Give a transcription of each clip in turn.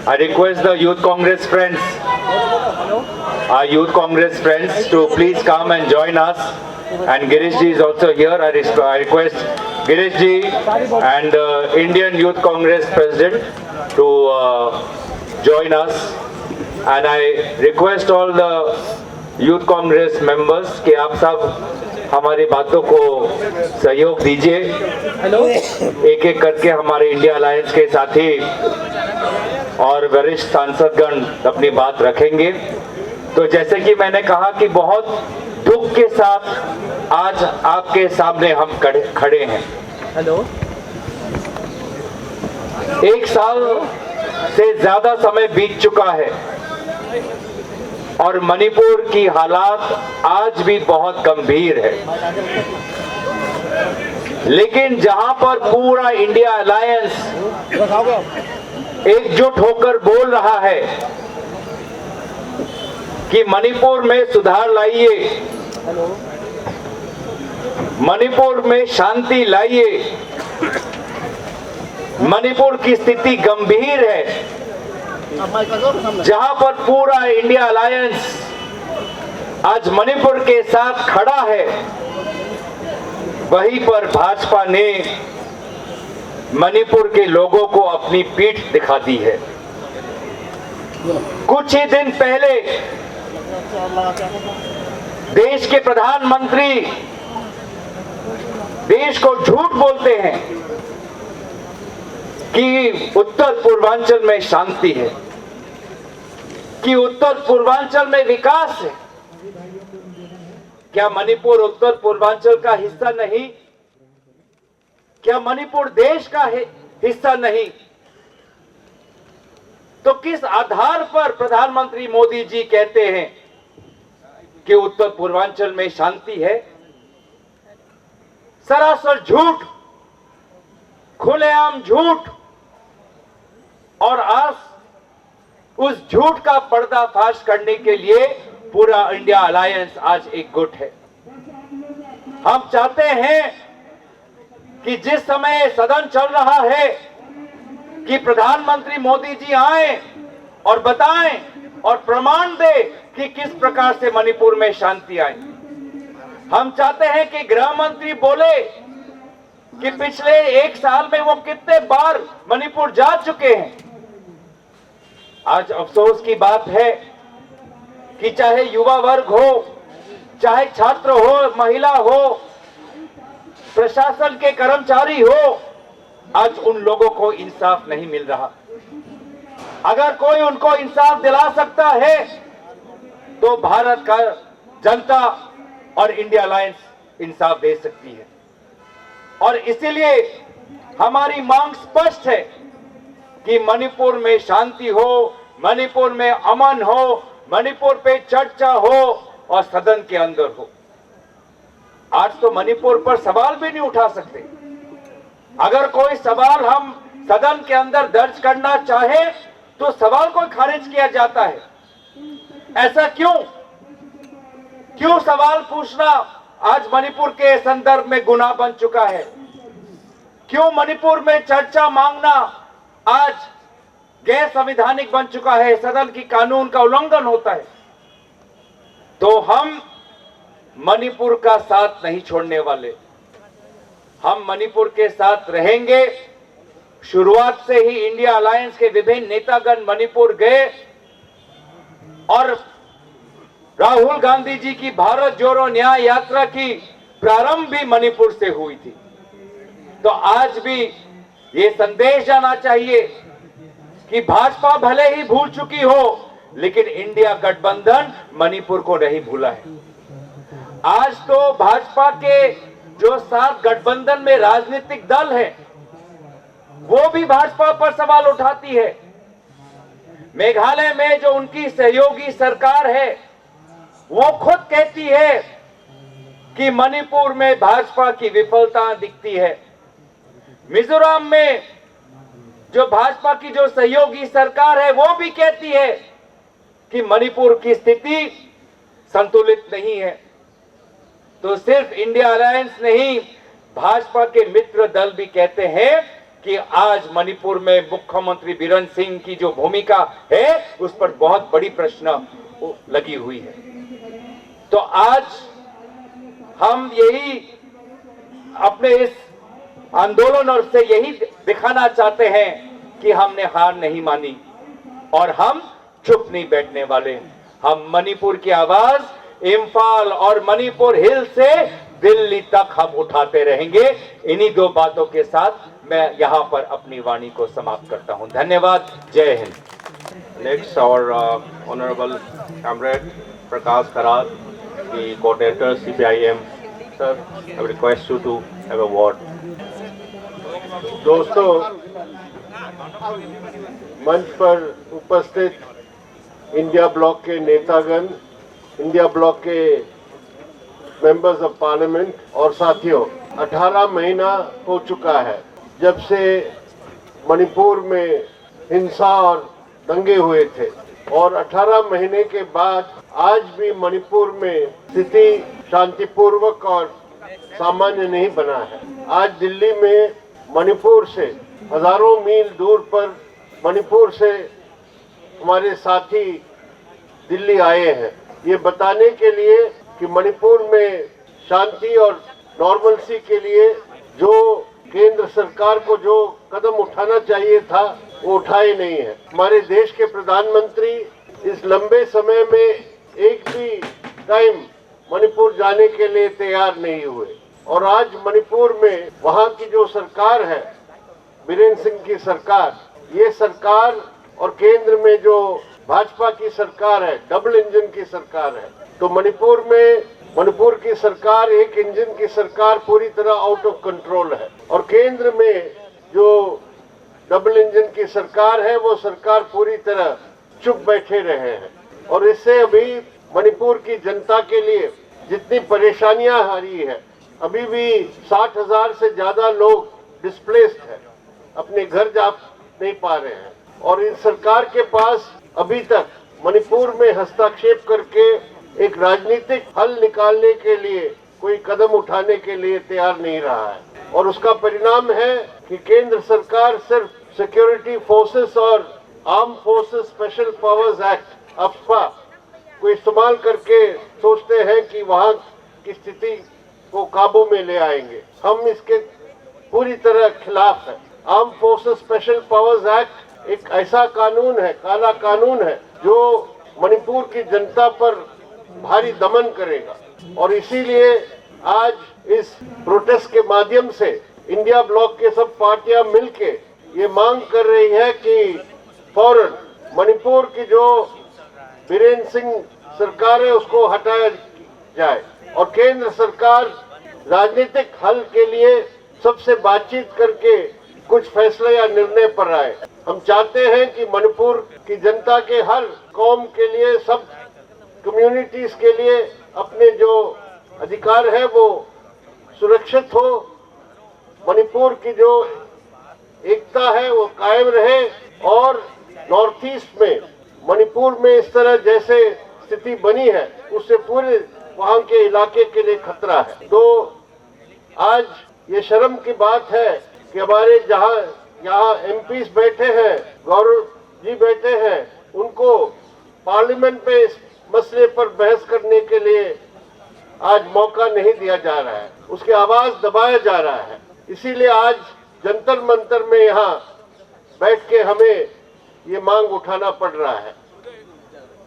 I request the Youth Congress friends, our Youth Congress friends, to please come and join us. And Girish ji is also here. I request Girish ji and Indian Youth Congress President to join us. And I request all the Youth Congress members कि आप सब हमारी बातों को सहयोग दीजिए। एक एक करके हमारे इंडिया अलायंस के साथी और वरिष्ठ सांसदगण अपनी बात रखेंगे। तो जैसे कि मैंने कहा कि बहुत दुख के साथ आज आपके सामने हम खड़े हैं। एक साल से ज्यादा समय बीत चुका है और मणिपुर की हालात आज भी बहुत गंभीर है। लेकिन जहां पर पूरा इंडिया अलायंस एकजुट होकर बोल रहा है कि मणिपुर में सुधार लाइए, मणिपुर में शांति लाइए, मणिपुर की स्थिति गंभीर है, जहां पर पूरा इंडिया अलायंस आज मणिपुर के साथ खड़ा है, वहीं पर भाजपा ने मणिपुर के लोगों को अपनी पीठ दिखा दी है। कुछ ही दिन पहले देश के प्रधानमंत्री देश को झूठ बोलते हैं कि उत्तर पूर्वांचल में शांति है, कि उत्तर पूर्वांचल में विकास है। क्या मणिपुर उत्तर पूर्वांचल का हिस्सा नहीं? क्या मणिपुर देश का हिस्सा नहीं? तो किस आधार पर प्रधानमंत्री मोदी जी कहते हैं कि उत्तर पूर्वांचल में शांति है? सरासर झूठ, खुलेआम झूठ। और आज उस झूठ का पर्दाफाश करने के लिए पूरा इंडिया अलायंस आज एकजुट है। हम चाहते हैं कि जिस समय सदन चल रहा है कि प्रधानमंत्री मोदी जी आए और बताएं और प्रमाण दे कि किस प्रकार से मणिपुर में शांति आई। हम चाहते हैं कि गृह मंत्री बोले कि पिछले एक साल में वो कितने बार मणिपुर जा चुके हैं। आज अफसोस की बात है कि चाहे युवा वर्ग हो, चाहे छात्र हो, महिला हो, प्रशासन के कर्मचारी हो, आज उन लोगों को इंसाफ नहीं मिल रहा। अगर कोई उनको इंसाफ दिला सकता है तो भारत का जनता और इंडिया अलायंस इंसाफ दे सकती है। और इसीलिए हमारी मांग स्पष्ट है कि मणिपुर में शांति हो, मणिपुर में अमन हो, मणिपुर पे चर्चा हो और सदन के अंदर हो। आज तो मणिपुर पर सवाल भी नहीं उठा सकते। अगर कोई सवाल हम सदन के अंदर दर्ज करना चाहे तो सवाल को खारिज किया जाता है। ऐसा क्यों? क्यों सवाल पूछना आज मणिपुर के संदर्भ में गुनाह बन चुका है? क्यों मणिपुर में चर्चा मांगना आज गैर संवैधानिक बन चुका है? सदन की कानून का उल्लंघन होता है। तो हम मणिपुर का साथ नहीं छोड़ने वाले। हम मणिपुर के साथ रहेंगे। शुरुआत से ही इंडिया अलायंस के विभिन्न नेतागण मणिपुर गए और राहुल गांधी जी की भारत जोड़ो न्याय यात्रा की प्रारंभ भी मणिपुर से हुई थी। तो आज भी ये संदेश जाना चाहिए कि भाजपा भले ही भूल चुकी हो, लेकिन इंडिया गठबंधन मणिपुर को नहीं भूला है। आज तो भाजपा के जो 7 गठबंधन में राजनीतिक दल है, वो भी भाजपा पर सवाल उठाती है। मेघालय में जो उनकी सहयोगी सरकार है, वो खुद कहती है कि मणिपुर में भाजपा की विफलता दिखती है। मिजोरम में जो भाजपा की जो सहयोगी सरकार है, वो भी कहती है कि मणिपुर की स्थिति संतुलित नहीं है। तो सिर्फ इंडिया अलायंस नहीं, भाजपा के मित्र दल भी कहते हैं कि आज मणिपुर में मुख्यमंत्री बीरेन सिंह की जो भूमिका है उस पर बहुत बड़ी प्रश्न लगी हुई है। तो आज हम यही अपने इस आंदोलन और से यही दिखाना चाहते हैं कि हमने हार नहीं मानी और हम चुप नहीं बैठने वाले। हम मणिपुर की आवाज इम्फाल और मणिपुर हिल से दिल्ली तक हम उठाते रहेंगे। इन्हीं दो बातों के साथ मैं यहाँ पर अपनी वाणी को समाप्त करता हूँ। धन्यवाद। जय Hind. Next, our Honorable Comrade Prakash Karat, the coordinator CPIM. Sir, I request you to have a word. दोस्तों, मंच पर उपस्थित इंडिया ब्लॉक के नेतागण, इंडिया ब्लॉक के मेंबर्स ऑफ पार्लियामेंट और साथियों, 18 महीना हो चुका है जब से मणिपुर में हिंसा और दंगे हुए थे और 18 महीने के बाद आज भी मणिपुर में स्थिति शांतिपूर्वक और सामान्य नहीं बना है। आज दिल्ली में मणिपुर से हजारों मील दूर पर मणिपुर से हमारे साथी दिल्ली आए हैं ये बताने के लिए कि मणिपुर में शांति और नॉर्मलसी के लिए जो केंद्र सरकार को जो कदम उठाना चाहिए था वो उठाए नहीं है। हमारे देश के प्रधानमंत्री इस लंबे समय में एक भी टाइम मणिपुर जाने के लिए तैयार नहीं हुए और आज मणिपुर में वहाँ की जो सरकार है, बीरेन सिंह की सरकार, ये सरकार और केंद्र में जो भाजपा की सरकार है, डबल इंजन की सरकार है। तो मणिपुर में मणिपुर की सरकार, एक इंजन की सरकार पूरी तरह आउट ऑफ कंट्रोल है और केंद्र में जो डबल इंजन की सरकार है वो सरकार पूरी तरह चुप बैठे रहे हैं और इससे अभी मणिपुर की जनता के लिए जितनी परेशानियां आ रही है, अभी भी 60,000 से ज्यादा लोग डिस्प्लेस्ड हैं, अपने घर जा नहीं पा रहे हैं और इस सरकार के पास अभी तक मणिपुर में हस्तक्षेप करके एक राजनीतिक हल निकालने के लिए कोई कदम उठाने के लिए तैयार नहीं रहा है और उसका परिणाम है कि केंद्र सरकार सिर्फ सिक्योरिटी फोर्सेस और arm forces special powers act अफ्पा को इस्तेमाल करके सोचते हैं कि वहाँ की स्थिति को काबू में ले आएंगे। हम इसके पूरी तरह खिलाफ है। Arm forces special powers act एक ऐसा कानून है, काला कानून है, जो मणिपुर की जनता पर भारी दमन करेगा और इसीलिए आज इस प्रोटेस्ट के माध्यम से इंडिया ब्लॉक के सब पार्टियां मिलके ये मांग कर रही है कि फौरन मणिपुर की जो बीरेन सिंह सरकार है उसको हटाया जाए और केंद्र सरकार राजनीतिक हल के लिए सबसे बातचीत करके कुछ फैसले या निर्णय पर आए। हम चाहते हैं कि मणिपुर की जनता के हर कौम के लिए, सब कम्युनिटीज के लिए अपने जो अधिकार है वो सुरक्षित हो, मणिपुर की जो एकता है वो कायम रहे और नॉर्थ ईस्ट में मणिपुर में इस तरह जैसे स्थिति बनी है उससे पूरे वहाँ के इलाके के लिए खतरा है। तो आज ये शर्म की बात है कि हमारे यहाँ एमपीज बैठे हैं, गौरव जी बैठे हैं, उनको पार्लियामेंट में इस मसले पर बहस करने के लिए आज मौका नहीं दिया जा रहा है, उसकी आवाज दबाया जा रहा है। इसीलिए आज जंतर मंतर में यहाँ बैठ के हमें ये मांग उठाना पड़ रहा है।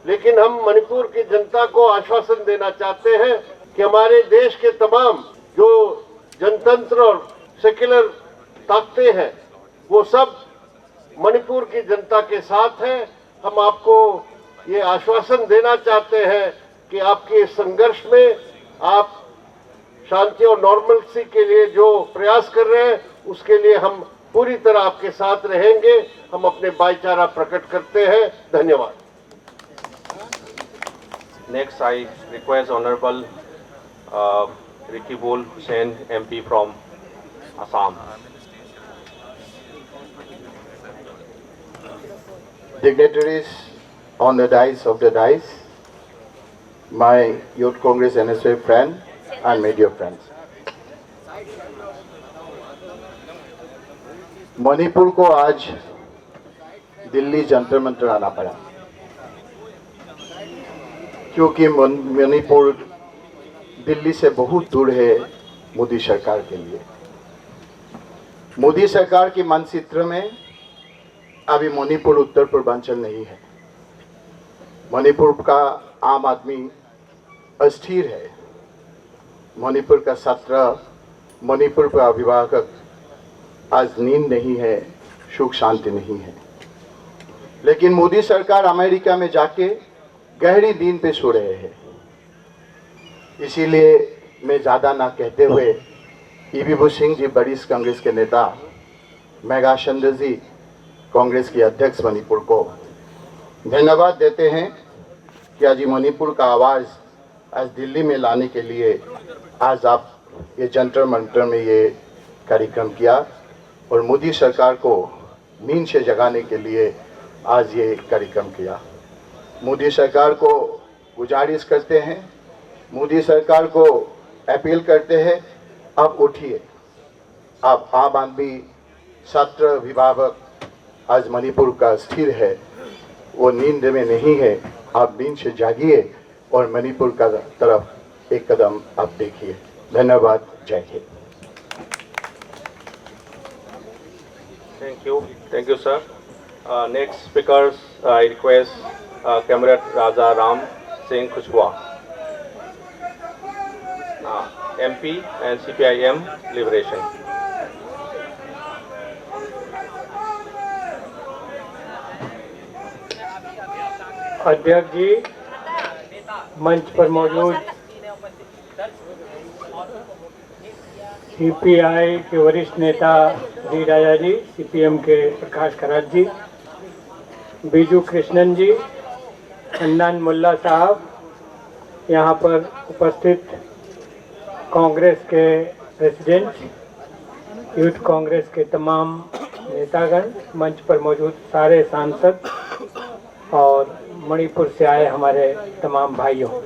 लेकिन हम मणिपुर की जनता को आश्वासन देना चाहते हैं कि हमारे देश के तमाम जो जनतंत्र और सेक्युलर ताकतें हैं वो सब मणिपुर की जनता के साथ हैं। हम आपको ये आश्वासन देना चाहते हैं कि आपके इस संघर्ष में आप शांति और नॉर्मलसी के लिए जो प्रयास कर रहे हैं उसके लिए हम पूरी तरह आपके साथ रहेंगे। हम अपने भाईचारा प्रकट करते हैं। धन्यवाद। Next, I request Honorable Rikibul Hussain, MP from Assam. Dignitaries on the dais of the dais, my Youth Congress NSA friend and media friends. Manipur को आज दिल्ली जंतर मंतर आना पड़ा, क्योंकि मणिपुर दिल्ली से बहुत दूर है मोदी सरकार के लिए। मोदी सरकार की मानचित्र में अभी मणिपुर उत्तर पूर्वांचल नहीं है। मणिपुर का आम आदमी अस्थिर है। मणिपुर का छात्र, मणिपुर का अभिभावक आज नींद नहीं है, सुख शांति नहीं है। लेकिन मोदी सरकार अमेरिका में जाके गहरी नींद पे सो रहे हैं। इसीलिए मैं ज़्यादा ना कहते हुए ईबीबू सिंह जी वरिष्ठ कांग्रेस के नेता, मेघा चंद्र जी कांग्रेस के अध्यक्ष मणिपुर को धन्यवाद देते हैं कि आज मणिपुर का आवाज़ आज दिल्ली में लाने के लिए आज आप ये जंतर मंतर में ये कार्यक्रम किया और मोदी सरकार को नींद से जगाने के लिए आज ये कार्यक्रम किया। मोदी सरकार को गुजारिश करते हैं, मोदी सरकार को अपील करते हैं, आप उठिए। आप आम आदमी, छात्र, अभिभावक आज मणिपुर का स्थिर है, वो नींद में नहीं है। आप नींद से जागिए और मणिपुर का तरफ एक कदम आप देखिए। धन्यवाद। जय Hind. Thank you, sir. Next speakers, I request Comrade Raja Ram Singh Khushwa, MP and CPIM Liberation. अध्यक्ष जी, मंच पर मौजूद सीपीआई के वरिष्ठ नेता डी राजा जी, सीपीएम के प्रकाश करात जी, बीजू कृष्णन जी, अन्नान मुल्ला साहब, यहाँ पर उपस्थित कांग्रेस के प्रेसिडेंट, यूथ कांग्रेस के तमाम नेतागण, मंच पर मौजूद सारे सांसद और मणिपुर से आए हमारे तमाम भाइयों,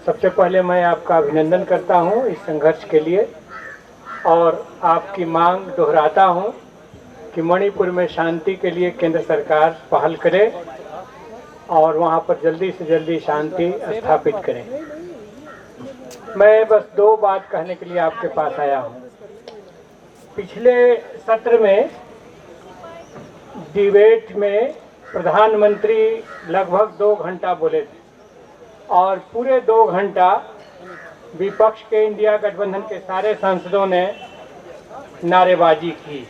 सबसे पहले मैं आपका अभिनंदन करता हूं इस संघर्ष के लिए और आपकी मांग दोहराता हूं कि मणिपुर में शांति के लिए केंद्र सरकार पहल करे और वहां पर जल्दी से जल्दी शांति स्थापित करें। मैं बस दो बात कहने के लिए आपके पास आया हूं। पिछले सत्र में डिबेट में प्रधानमंत्री लगभग 2 घंटा बोले थे और पूरे 2 घंटा विपक्ष के इंडिया गठबंधन के सारे सांसदों ने नारेबाजी की।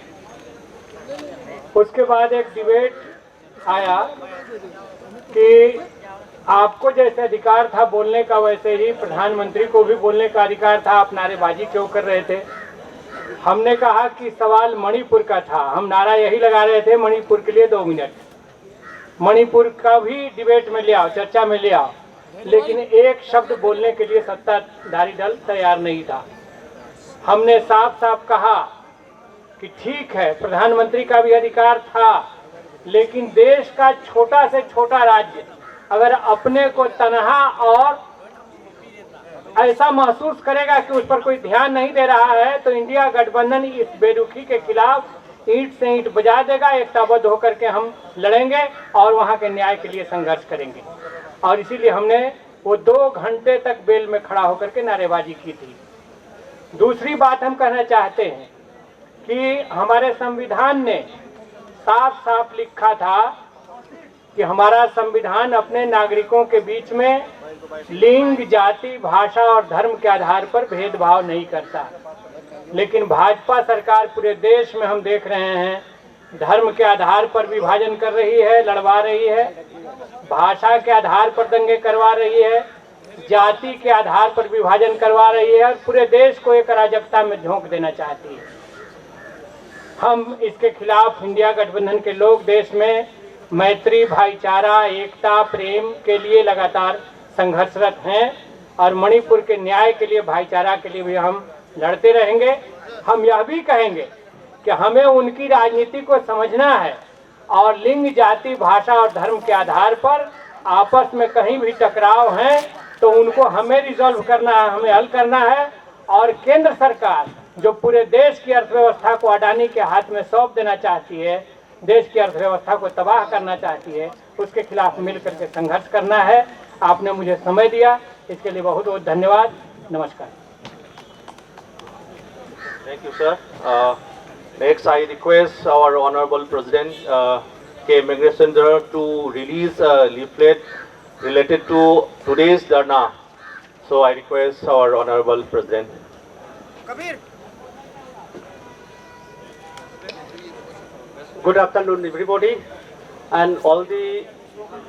उसके बाद एक डिबेट आया कि आपको जैसे अधिकार था बोलने का, वैसे ही प्रधानमंत्री को भी बोलने का अधिकार था, आप नारेबाजी क्यों कर रहे थे? हमने कहा कि सवाल मणिपुर का था। हम नारा यही लगा रहे थे, मणिपुर के लिए 2 मिनट, मणिपुर का भी डिबेट में ले आओ, चर्चा में ले आओ। लेकिन एक शब्द बोलने के लिए सत्ताधारी दल तैयार नहीं था। हमने साफ साफ कहा कि ठीक है, प्रधानमंत्री का भी अधिकार था, लेकिन देश का छोटा से छोटा राज्य अगर अपने को तनहा और ऐसा महसूस करेगा कि उस पर कोई ध्यान नहीं दे रहा है, तो इंडिया गठबंधन इस बेरुखी के खिलाफ ईंट से ईंट बजा देगा। एकताबद्ध होकर के हम लड़ेंगे और वहां के न्याय के लिए संघर्ष करेंगे। और इसीलिए हमने वो 2 घंटे तक बेल में खड़ा होकर के नारेबाजी की थी। दूसरी बात हम कहना चाहते हैं कि हमारे संविधान ने साफ साफ लिखा था कि हमारा संविधान अपने नागरिकों के बीच में लिंग, जाति, भाषा और धर्म के आधार पर भेदभाव नहीं करता। लेकिन भाजपा सरकार पूरे देश में हम देख रहे हैं धर्म के आधार पर विभाजन कर रही है, लड़वा रही है, भाषा के आधार पर दंगे करवा रही है, जाति के आधार पर विभाजन करवा रही है और पूरे देश को एक अराजकता में झोंक देना चाहती है। हम इसके खिलाफ इंडिया गठबंधन के लोग देश में मैत्री, भाईचारा, एकता, प्रेम के लिए लगातार संघर्षरत हैं और मणिपुर के न्याय के लिए, भाईचारा के लिए भी हम लड़ते रहेंगे। हम यह भी कहेंगे कि हमें उनकी राजनीति को समझना है और लिंग, जाति, भाषा और धर्म के आधार पर आपस में कहीं भी टकराव हैं तो उनको हमें रिजॉल्व करना है, हमें हल करना है। और केंद्र सरकार जो पूरे देश की अर्थव्यवस्था को अडानी के हाथ में सौंप देना चाहती है, देश की अर्थव्यवस्था को तबाह करना चाहती है, उसके खिलाफ मिलकर के संघर्ष करना है। आपने मुझे समय दिया, इसके लिए बहुत बहुत धन्यवाद। नमस्कार। Thank you, sir. Next, I request our Honorable President K. Jantar to release a leaflet related to today's Dharna. So I request our Honorable President. Good afternoon, everybody, and all the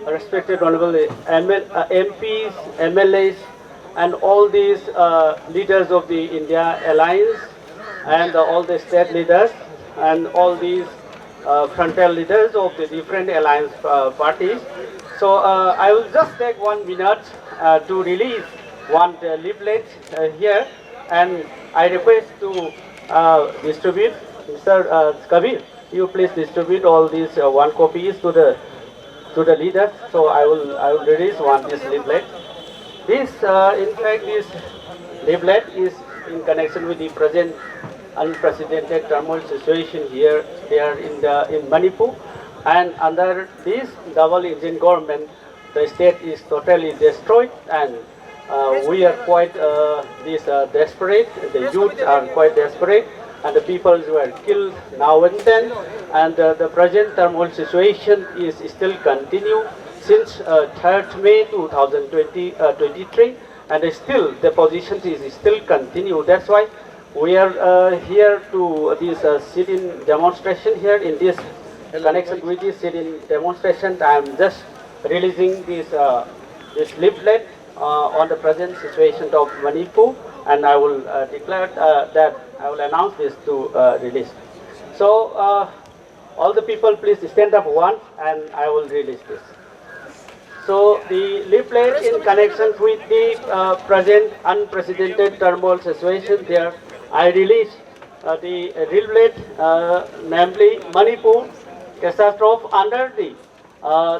respected honorable MPs, MLAs, and all these leaders of the India Alliance, and all the state leaders, and all these frontal leaders of the different alliance parties. So I will just take 1 minute to release one leaflet here, and I request to distribute. Mr. Kabir, you please distribute all these 1 copies to the leaders. So I will release this leaflet. This in fact this leaflet is in connection with the present unprecedented turmoil situation here in Manipur, and under this double engine government, the state is totally destroyed, and we are quite desperate. The youth are quite desperate, and the people were killed now and then, and the present turmoil situation is still continue since 3rd May 2023, and still the position is still continue. That's why we are here to this sit-in demonstration here in this connection with this sit-in demonstration. I am just releasing this leaflet on the present situation of Manipur, and I will declare that I will announce this to release. So all the people please stand up once, and I will release this. So the leaflet in connection with the present unprecedented turmoil situation there, I released the leaflet namely Manipur catastrophe under the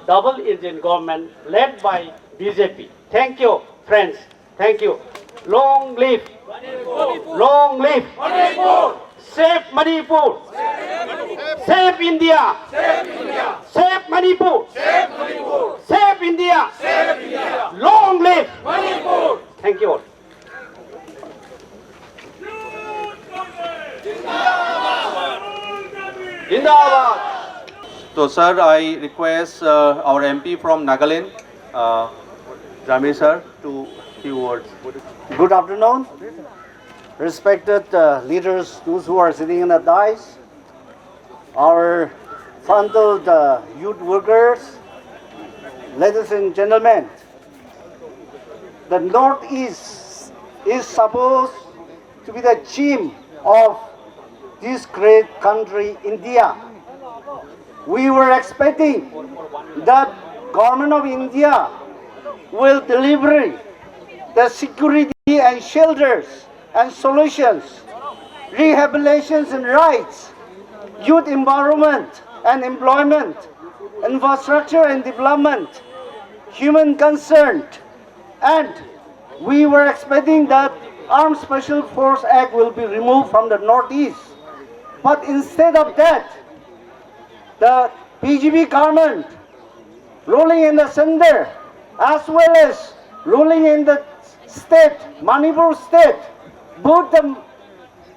double engine government led by BJP. Thank you, friends. Thank you. Long live! Long live! Save Manipur! Save India! Save Manipur! Save India! Long live! Thank you all. जिंदाबाद। So, sir, I request our MP from Nagaland, Jamir sir, to few words. Good afternoon, respected leaders, those who are sitting in the dais, our frontal youth workers, ladies and gentlemen. The Northeast is supposed to be the gem of this great country, India. We were expecting that government of India will deliver the security and shelters and solutions, rehabilitations and rights, youth environment and employment, infrastructure and development, human concern, and we were expecting that Armed Special Force Act will be removed from the Northeast. But instead of that, the BJP government ruling in the center as well as ruling in the state, Manipur state, both the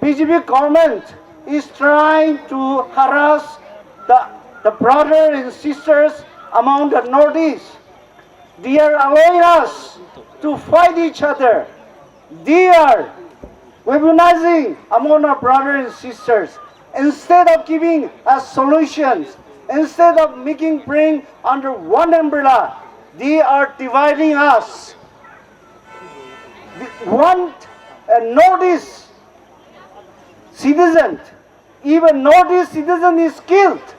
BJP government is trying to harass the brothers and sisters among the Northeast. They are allowing us to fight each other. They are weaponizing among our brothers and sisters. Instead of giving us solutions, instead of making bring under one umbrella, they are dividing us. One Northeast citizen, even Northeast citizen is killed.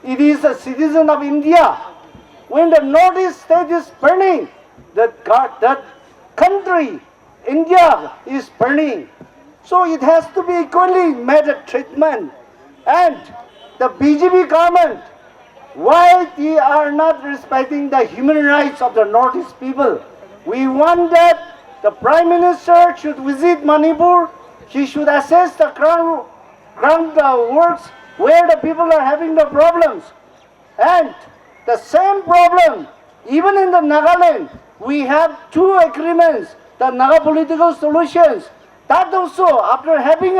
It is a citizen of India. When the Northeast state is burning, that country, India, is burning. So it has to be equally made a treatment. And the BJP government, why they are not respecting the human rights of the Northeast people? We want that the Prime Minister should visit Manipur He should assess the ground works where the people are having the problems. And the same problem, even in the Nagaland, we have 2 agreements, the Naga political solutions. That also, after having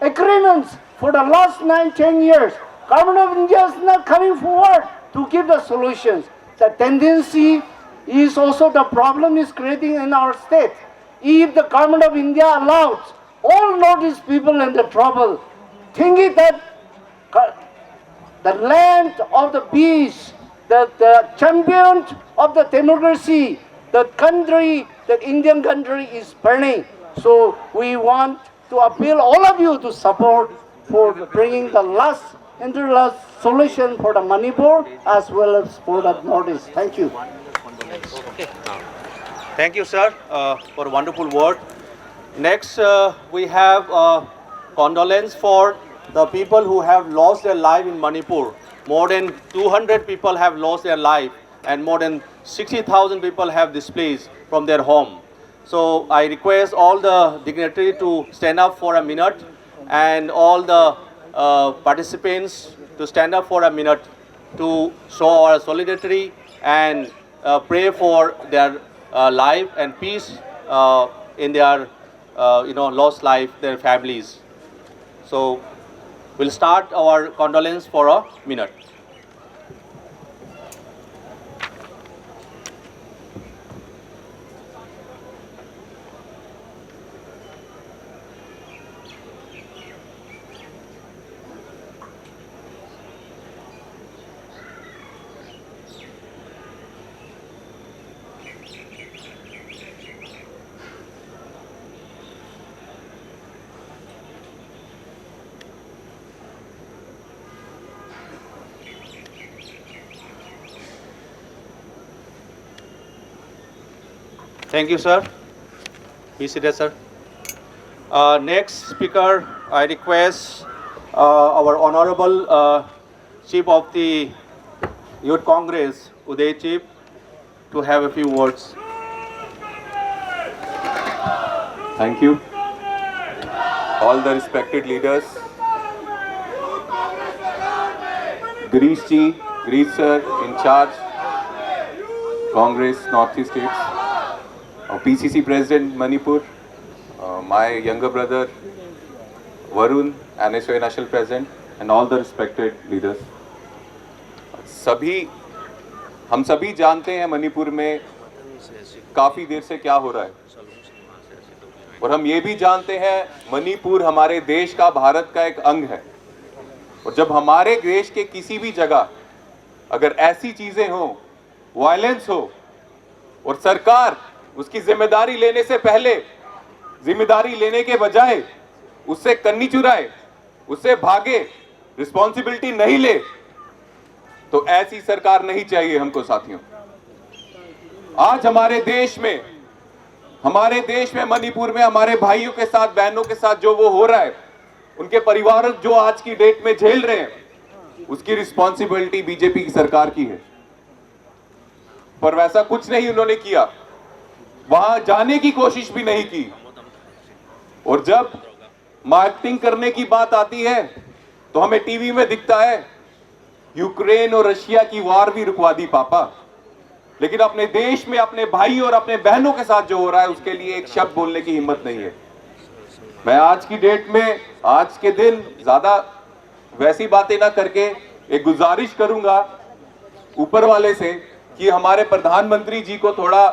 agreements for the last 9-10 years, Government of India is not coming forward to give the solutions. The tendency is also the problem is creating in our state. If the Government of India allows all Northeast people in the trouble, thinking that the land of the peace, the champion of the democracy, the country, the Indian country is burning. So we want to appeal all of you to support for bringing the last solution for the Manipur as well as for the Northeast. Thank you. Thank you, sir, for a wonderful word. Next, we have condolence for the people who have lost their life in Manipur. More than 200 people have lost their life and more than 60,000 people have displaced from their home. So I request all the dignitaries to stand up for a minute and all the participants to stand up for a minute to show our solidarity and pray for their life and peace in their lost life, their families. So we'll start our condolence for a minute. Thank you, sir. Be seated, sir. Next speaker, I request our Honorable Chief of the Youth Congress, Uday Chief, to have a few words. Thank you. All the respected leaders. Girish Ji, Girish Sir, in charge, Congress Northeast States. PCC President Manipur, my younger brother Varun, NSOA National President, and all the respected leaders. हम सभी जानते हैं मणिपुर में काफी देर से क्या हो रहा है, और हम ये भी जानते हैं मणिपुर हमारे देश का, भारत का एक अंग है। और जब हमारे देश के किसी भी जगह अगर ऐसी चीजें हो, वायलेंस हो, और सरकार उसकी जिम्मेदारी लेने से पहले, जिम्मेदारी लेने के बजाय उससे कन्नी चुराए, उससे भागे, रिस्पॉन्सिबिलिटी नहीं ले, तो ऐसी सरकार नहीं चाहिए हमको साथियों। आज हमारे देश में मणिपुर में हमारे भाइयों के साथ, बहनों के साथ जो वो हो रहा है, उनके परिवार जो आज की डेट में झेल रहे हैं, उसकी रिस्पॉन्सिबिलिटी बीजेपी की सरकार की है। पर वैसा कुछ नहीं उन्होंने किया, वहां जाने की कोशिश भी नहीं की। और जब मार्केटिंग करने की बात आती है तो हमें टीवी में दिखता है यूक्रेन और रशिया की वार भी रुकवा दी पापा, लेकिन अपने देश में अपने भाई और अपने बहनों के साथ जो हो रहा है उसके लिए एक शब्द बोलने की हिम्मत नहीं है। मैं आज की डेट में, आज के दिन ज्यादा वैसी बातें ना करके एक गुजारिश करूंगा ऊपर वाले से कि हमारे प्रधानमंत्री जी को थोड़ा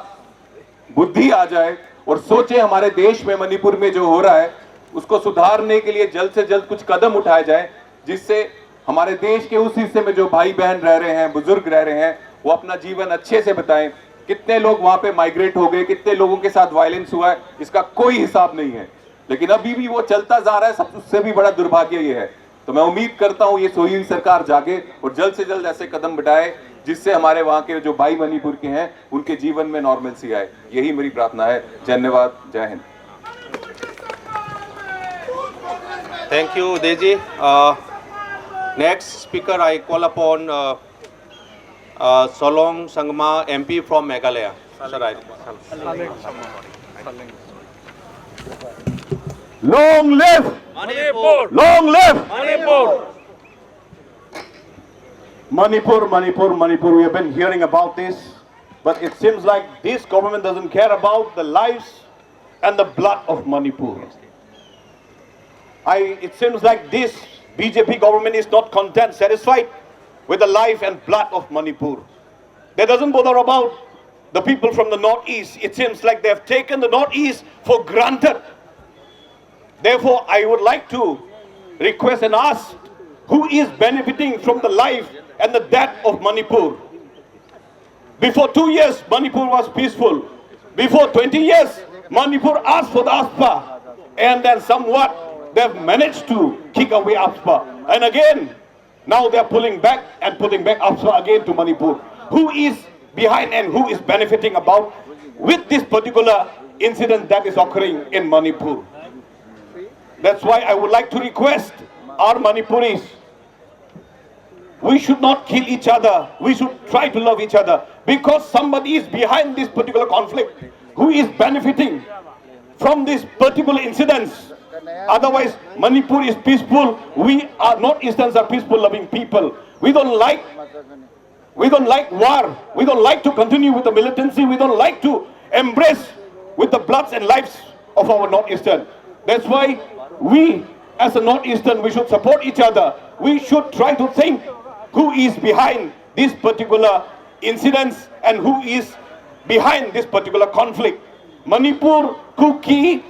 बुद्धि आ जाए और सोचे हमारे देश में मणिपुर में जो हो रहा है उसको सुधारने के लिए जल्द से जल्द कुछ कदम उठाए जाए, जिससे हमारे देश के उस हिस्से में जो भाई बहन रह रहे हैं, बुजुर्ग रह रहे हैं, वो अपना जीवन अच्छे से बिताएं। कितने लोग वहां पे माइग्रेट हो गए, कितने लोगों के साथ वायलेंस हुआ है, इसका कोई हिसाब नहीं है, लेकिन अभी भी वो चलता जा रहा है। सब उससे भी बड़ा दुर्भाग्य ये है। तो मैं उम्मीद करता हूं ये सोई हुई सरकार जागे और जल्द से जल्द ऐसे कदम बढ़ाए जिससे हमारे वहां के जो भाई मणिपुर के हैं उनके जीवन में नॉर्मलसी आए। यही मेरी प्रार्थना है। धन्यवाद। जय Hind. Thank you, Deji. Next speaker, I call upon Solong Sangma, MP from Meghalaya. Sir, Long live Manipur! long live Manipur! Manipur, Manipur, Manipur. We have been hearing about this, but it seems like this government doesn't care about the lives and the blood of Manipur. It seems like this BJP government is not content, satisfied with the life and blood of Manipur. They doesn't bother about the people from the northeast. It seems like they have taken the northeast for granted. Therefore, I would like to request and ask, who is benefiting from the life and the death of Manipur? Before 2 years, Manipur was peaceful. Before 20 years, Manipur asked for the ASPA, and then somewhat they've managed to kick away ASPA. And again, now they're pulling back and putting back ASPA again to Manipur. Who is behind and who is benefiting about with this particular incident that is occurring in Manipur? That's why I would like to request our Manipuris, we should not kill each other. We should try to love each other, because somebody is behind this particular conflict, who is benefiting from this particular incidents. Otherwise, Manipur is peaceful. We are Northeasterns are peaceful, loving people. We don't like war. We don't like to continue with the militancy. We don't like to embrace with the bloods and lives of our Northeastern. That's why we, as a Northeastern, we should support each other. We should try to think who is behind these particular incidents and who is behind this particular conflict. Manipur, Kuki,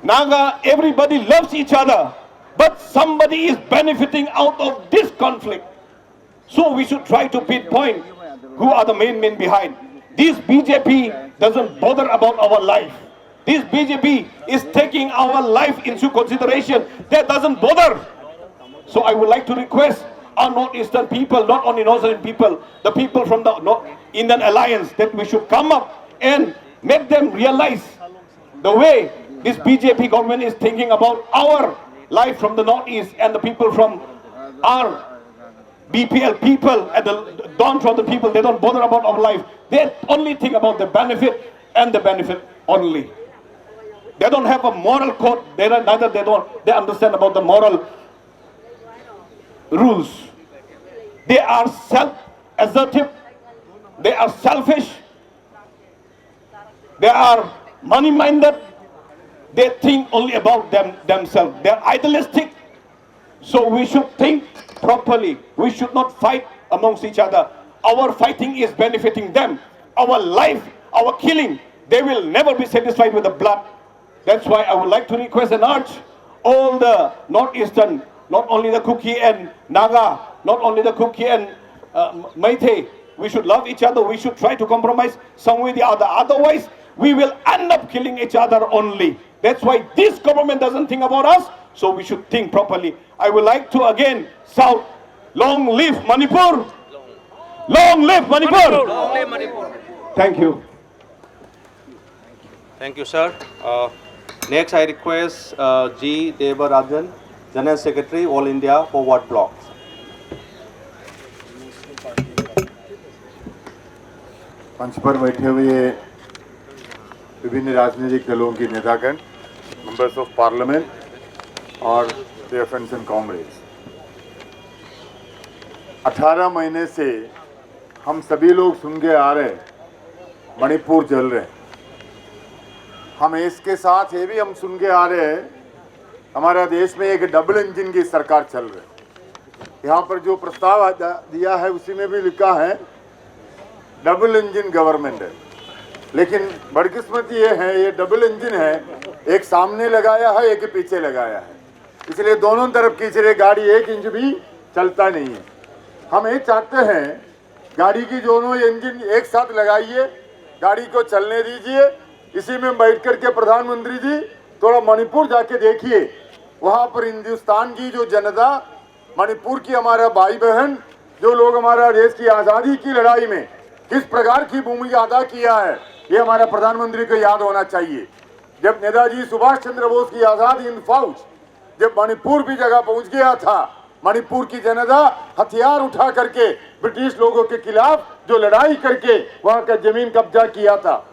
Naga, everybody loves each other, but somebody is benefiting out of this conflict. So we should try to pinpoint who are the main men behind. This BJP doesn't bother about our life. This BJP is taking our life into consideration. That doesn't bother. So I would like to request our Northeastern people, not only Northern people, the people from the Indian Alliance, that we should come up and make them realize the way this BJP government is thinking about our life from the Northeast and the people from our BPL people and the downtrodden people. They don't bother about our life. They only think about the benefit and the benefit only. They don't have a moral code. They understand about the moral rules. They are self-assertive. They are selfish. They are money-minded. They think only about themselves. They are idealistic. So we should think properly. We should not fight amongst each other. Our fighting is benefiting them. Our life, our killing, they will never be satisfied with the blood. That's why I would like to request and urge all the Northeastern, not only the Kuki and Naga, not only the Kuki and Meitei, we should love each other. We should try to compromise some way or the other. Otherwise, we will end up killing each other only. That's why this government doesn't think about us. So we should think properly. I would like to again shout, long live Manipur! Long live Manipur! Long live Manipur! Thank you. Thank you, sir. Next, I request G. Devarajan, General Secretary, All India Forward Bloc. मंच पर बैठे हुए विभिन्न राजनीतिक दलों के नेतागण, members of parliament और देयर फ्रेंड्स इन कांग्रेस, 18 महीने से हम सभी लोग सुन के आ रहे हैं मणिपुर जल रहे हैं। हम इसके साथ ये भी हम सुन के आ रहे हैं हमारा देश में एक डबल इंजन की सरकार चल रही है। यहाँ पर जो प्रस्ताव दिया है उसी में भी लिखा है डबल इंजन गवर्नमेंट है, लेकिन बदकिस्मती ये है, ये डबल इंजन है, एक सामने लगाया है, एक पीछे लगाया है, इसलिए दोनों तरफ की गाड़ी एक इंच भी चलता नहीं है। हम ये चाहते हैं गाड़ी की दोनों इंजन एक साथ लगाइए, गाड़ी को चलने दीजिए। इसी में बैठ करके प्रधानमंत्री जी थोड़ा मणिपुर जाके देखिए, वहाँ पर हिंदुस्तान की जो जनता, मणिपुर की हमारा भाई बहन, जो लोग हमारा देश की आज़ादी की लड़ाई में किस प्रकार की भूमिका अदा किया है, ये हमारा प्रधानमंत्री को याद होना चाहिए। जब नेताजी सुभाष चंद्र बोस की आज़ाद हिंद फौज जब मणिपुर की जगह पहुंच गया था, मणिपुर की जनता हथियार उठा करके ब्रिटिश लोगों के खिलाफ जो लड़ाई करके वहां का जमीन कब्जा किया था।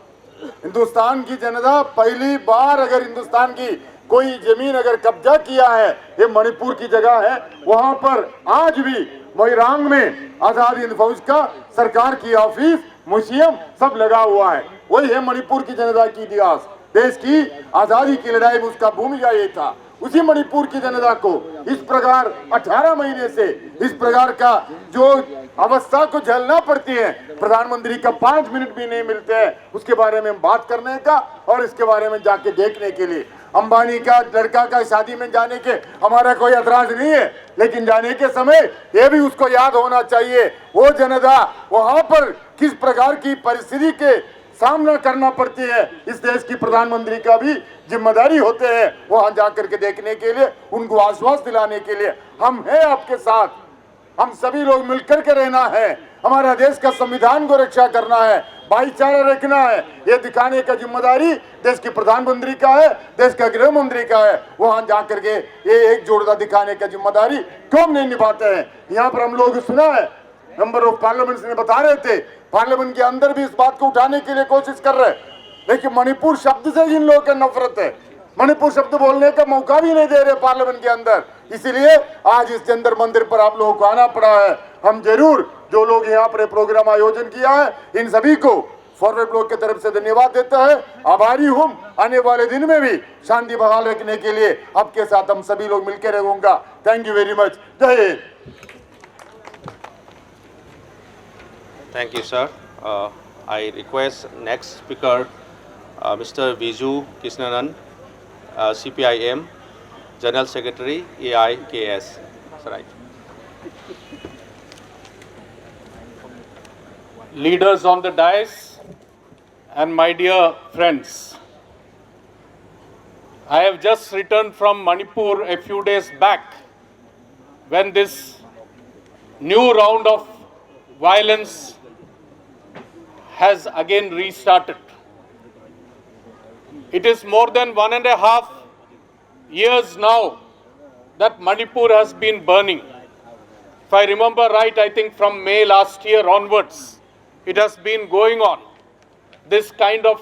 हिंदुस्तान की जनता पहली बार अगर हिंदुस्तान की कोई जमीन अगर कब्जा किया है, ये मणिपुर की जगह है, वहां पर आज भी मोइरांग में आजाद हिंद फौज का सरकार की ऑफिस, म्यूजियम सब लगा हुआ है। वही है मणिपुर की जनता की इतिहास। देश की आजादी की लड़ाई में उसका भूमिका ये था। उसी मणिपुर की जनता को इस प्रकार 18 महीने से इस प्रकार का जो अवस्था को झेलना पड़ती है, प्रधानमंत्री का 5 मिनट भी नहीं मिलते हैं उसके बारे में बात करने का और इसके बारे में जाके देखने के लिए। अंबानी का लड़का का शादी में जाने के हमारा कोई एतराज नहीं है, लेकिन जाने के समय ये भी उसको याद होना चाहिए वो जनता वहां पर किस प्रकार की परिस्थिति के सामना करना पड़ती है। इस देश की प्रधानमंत्री का भी जिम्मेदारी होते हैं वहां जाकर के देखने के लिए, उनको आश्वास दिलाने के लिए। हम हैं आपके साथ, हम सभी लोग मिलकर के रहना है, हमारा देश का संविधान को रक्षा करना है, भाईचारा रखना है, ये दिखाने का जिम्मेदारी देश के प्रधानमंत्री का है, देश का गृह मंत्री का है। वहां जाकर के ये एकजुटता दिखाने का जिम्मेदारी क्यों नहीं निभाते हैं। यहाँ पर हम लोग सुना है, मेंबर ऑफ पार्लियामेंट ने बता रहे थे, पार्लियामेंट के अंदर भी इस बात को उठाने के लिए कोशिश कर रहे हैं, लेकिन मणिपुर शब्द से इन लोगों की नफरत है। मणिपुर शब्द बोलने का मौका भी नहीं दे रहे पार्लियामेंट के अंदर, इसीलिए आज इस जंतर मंदिर पर आप लोगों को आना पड़ा है। हम जरूर जो लोग यहाँ पर प्रोग्राम आयोजन किया है, इन सभी को फॉरवर्ड ब्लॉक की तरफ से धन्यवाद देता है, आभारी हूँ। आने वाले दिन में भी शांति बहाल रखने के लिए आपके साथ हम सभी लोग मिलकर रहूंगा। Thank you very much. जय Hind. Thank you, sir. I request next speaker, Mr. Viju Krishnanan, CPIM, General Secretary, AIKS. Sir, right. Leaders on the dais and my dear friends, I have just returned from Manipur a few days back when this new round of violence has again restarted. It is more than 1.5 years now that Manipur has been burning. If I remember right, I think from May last year onwards, it has been going on. This kind of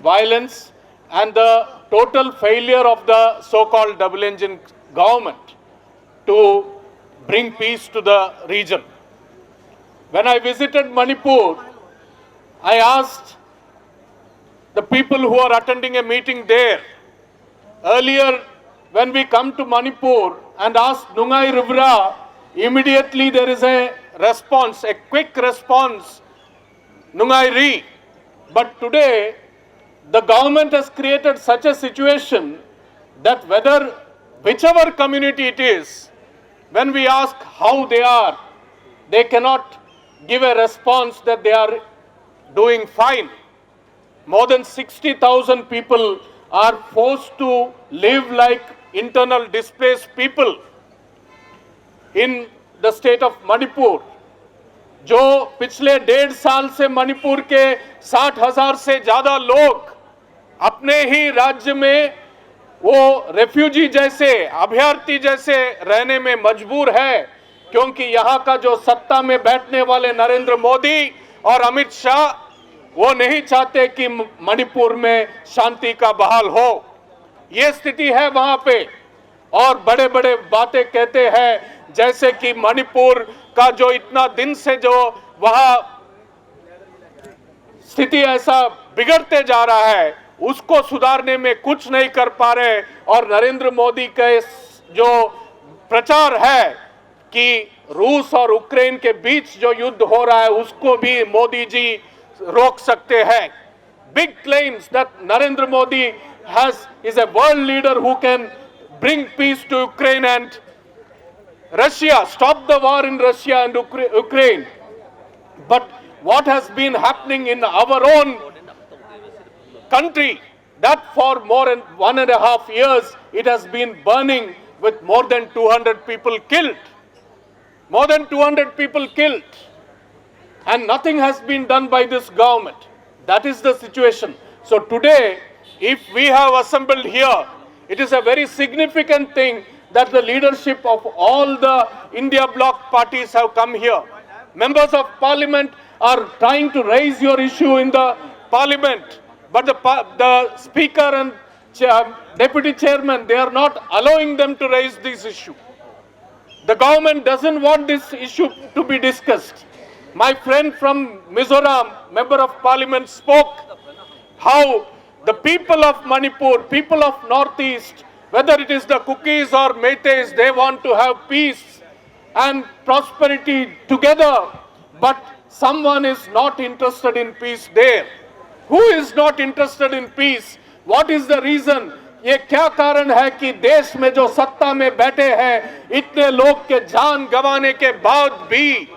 violence and the total failure of the so-called double engine government to bring peace to the region. When I visited Manipur, I asked the people who are attending a meeting there, earlier when we come to Manipur and ask Nungai Rivra, immediately there is a response, a quick response, Nungai Ri. But today, the government has created such a situation that whichever community it is, when we ask how they are, they cannot give a response that they are doing fine. More than 60,000 people are forced to live like internal displaced people in the state of Manipur. जो पिछले 1.5 साल से मणिपुर के 60,000 से ज्यादा लोग अपने ही राज्य में वो रेफ्यूजी जैसे, अभ्यर्थी जैसे रहने में मजबूर है, क्योंकि यहाँ का जो सत्ता में बैठने वाले नरेंद्र मोदी और अमित शाह वो नहीं चाहते कि मणिपुर में शांति का बहाल हो। ये स्थिति है वहाँ पे, और बड़े बड़े बातें कहते हैं जैसे कि मणिपुर का जो इतना दिन से जो वहाँ स्थिति ऐसा बिगड़ते जा रहा है उसको सुधारने में कुछ नहीं कर पा रहे, और नरेंद्र मोदी का जो प्रचार है कि रूस और यूक्रेन के बीच जो युद्ध हो रहा है उसको भी मोदी जी रोक सकते हैं. Big claims that Narendra Modi is a world leader who can bring peace to Ukraine and Russia, stop the war in Russia and Ukraine. But what has been happening in our own country, that for more than 1.5 years it has been burning with more than 200 people killed. More than 200 people killed. And nothing has been done by this government. That is the situation. So today, if we have assembled here, it is a very significant thing that the leadership of all the India Bloc parties have come here. Members of Parliament are trying to raise your issue in the Parliament, but the Speaker and deputy chairman, they are not allowing them to raise this issue. The government doesn't want this issue to be discussed. My friend from Mizoram, member of parliament, spoke how the people of Manipur, people of Northeast, whether it is the Kukis or Meiteis, they want to have peace and prosperity together, but someone is not interested in peace there. Who is not interested in peace? What is the reason? ये क्या कारण है कि देश में जो सत्ता में बैठे हैं इतने लोग के जान गंवाने के बाद भी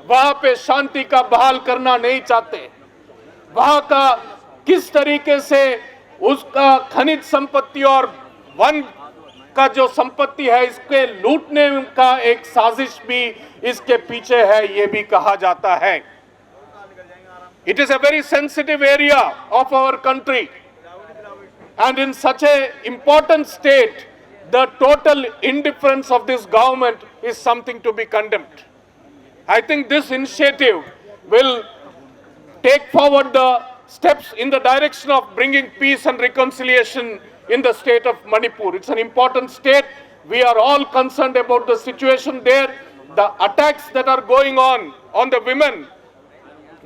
वहां पे शांति का बहाल करना नहीं चाहते? वहां का किस तरीके से उसका खनिज संपत्ति और वन का जो संपत्ति है इसके लूटने का एक साजिश भी इसके पीछे है, ये भी कहा जाता है. It is a very sensitive area of our country, and in such a important state, the total indifference of this government is something to be condemned. I think this initiative will take forward the steps in the direction of bringing peace and reconciliation in the state of Manipur. It's an important state. We are all concerned about the situation there. The attacks that are going on the women,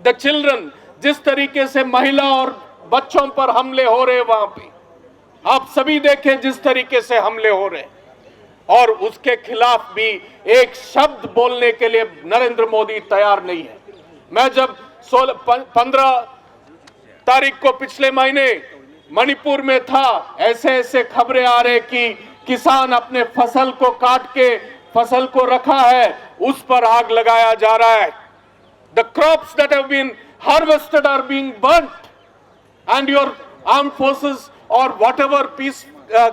the children, जिस तरीके से महिला और बच्चों पर हमले हो रहे वहां पे, आप सभी देखें जिस तरीके से हमले हो रहे, और उसके खिलाफ भी एक शब्द बोलने के लिए नरेंद्र मोदी तैयार नहीं है. मैं जब 15 तारीख को पिछले महीने मणिपुर में था, ऐसे खबरें आ रहे कि किसान अपने फसल को काट के फसल को रखा है, उस पर आग लगाया जा रहा है. The crops that have been harvested are being burnt, and your armed forces or whatever peace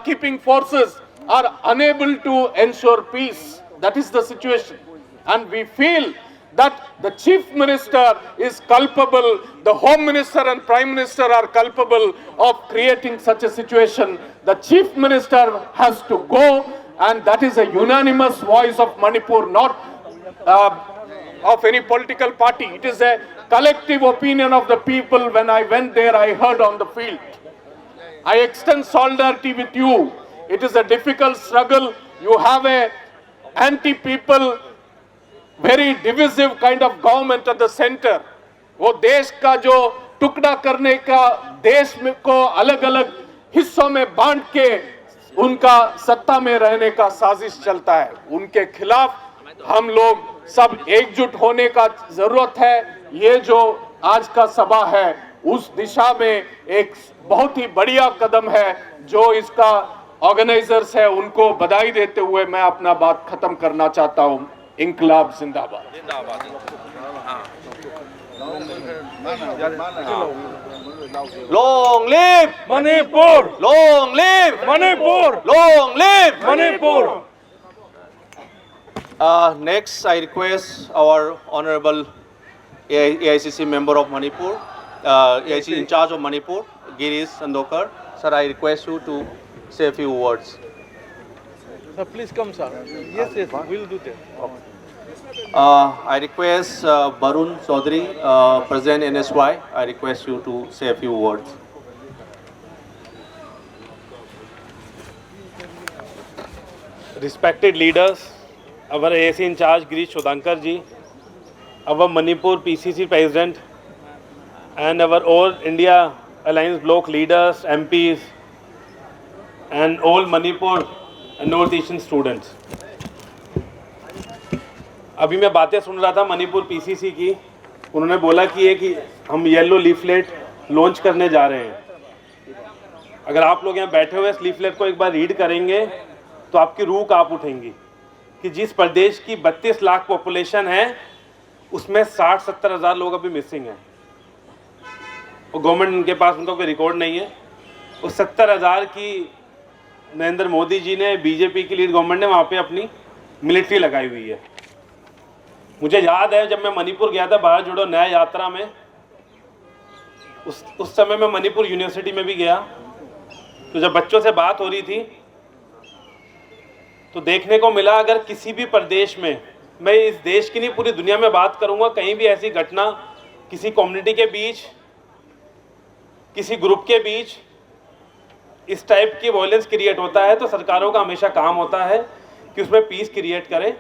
keeping forces are unable to ensure peace. That is the situation, and we feel that the chief minister is culpable, the home minister and prime minister are culpable of creating such a situation. The chief minister has to go, and that is a unanimous voice of Manipur, not of any political party. It is a collective opinion of the people. When I went there, I heard on the field. I extend solidarity with you. It is a difficult struggle. You have a anti-people, very divisive kind of government at the center. वो देश का जो टुकड़ा करने का, देश में को अलग अलग हिस्सों में बांट के उनका सत्ता में रहने का साजिश चलता है. उनके खिलाफ हम लोग सब एकजुट होने का जरूरत है. ये जो आज का सभा है उस दिशा में एक बहुत ही बढ़िया कदम है. जो इसका ऑर्गेनाइजर्स है उनको बधाई देते हुए मैं अपना बात खत्म करना चाहता हूं. इंकलाब जिंदाबाद. Long live Manipur! Long live Manipur! Long live Manipur! Next, I request our Honorable AICC member of Manipur, AIC in charge of Manipur, Girish Sandokar. Sir, I request you to say a few words. Sir, please come, sir. Yes, we'll do that. I request Barun Chaudhary, President NSY. I request you to say a few words. Respected leaders, our AIC in charge Girish Sandokar ji, our Manipur PCC President, and our all India Alliance Bloc leaders, MPs, and all Manipur and North Asian students. अभी मैं बातें सुन रहा था Manipur PCC की. उन्होंने बोला कि हम येलो लीफलेट लॉन्च करने जा रहे हैं. अगर आप लोग यहाँ बैठे हुए इस लीफलेट को एक बार रीड करेंगे तो आपकी रूह कांप उठेंगी कि जिस प्रदेश की 32 लाख पॉपुलेशन है उसमें 60-70 हज़ार लोग अभी मिसिंग हैं. और गवर्नमेंट के पास उनका कोई रिकॉर्ड नहीं है. उस 70 हज़ार की नरेंद्र मोदी जी ने, बीजेपी की लीड गवर्नमेंट ने वहाँ पे अपनी मिलिट्री लगाई हुई है. मुझे याद है जब मैं मणिपुर गया था भारत जोड़ो न्याय यात्रा में, उस समय मैं मणिपुर यूनिवर्सिटी में भी गया. तो जब बच्चों से बात हो रही थी तो देखने को मिला अगर किसी भी प्रदेश में, मैं इस देश की नहीं पूरी दुनिया में बात करूंगा, कहीं भी ऐसी घटना किसी कम्युनिटी के बीच, किसी ग्रुप के बीच इस टाइप की वॉयलेंस क्रिएट होता है तो सरकारों का हमेशा काम होता है कि उसमें पीस क्रिएट करें।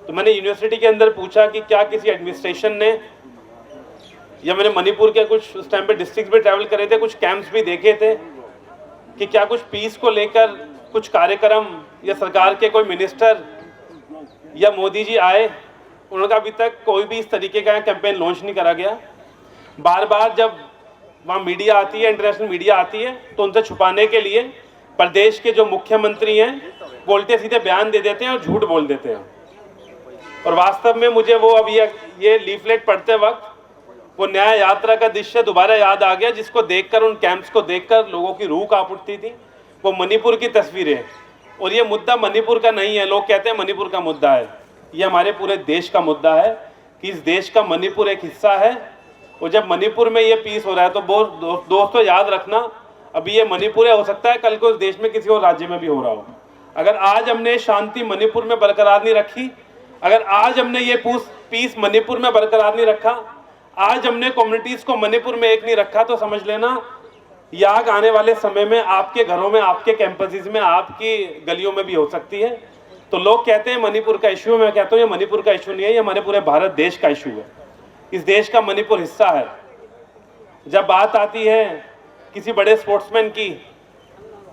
तो मैंने यूनिवर्सिटी के अंदर पूछा कि क्या किसी एडमिनिस्ट्रेशन ने, या मैंने मणिपुर के कुछ उस टाइम पे डिस्ट्रिक्ट भी ट्रैवल करे थे, कुछ कैंप्स भी देखे थे, कि क्या कुछ पीस को लेकर कुछ कार्यक्रम या सरकार के कोई मिनिस्टर या मोदी जी आए, उनका अभी तक कोई भी इस तरीके का कैंपेन लॉन्च नहीं करा गया। बार बार जब वहाँ मीडिया आती है, इंटरनेशनल मीडिया आती है, तो उनसे छुपाने के लिए प्रदेश के जो मुख्यमंत्री हैं वो उल्टे सीधे बयान दे देते हैं और झूठ बोल देते हैं। और वास्तव में मुझे वो अब ये लीफलेट पढ़ते वक्त वो न्याय यात्रा का दृश्य दोबारा याद आ गया, जिसको देखकर, उन कैंप्स को देखकर लोगों की रूह कांप उठती थी। वो मणिपुर की तस्वीरें, और ये मुद्दा मणिपुर का नहीं है। लोग कहते हैं मणिपुर का मुद्दा है, ये हमारे पूरे देश का मुद्दा है कि इस देश का मणिपुर एक हिस्सा है। और जब मणिपुर में ये पीस हो रहा है तो दोस्तों याद रखना, अभी ये मणिपुर है, हो सकता है कल को इस देश में किसी और राज्य में भी हो रहा हो। अगर आज हमने शांति मणिपुर में बरकरार नहीं रखी, अगर आज हमने ये पीस मणिपुर में बरकरार नहीं रखा, आज हमने कम्युनिटीज को मणिपुर में एक नहीं रखा, तो समझ लेना ये आग आने वाले समय में आपके घरों में, आपके कैंपसेस में, आपकी गलियों में भी हो सकती है। तो लोग कहते हैं मणिपुर का इशू है, मैं कहता हूँ ये मणिपुर का इशू नहीं है, ये हमारे पूरे भारत देश का इशू है। इस देश का मणिपुर हिस्सा है। जब बात आती है किसी बड़े स्पोर्ट्समैन की,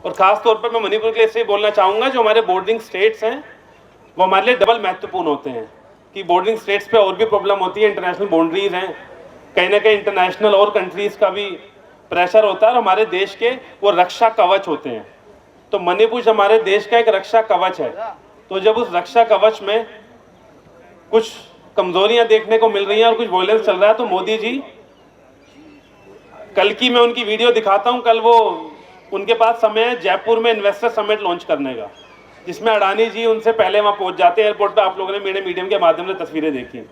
और खास तौर पर मैं मणिपुर के लिए इसलिए बोलना चाहूँगा, जो हमारे बॉर्डरिंग स्टेट्स हैं वो हमारे लिए डबल महत्वपूर्ण होते हैं, कि बॉर्डरिंग स्टेट्स पे और भी प्रॉब्लम होती है, इंटरनेशनल बाउंड्रीज हैं, कहीं ना कहीं इंटरनेशनल और कंट्रीज का भी प्रेशर होता है, और हमारे देश के वो रक्षा कवच होते हैं। तो मणिपुर हमारे देश का एक रक्षा कवच है। तो जब उस रक्षा कवच में कुछ कमजोरियां देखने को मिल रही हैं और कुछ वॉयलेंस चल रहा है, तो मोदी जी, कल की मैं उनकी वीडियो दिखाता हूं, कल वो उनके पास समय है जयपुर में इन्वेस्टर समिट लॉन्च करने का, जिसमें अडानी जी उनसे पहले वहां पहुंच जाते हैं एयरपोर्ट पे। आप लोगों ने मेरे मीडियम के माध्यम से तस्वीरें देखी।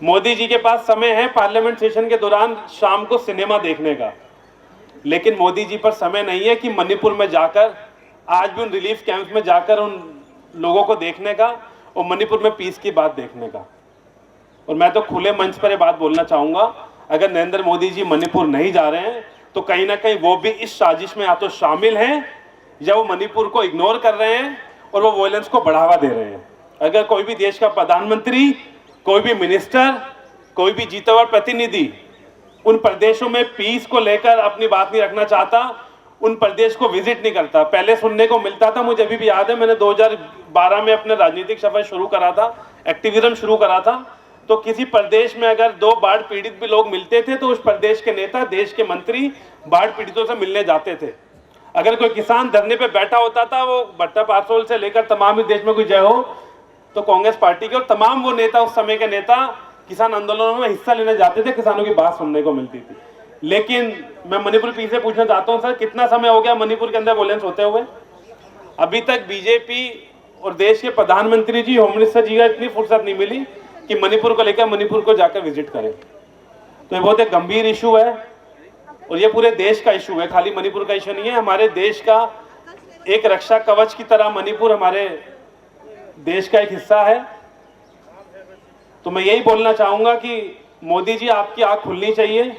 मोदी जी के पास समय है पार्लियामेंट सेशन के दौरान शाम को सिनेमा देखने का, लेकिन मोदी जी पर समय नहीं है कि मणिपुर में जाकर, आज भी उन रिलीफ कैंप में जाकर उन लोगों को देखने का और मणिपुर में पीस की बात देखने का। और मैं तो खुले मंच पर ये बात बोलना चाहूंगा, अगर नरेंद्र मोदी जी मणिपुर नहीं जा रहे हैं तो कहीं ना कहीं वो भी इस साजिश में या तो शामिल हैं, या वो मणिपुर को इग्नोर कर रहे हैं और वो वॉयलेंस को बढ़ावा दे रहे हैं। अगर कोई भी देश का प्रधानमंत्री, कोई भी मिनिस्टर, कोई भी जीता हुआ प्रतिनिधि उन प्रदेशों में पीस को लेकर अपनी बात नहीं रखना चाहता, उन प्रदेश को विजिट नहीं करता। पहले सुनने को मिलता था, मुझे अभी भी याद है, मैंने 2012 में अपने राजनीतिक सफर शुरू करा था, एक्टिविज्म शुरू करा था, तो किसी प्रदेश में अगर 2 बाढ़ पीड़ित भी लोग मिलते थे तो उस प्रदेश के नेता, देश के मंत्री बाढ़ पीड़ितों से मिलने जाते थे। अगर कोई किसान धरने पे बैठा होता था, वो भट्टा पारसोल से लेकर तमाम इस देश में कोई जय हो, तो कांग्रेस पार्टी के और तमाम वो नेता, उस समय के नेता किसान आंदोलनों में हिस्सा लेने जाते थे, किसानों की बात सुनने को मिलती थी। लेकिन मैं मणिपुर पीस से पूछना चाहता हूं, सर कितना समय हो गया मणिपुर के अंदर वॉयलेंस होते हुए? अभी तक बीजेपी और देश के प्रधानमंत्री जी, होम मिनिस्टर जी का इतनी फुर्सत नहीं मिली कि मणिपुर को लेकर मणिपुर को जाकर विजिट करें। तो ये बहुत एक गंभीर इशू है और ये पूरे देश का इशू है, खाली मणिपुर का इशू नहीं है। हमारे देश का एक रक्षा कवच की तरह मणिपुर हमारे देश का एक हिस्सा है। तो मैं यही बोलना चाहूंगा कि मोदी जी, आपकी आंख खुलनी चाहिए।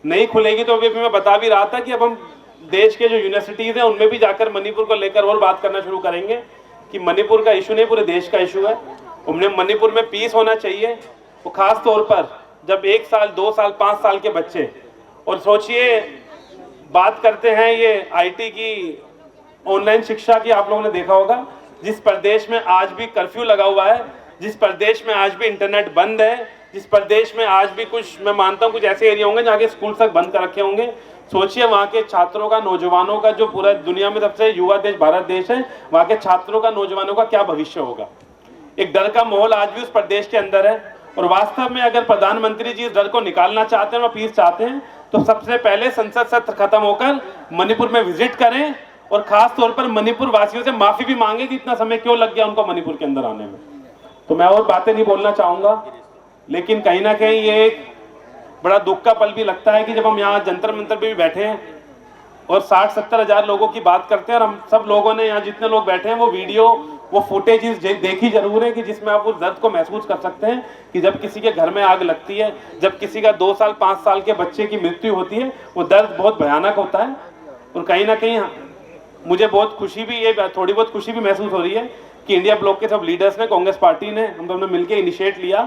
नहीं खुलेगी तो अभी मैं बता भी रहा था कि अब हम देश के जो यूनिवर्सिटीज हैं उनमें भी जाकर मणिपुर को लेकर और बात करना शुरू करेंगे कि मणिपुर का इशू नहीं, पूरे देश का इशू है। उन्हें मणिपुर में पीस होना चाहिए। वो खास तौर पर जब 1 साल, 2 साल, 5 साल के बच्चे, और सोचिए बात करते हैं ये आईटी की, ऑनलाइन शिक्षा की, आप लोगों ने देखा होगा, जिस प्रदेश में आज भी कर्फ्यू लगा हुआ है, जिस प्रदेश में आज भी इंटरनेट बंद है, जिस प्रदेश में आज भी कुछ, मैं मानता हूं कुछ ऐसे एरिया होंगे जहाँ के स्कूल तक बंद कर रखे होंगे। सोचिए वहाँ के छात्रों का, नौजवानों का, जो पूरा दुनिया में सबसे युवा देश भारत देश है, वहाँ के छात्रों का, नौजवानों का क्या भविष्य होगा। एक डर का माहौल आज भी उस प्रदेश के अंदर है। और वास्तव में अगर प्रधानमंत्री जी इस डर को निकालना चाहते हैं और पीस चाहते हैं तो सबसे पहले संसद सत्र खत्म होकर मणिपुर में विजिट करें और खास तौर पर मणिपुर वासियों से माफी भी मांगे कि इतना समय क्यों लग गया उनको मणिपुर के अंदर आने में। तो मैं और बातें नहीं बोलना चाहूंगा, लेकिन कहीं ना कहीं ये एक बड़ा दुख का पल भी लगता है कि जब हम यहाँ जंतर मंतर पे भी बैठे हैं और 60-70 हज़ार लोगों की बात करते हैं और हम सब लोगों ने, यहाँ जितने लोग बैठे हैं, वो वीडियो, वो फुटेजेस देखी जरूर है कि जिसमें आप उस दर्द को महसूस कर सकते हैं कि जब किसी के घर में आग लगती है, जब किसी का 2 साल 5 साल के बच्चे की मृत्यु होती है, वो दर्द बहुत भयानक होता है। और कहीं ना कहीं मुझे बहुत खुशी भी, ये थोड़ी बहुत खुशी भी महसूस हो रही है कि इंडिया ब्लॉक के सब लीडर्स ने, कांग्रेस पार्टी ने, हम दोनों मिलकर इनिशिएट लिया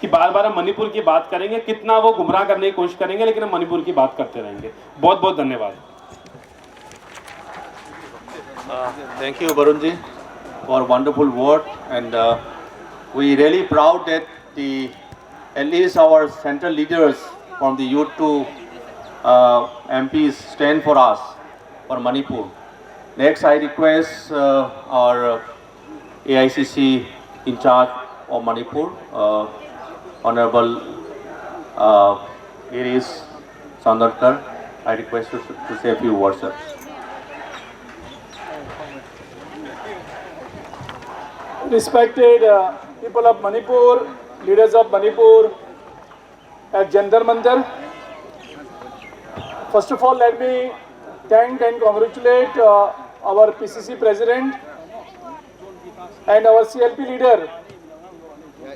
कि बार बार हम मणिपुर की बात करेंगे, कितना वो गुमराह करने की कोशिश करेंगे, लेकिन हम मणिपुर की बात करते रहेंगे। बहुत बहुत धन्यवाद। Thank you, Barunji, for wonderful word, and we really proud that at least our central leaders from the youth to MPs stand for us, for Manipur. Next, I request our AICC in charge of Manipur, Honorable Jantar. I request you to say a few words, sir. Respected people of Manipur, leaders of Manipur at Jantar Mantar. First of all, let me thank and congratulate our PCC President and our CLP leader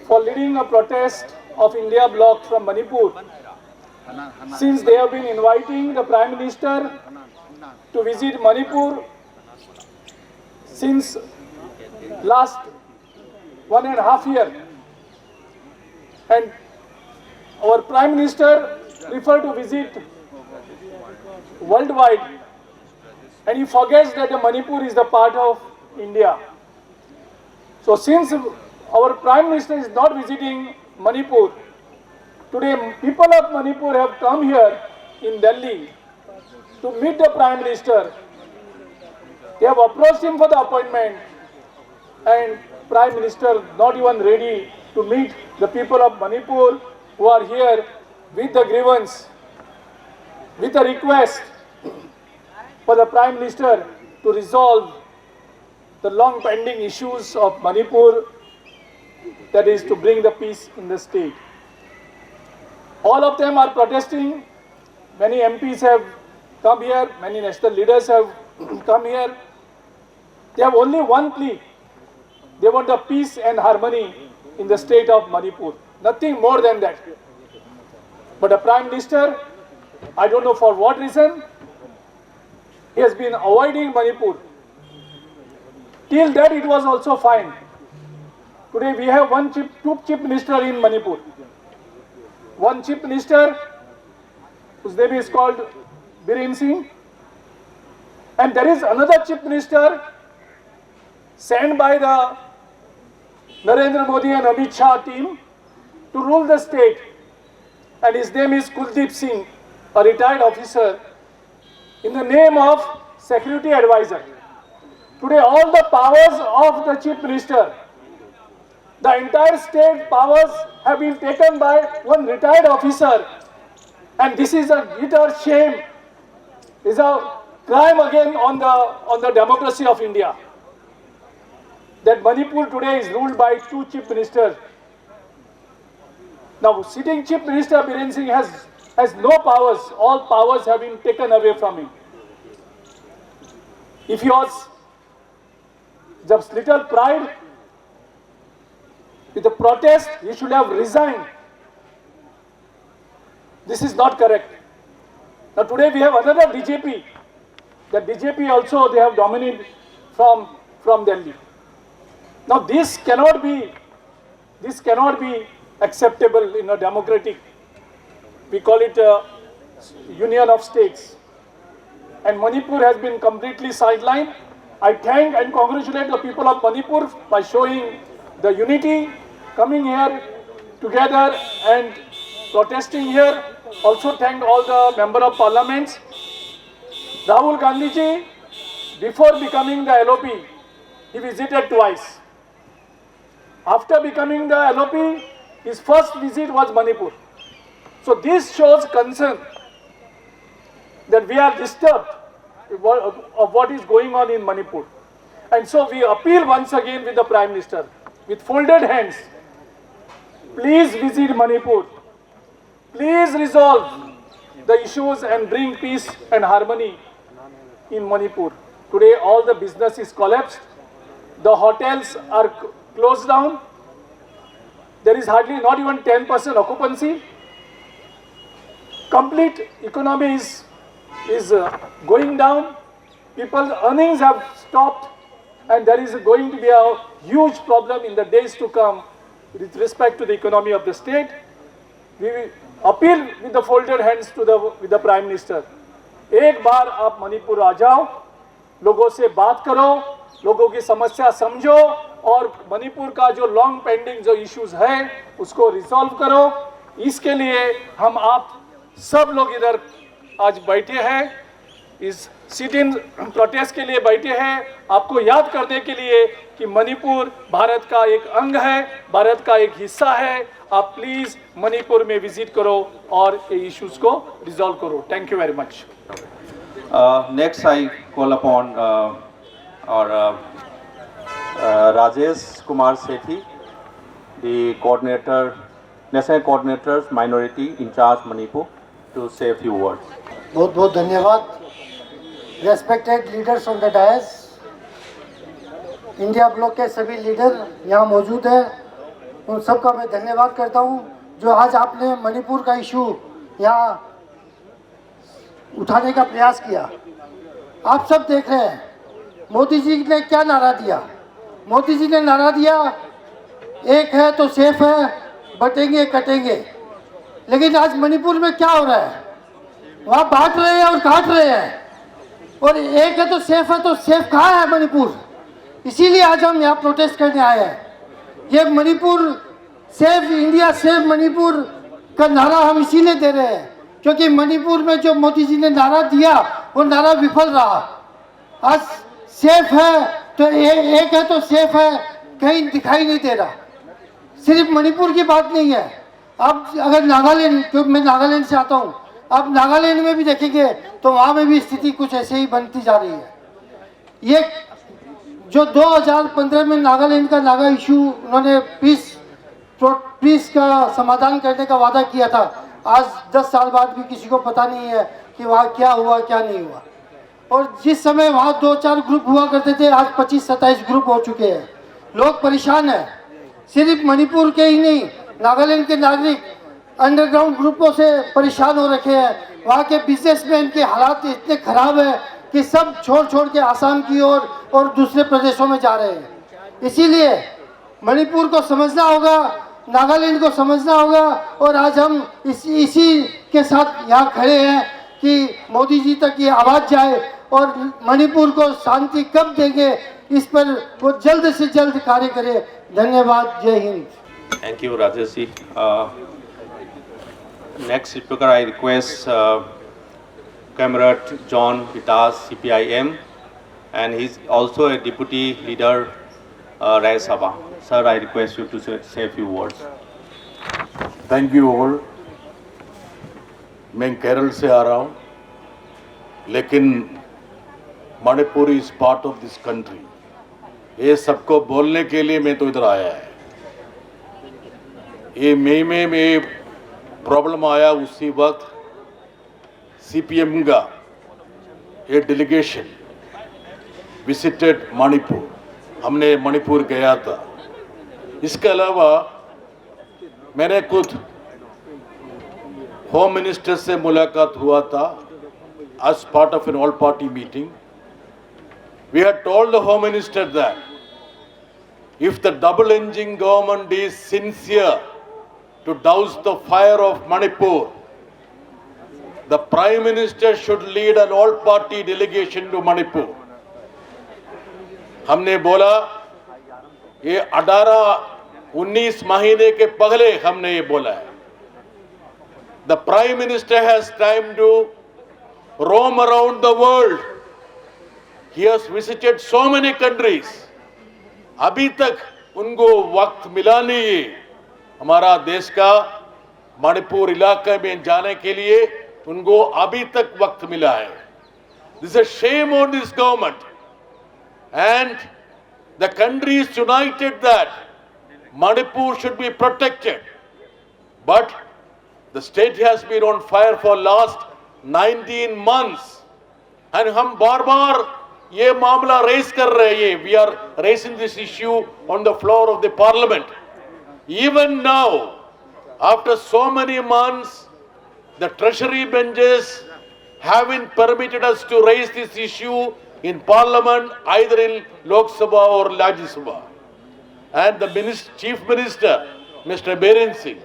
for leading a protest of India Bloc from Manipur, since they have been inviting the Prime Minister to visit Manipur since last 1.5 years, and our Prime Minister preferred to visit worldwide, and he forgets that the Manipur is the part of India. So since our Prime Minister is not visiting Manipur, today people of Manipur have come here in Delhi to meet the Prime Minister. They have approached him for the appointment, and Prime Minister not even ready to meet the people of Manipur who are here with the grievance, with a request for the Prime Minister to resolve the long pending issues of Manipur, that is to bring the peace in the state. All of them are protesting. Many MPs have come here, many national leaders have come here. They have only one plea. They want the peace and harmony in the state of Manipur. Nothing more than that. But the Prime Minister, I don't know for what reason, he has been avoiding Manipur. Till that it was also fine. Today we have two chief minister in Manipur. One chief minister whose name is called Biren Singh, and there is another chief minister sent by the Narendra Modi and Amit Shah team to rule the state, and his name is Kuldeep Singh, a retired officer in the name of security advisor. Today all the powers of the chief minister, the entire state powers have been taken by one retired officer, and this is a bitter shame, is a crime again on the democracy of India, that Manipur today is ruled by two chief ministers. Now sitting chief minister Biren Singh has no powers. All powers have been taken away from him. If he was just little pride with the protest, he should have resigned. This is not correct. Now today we have another DJP. The DJP also they have dominated from Delhi. Now this cannot be acceptable in a democratic, we call it a union of states. And Manipur has been completely sidelined. I thank and congratulate the people of Manipur by showing the unity, coming here together and protesting here. Also thank all the member of parliaments. Rahul Gandhi ji, before becoming the LOP, he visited twice. After becoming the LOP, his first visit was Manipur. So this shows concern that we are disturbed of what is going on in Manipur. And so we appeal once again with the Prime Minister, with folded hands, please visit Manipur. Please resolve the issues and bring peace and harmony in Manipur. Today all the business is collapsed. The hotels are closed down. There is hardly not even 10% occupancy. Complete economy is is going down. People's earnings have stopped, and there is going to be a huge problem in the days to come with respect to the economy of the state. We will appeal with the folded hands to the Prime Minister. एक बार आप मणिपुर आ जाओ, लोगों से बात करो, लोगों की समस्या समझो और मणिपुर का जो लॉन्ग पेंडिंग जो इश्यूज है उसको रिजॉल्व करो. इसके लिए हम आप सब लोग इधर आज बैठे हैं, इस सिट इन प्रोटेस्ट के लिए बैठे हैं, आपको याद करने के लिए कि मणिपुर भारत का एक अंग है, भारत का एक हिस्सा है. आप प्लीज मणिपुर में विजिट करो और ये इश्यूज को रिजॉल्व करो. Thank you very much. Next, I call upon our Rajesh Kumar Sethi, the coordinator, National Coordinators Minority in charge Manipur, to say a few words. बहुत बहुत धन्यवाद. Respected leaders on the dais, India block के सभी leader यहाँ मौजूद हैं, उन सब का मैं धन्यवाद करता हूँ जो आज आपने मणिपुर का इशू यहाँ उठाने का प्रयास किया. आप सब देख रहे हैं मोदी जी ने क्या नारा दिया. मोदी जी ने नारा दिया एक है तो सेफ है, बटेंगे कटेंगे. लेकिन आज मणिपुर में क्या हो रहा है, वहाँ बांट रहे हैं और काट रहे हैं. और एक है तो सेफ कहाँ है मणिपुर. इसीलिए आज हम यहाँ प्रोटेस्ट करने आए हैं. ये Manipur safe, India safe Manipur का नारा हम इसीलिए दे रहे हैं क्योंकि मणिपुर में जो मोदी जी ने नारा दिया वो नारा विफल रहा. आज सेफ है तो एक है तो सेफ है, कहीं दिखाई नहीं दे रहा. सिर्फ मणिपुर की बात नहीं है. अब अगर नागालैंड, क्योंकि मैं नागालैंड से आता हूँ, अब नागालैंड में भी देखेंगे तो वहाँ में भी स्थिति कुछ ऐसे ही बनती जा रही है. ये जो 2015 में नागालैंड का नागा इशू उन्होंने पीस का समाधान करने का वादा किया था, आज 10 साल बाद भी किसी को पता नहीं है कि वहाँ क्या हुआ क्या नहीं हुआ. और जिस समय वहाँ 2-4 ग्रुप हुआ करते थे, आज 25-27 ग्रुप हो चुके हैं. लोग परेशान हैं. सिर्फ मणिपुर के ही नहीं, नागालैंड के नागरिक अंडरग्राउंड ग्रुपों से परेशान हो रखे हैं. वहाँ के बिजनेसमैन के हालात इतने खराब है कि सब छोड़ के आसाम की ओर और दूसरे प्रदेशों में जा रहे हैं. इसीलिए मणिपुर को समझना होगा, नागालैंड को समझना होगा. और आज हम इसी के साथ यहाँ खड़े हैं कि मोदी जी तक ये आवाज़ जाए और मणिपुर को शांति कब देंगे इस पर वो जल्द से जल्द कार्य करे. धन्यवाद. जय Hind. Thank you, Rajesh ji. Next speaker, I request Comrade John Vitas, CPIM, and he's also a deputy leader, Rajya Sabha. Sir, I request you to say a few words. Thank you all. मैं केरल से आ रहा हूँ, लेकिन Manipur is part of this country. ये सबको बोलने के लिए मैं तो इधर आया है. ये मई में प्रॉब्लम आया, उसी वक्त सीपीएम का ये डेलीगेशन विजिटेड मणिपुर. हमने मणिपुर गया था. इसके अलावा मैंने खुद होम मिनिस्टर से मुलाकात हुआ था as part of an all party meeting. We had told the home minister that if the double engine government is sincere to douse the fire of Manipur, the Prime Minister should lead an all party delegation to Manipur. हमने बोला ये 18-19 महीने के पहले हमने ये बोला है. The Prime Minister has time to roam around the world. He has visited so many countries. अभी तक उनको वक्त मिला नहीं है हमारा देश का मणिपुर इलाके में जाने के लिए. उनको अभी तक वक्त मिला है. This is a shame on this government. And the country is united that Manipur should be protected. But the state has been on fire for last 19 months. And हम बार-बार ये मामला रेस कर रहे हैं. We are raising this issue on the floor of the parliament. Even now, after so many months, the treasury benches haven't permitted us to raise this issue in Parliament, either in Lok Sabha or Rajya Sabha. And the Chief Minister, Mr. Biren Singh,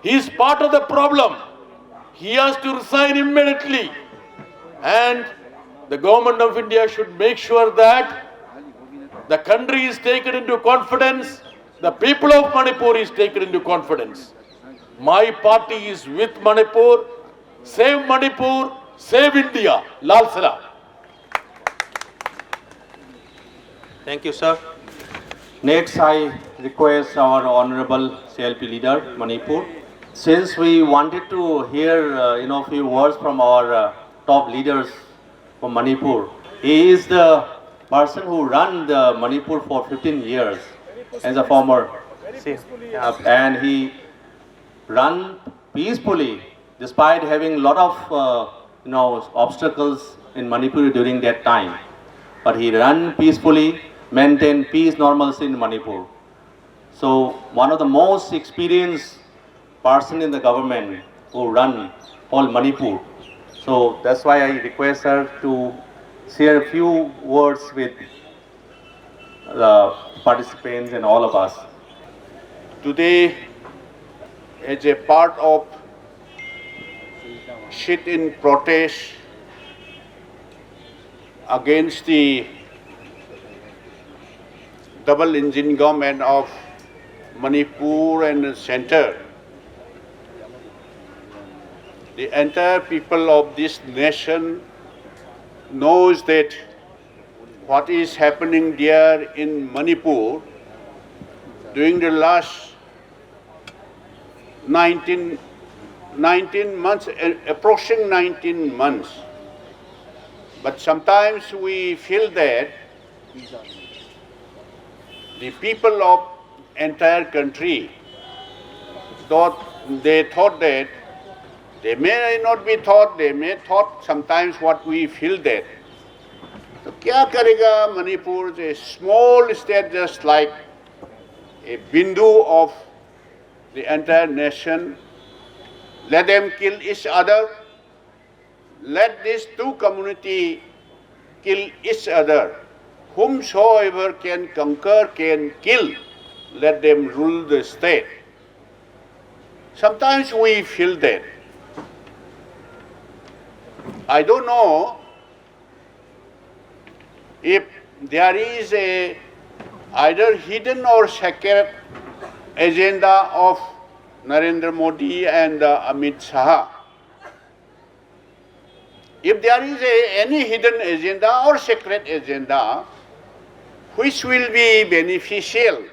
he is part of the problem. He has to resign immediately. And the government of India should make sure that the country is taken into confidence, the people of Manipur is taken into confidence. My party is with Manipur. Save Manipur, save India. Lal Salam. Thank you, sir. Next, I request our Honorable CLP leader, Manipur. Since we wanted to hear, a few words from our top leaders from Manipur, he is the person who ran the Manipur for 15 years as a former, and he ran peacefully despite having a lot of, obstacles in Manipur during that time. But he ran peacefully, maintained peace, normalcy in Manipur. So one of the most experienced person in the government who run whole Manipur. So that's why I request her to share a few words with the participants and all of us. Today, as a part of sit-in protest against the double engine government of Manipur and the center, the entire people of this nation knows that what is happening there in Manipur during the last 19 months, approaching 19 months. But sometimes we feel that the people of entire country, they thought that, they may not be thought, they may thought sometimes what we feel that. So kya karega Manipur is a small state just like a bindu of the entire nation. Let them kill each other. Let these two communities kill each other. Whomsoever can conquer, can kill. Let them rule the state. Sometimes we feel that. I don't know if there is a either hidden or secret agenda of Narendra Modi and Amit Shah. If there is any hidden agenda or secret agenda which will be beneficial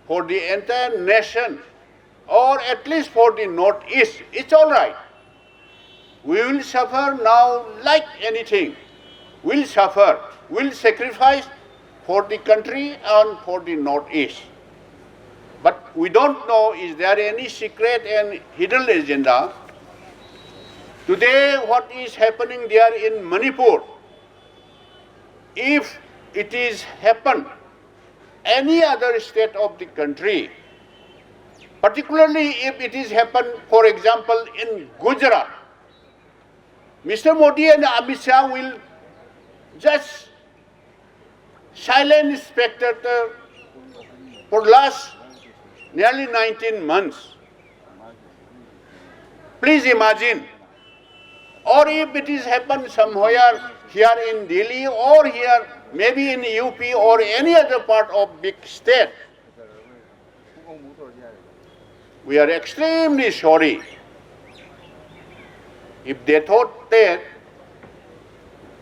for the entire nation or at least for the Northeast, it's all right. We will suffer now like anything. We'll suffer, we'll sacrifice for the country and for the Northeast. But we don't know, is there any secret and hidden agenda? Today, what is happening there in Manipur, if it is happened any other state of the country, particularly if it is happened, for example, in Gujarat, Mr. Modi and Amit Shah will just silent spectator for last nearly 19 months. Please imagine. Or if it is happened somewhere here in Delhi or here maybe in UP or any other part of big state, we are extremely sorry. If they thought that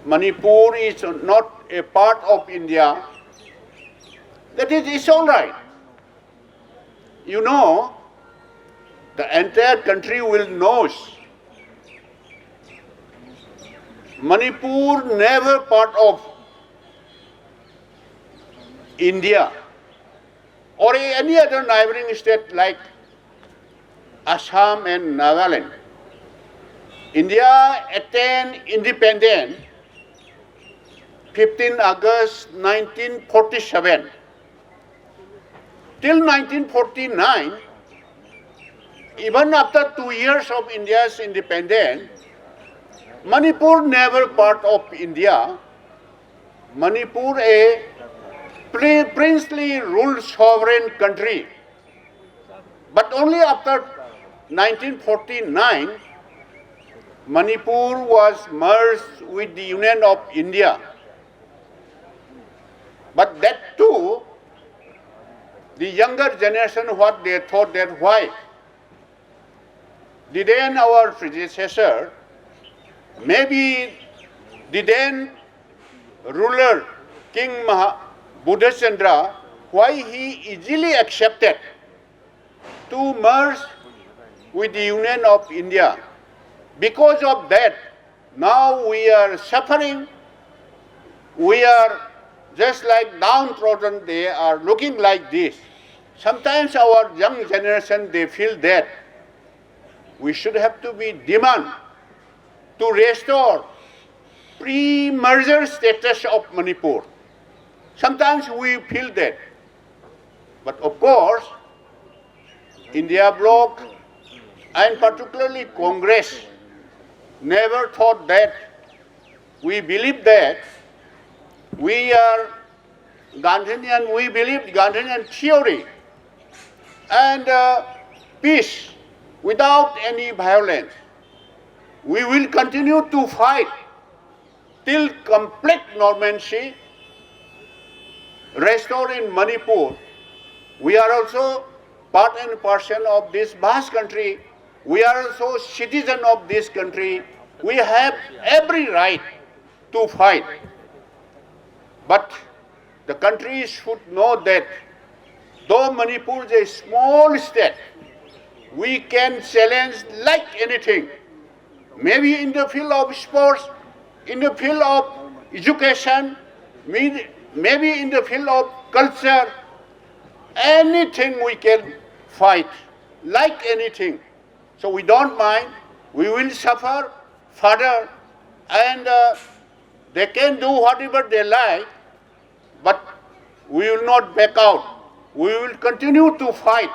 Manipur is not a part of India, that it's all right. You know, the entire country will know Manipur never part of India or any other neighboring state like Assam and Nagaland. India attained independence 15 August 1947. Till 1949, even after 2 years of India's independence, Manipur never part of India. Manipur a princely ruled sovereign country. But only after 1949, Manipur was merged with the Union of India. But that too, the younger generation, what they thought that why? The then our predecessor, maybe the then ruler, King Buddhachandra, why he easily accepted to merge with the Union of India. Because of that, now we are suffering, we are just like downtrodden, they are looking like this. Sometimes our young generation, they feel that we should have to be demand to restore pre-merger status of Manipur. Sometimes we feel that. But of course, India Bloc and particularly Congress never thought that. We believe that we are Gandhian, we believe Gandhian theory and peace without any violence. We will continue to fight till complete normalcy restored in Manipur. We are also part and parcel of this vast country. We are also citizen of this country. We have every right to fight. But the country should know that though Manipur is a small state, we can challenge like anything. Maybe in the field of sports, in the field of education, maybe in the field of culture, anything we can fight, like anything. So we don't mind, we will suffer further, and they can do whatever they like, but we will not back out. We will continue to fight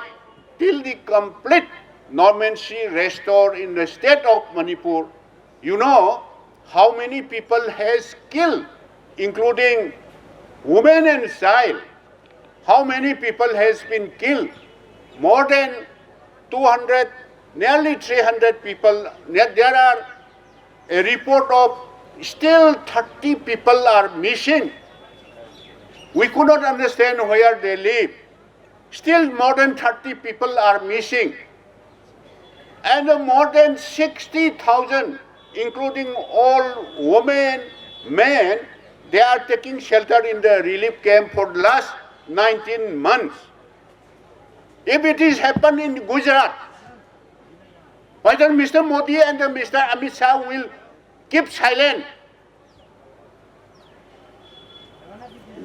till the complete normalcy restored in the state of Manipur. You know how many people has killed, including women and child. How many people has been killed? More than 200, nearly 300 people. There are a report of still 30 people are missing. We could not understand where they live. Still more than 30 people are missing. And more than 60,000, including all women, men, they are taking shelter in the relief camp for the last 19 months. If it is happened in Gujarat, whether Mr. Modi and Mr. Amit Shah will keep silent.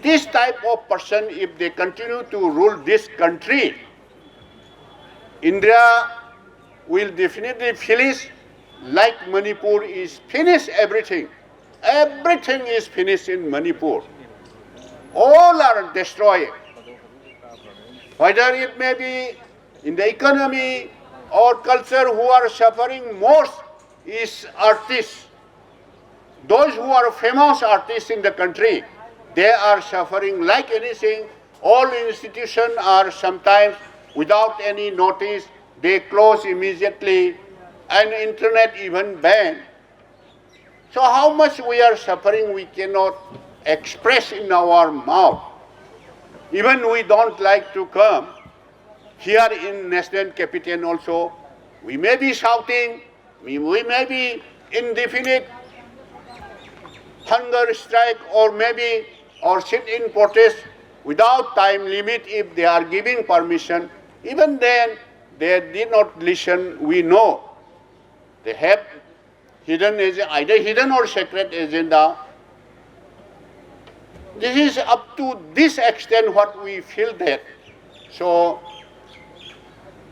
This type of person, if they continue to rule this country, India will definitely finish like Manipur is finished everything. Everything is finished in Manipur. All are destroyed. Whether it may be in the economy or culture, who are suffering most is artists. Those who are famous artists in the country, they are suffering like anything. All institutions are sometimes without any notice, they close immediately, and internet even banned. So how much we are suffering we cannot express in our mouth. Even we don't like to come here in national capital also. We may be shouting, we may be indefinite hunger strike, or maybe or sit in protest without time limit if they are giving permission. Even then, they did not listen. We know they have hidden agenda, either hidden or secret agenda. This is up to this extent what we feel that. So,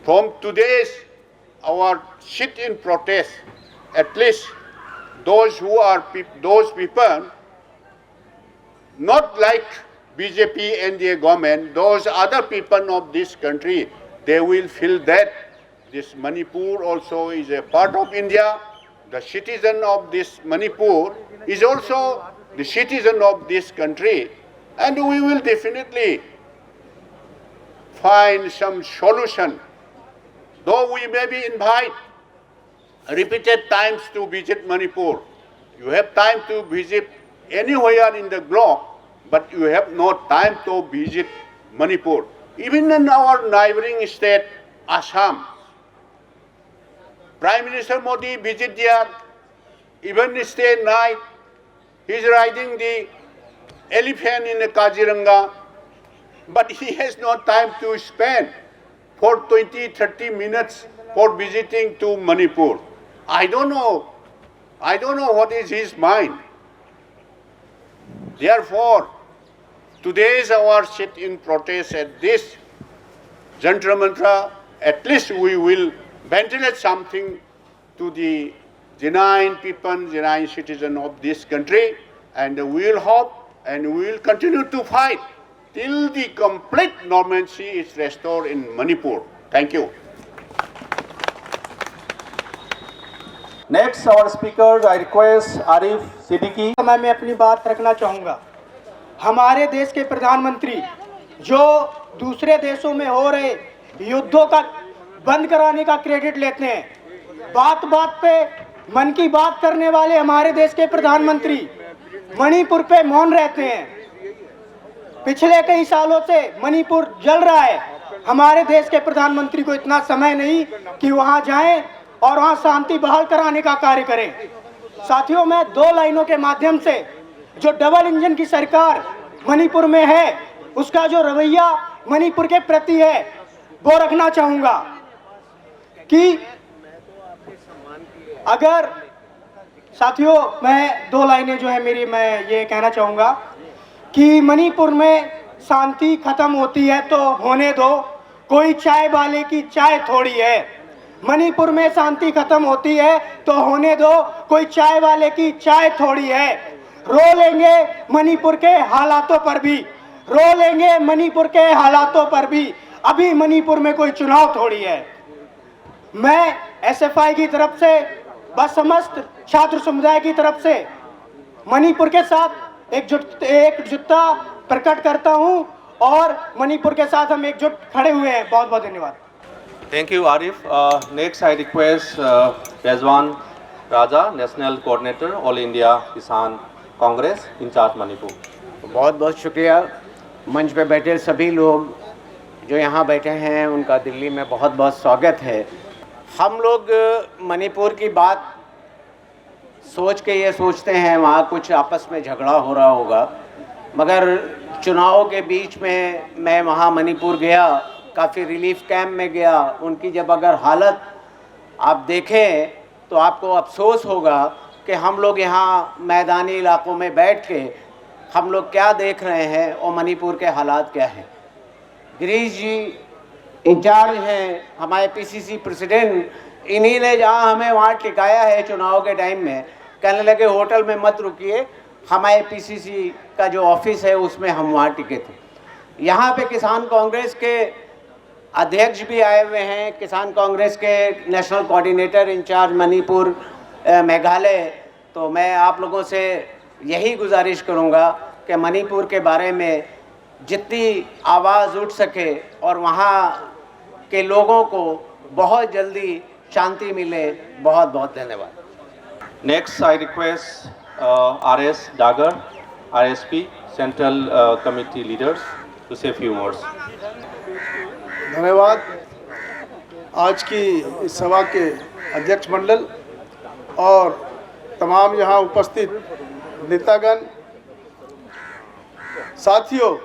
from today's our sit in protest, at least those who are those people, not like BJP and the government, those other people of this country, they will feel that this Manipur also is a part of India. the citizen of this Manipur, is also the citizen of this country, and we will definitely find some solution. Though we may be invited repeated times to visit Manipur, you have time to visit anywhere in the Bloc, but you have no time to visit Manipur. Even in our neighboring state, Assam, Prime Minister Modi visit there, even stay night. He is riding the elephant in the Kaziranga, but he has no time to spend for 20-30 minutes for visiting to Manipur. I don't know what is his mind. Therefore, today is our sit-in protest at this Jantar Mantra. At least we will ventilate something to the genuine people, genuine citizens of this country, and we will hope and we will continue to fight till the complete normalcy is restored in Manipur. Thank you. Next, our speakers, I request Arif Siddiqui. मैं अपनी बात रखना चाहूँगा। हमारे देश के प्रधानमंत्री जो दूसरे देशों में हो रहे युद्धों का बंद कराने का क्रेडिट लेते हैं, बात बात पे मन की बात करने वाले हमारे देश के प्रधानमंत्री मणिपुर पे मौन रहते हैं। पिछले कई सालों से मणिपुर जल रहा है। हमारे देश के प्रधानमंत्री को इतना समय नहीं कि वहां जाएं और वहां शांति बहाल कराने का कार्य करें। साथियों, मैं दो लाइनों के माध्यम से जो डबल इंजन की सरकार मणिपुर में है, उसका जो रवैया मणिपुर के प्रति है, वो रखना चाहूंगा कि अगर साथियों, मैं दो लाइनें जो है मेरी, मैं ये कहना चाहूँगा कि मणिपुर में शांति खत्म होती है तो होने दो, कोई चाय वाले की चाय थोड़ी है। मणिपुर में शांति खत्म होती है तो होने दो, कोई चाय वाले की चाय थोड़ी है। रो लेंगे मणिपुर के हालातों पर भी, रो लेंगे मणिपुर के हालातों पर भी, अभी मणिपुर में कोई चुनाव थोड़ी है। मैं एसएफआई की तरफ से, बस समस्त छात्र समुदाय की तरफ से मणिपुर के साथ एकजुटता प्रकट करता हूं और मणिपुर के साथ हम एकजुट खड़े हुए हैं। बहुत बहुत धन्यवाद। Thank you, Arif. Next, I request Rezwan Raja, National Coordinator, All India Kisan Congress, in charge Manipur. बहुत बहुत शुक्रिया। मंच पे बैठे सभी लोग जो यहाँ बैठे हैं, उनका दिल्ली में बहुत बहुत स्वागत है। हम लोग मणिपुर की बात सोच के ये सोचते हैं वहाँ कुछ आपस में झगड़ा हो रहा होगा, मगर चुनाव के बीच में मैं वहाँ मणिपुर गया, काफ़ी रिलीफ कैंप में गया। उनकी जब अगर हालत आप देखें तो आपको अफसोस होगा कि हम लोग यहाँ मैदानी इलाकों में बैठ के हम लोग क्या देख रहे हैं और मणिपुर के हालात क्या हैं। गिरीश जी इंचार्ज हैं, हमारे पीसीसी प्रेसिडेंट, इन्हीं ने जहाँ हमें वहाँ टिकाया है चुनाव के टाइम में, कहने लगे होटल में मत रुकिए, हमारे पीसीसी का जो ऑफिस है उसमें हम वहाँ टिके थे। यहाँ पे किसान कांग्रेस के अध्यक्ष भी आए हुए हैं, किसान कांग्रेस के national coordinator incharge Manipur Meghalaya. तो मैं आप लोगों से यही गुजारिश करूँगा कि मणिपुर के बारे में जितनी आवाज़ उठ सके और वहाँ के लोगों को बहुत जल्दी शांति मिले। बहुत बहुत धन्यवाद। Next, I request RS Dagar, RSP, Central Committee leaders, to say a few words. धन्यवाद। आज की इस सभा के अध्यक्ष मंडल और तमाम यहाँ उपस्थित नेतागण, साथियों,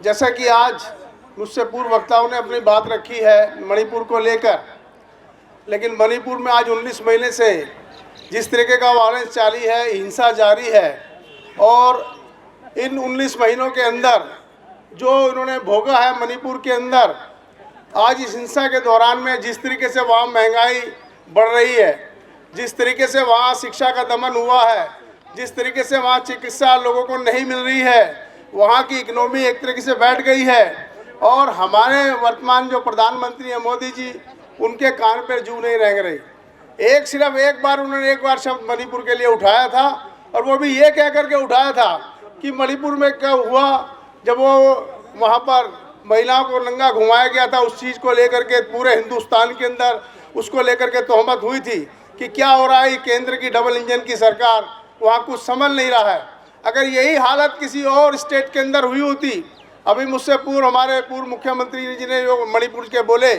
जैसा कि आज मुझसे पूर्व वक्ताओं ने अपनी बात रखी है मणिपुर को लेकर, लेकिन मणिपुर में आज 19 महीने से जिस तरीके का वायलेंस जारी है, हिंसा जारी है, और इन 19 महीनों के अंदर जो इन्होंने भोगा है मणिपुर के अंदर, आज इस हिंसा के दौरान में जिस तरीके से वहाँ महंगाई बढ़ रही है, जिस तरीके से वहाँ शिक्षा का दमन हुआ है, जिस तरीके से वहाँ चिकित्सा लोगों को नहीं मिल रही है, वहाँ की इकोनॉमी एक तरीके से बैठ गई है, और हमारे वर्तमान जो प्रधानमंत्री हैं मोदी जी, उनके कान पर जू नहीं रह रही। सिर्फ एक बार उन्होंने एक बार शब्द मणिपुर के लिए उठाया था, और वो भी ये कह करके उठाया था कि मणिपुर में क्या हुआ जब वो वहाँ पर महिलाओं को नंगा घुमाया गया था, उस चीज़ को लेकर के पूरे हिंदुस्तान के अंदर उसको लेकर के तोहमत हुई थी कि क्या हो रहा है, केंद्र की डबल इंजन की सरकार वहाँ कुछ समझ नहीं रहा है। अगर यही हालत किसी और स्टेट के अंदर हुई होती, अभी मुझसे हमारे पूर्व मुख्यमंत्री जी ने जो मणिपुर के बोले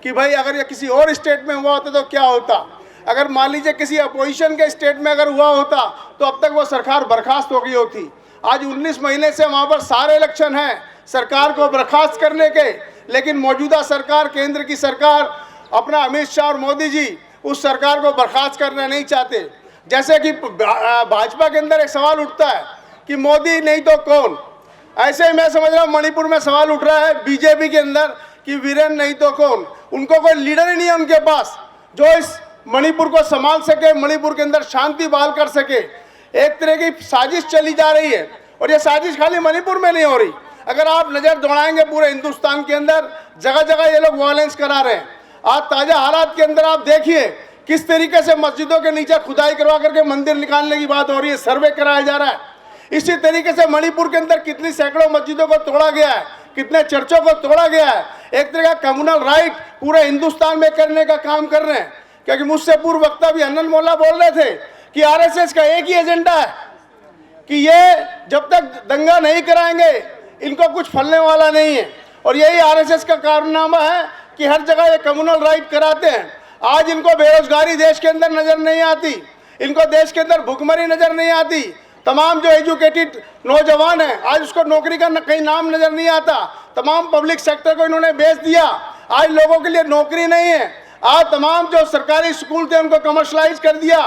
कि भाई अगर ये किसी और स्टेट में हुआ होता तो क्या होता, अगर मान लीजिए किसी अपोजिशन के स्टेट में अगर हुआ होता तो अब तक वो सरकार बर्खास्त हो गई होती। आज 19 महीने से वहाँ पर सारे इलेक्शन हैं सरकार को बर्खास्त करने के, लेकिन मौजूदा सरकार, केंद्र की सरकार, अपना अमित शाह और मोदी जी उस सरकार को बर्खास्त करना नहीं चाहते। जैसे कि भाजपा के अंदर एक सवाल उठता है कि मोदी नहीं तो कौन, ऐसे ही मैं समझ रहा हूँ मणिपुर में सवाल उठ रहा है बीजेपी के अंदर कि वीरेन नहीं तो कौन। उनको कोई लीडर ही नहीं है उनके पास जो इस मणिपुर को संभाल सके, मणिपुर के अंदर शांति बहाल कर सके। एक तरह की साजिश चली जा रही है, और ये साजिश खाली मणिपुर में नहीं हो रही। अगर आप नज़र दौड़ाएंगे पूरे हिंदुस्तान के अंदर जगह जगह ये लोग वायलेंस करा रहे हैं। आज ताज़ा हालात के अंदर आप देखिए किस तरीके से मस्जिदों के नीचे खुदाई करवा करके मंदिर निकालने की बात हो रही है, सर्वे कराया जा रहा है। इसी तरीके से मणिपुर के अंदर कितनी सैकड़ों मस्जिदों को तोड़ा गया है, कितने चर्चों को तोड़ा गया है। एक तरह का कम्युनल राइट पूरे हिंदुस्तान में करने का काम कर रहे हैं, क्योंकि मुझसे पूर्व वक्ता भी हन्नन मोल्ला बोल रहे थे कि आरएसएस का एक ही एजेंडा है कि ये जब तक दंगा नहीं कराएंगे इनको कुछ फलने वाला नहीं है। और यही आरएसएस का कारनामा है कि हर जगह ये कम्युनल राइट कराते हैं। आज इनको बेरोजगारी देश के अंदर नजर नहीं आती, इनको देश के अंदर भुखमरी नजर नहीं आती। तमाम जो एजुकेटेड नौजवान हैं आज उसको नौकरी का कहीं नाम नजर नहीं आता। तमाम पब्लिक सेक्टर को इन्होंने बेच दिया, आज लोगों के लिए नौकरी नहीं है। आज तमाम जो सरकारी स्कूल थे उनको कमर्शलाइज कर दिया।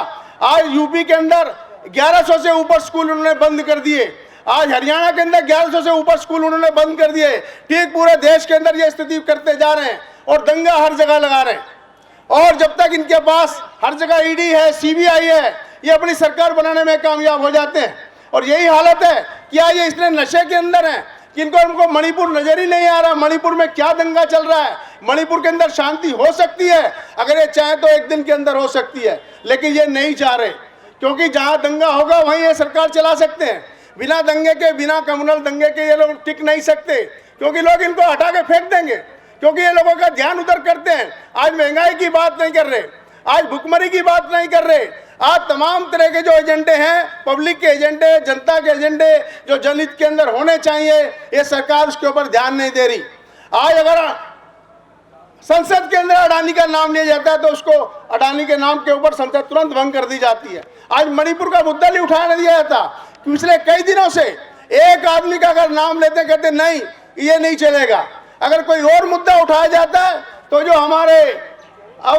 आज यूपी के अंदर 1100 से ऊपर स्कूल उन्होंने बंद कर दिए। आज हरियाणा के अंदर 1100 से ऊपर स्कूल उन्होंने बंद कर दिए। ठीक पूरे देश के अंदर ये स्थिति करते जा रहे हैं और दंगा हर जगह लगा रहे हैं। और जब तक इनके पास हर जगह ईडी है, सीबीआई है, ये अपनी सरकार बनाने में कामयाब हो जाते हैं। और यही हालत है कि आज ये इसलिए नशे के अंदर है कि इनको मणिपुर नजर ही नहीं आ रहा। मणिपुर में क्या दंगा चल रहा है, मणिपुर के अंदर शांति हो सकती है अगर ये चाहे तो एक दिन के अंदर हो सकती है, लेकिन ये नहीं चाह रहे, क्योंकि जहां दंगा होगा वहीं ये सरकार चला सकते हैं। बिना दंगे के, बिना कम्युनल दंगे के ये लोग टिक नहीं सकते, क्योंकि लोग इनको हटा के फेंक देंगे, क्योंकि ये लोगों का ध्यान उधर करते हैं। आज महंगाई की बात नहीं कर रहे, आज भुखमरी की बात नहीं कर रहे, आज तमाम तरह के जो एजेंडे हैं, पब्लिक के एजेंडे, जनता के एजेंडे जो जनहित के अंदर होने चाहिए, ये सरकार उसके ऊपर ध्यान नहीं दे रही। आज अगर संसद के अंदर अडानी का नाम लिया जाता है तो उसको अडानी के नाम के ऊपर संसद तुरंत भंग कर दी जाती है। आज मणिपुर का मुद्दा नहीं उठाने दिया जाता। पिछले कई दिनों से एक आदमी का अगर नाम लेते कहते नहीं ये नहीं चलेगा। अगर कोई और मुद्दा उठाया जाता है तो जो हमारे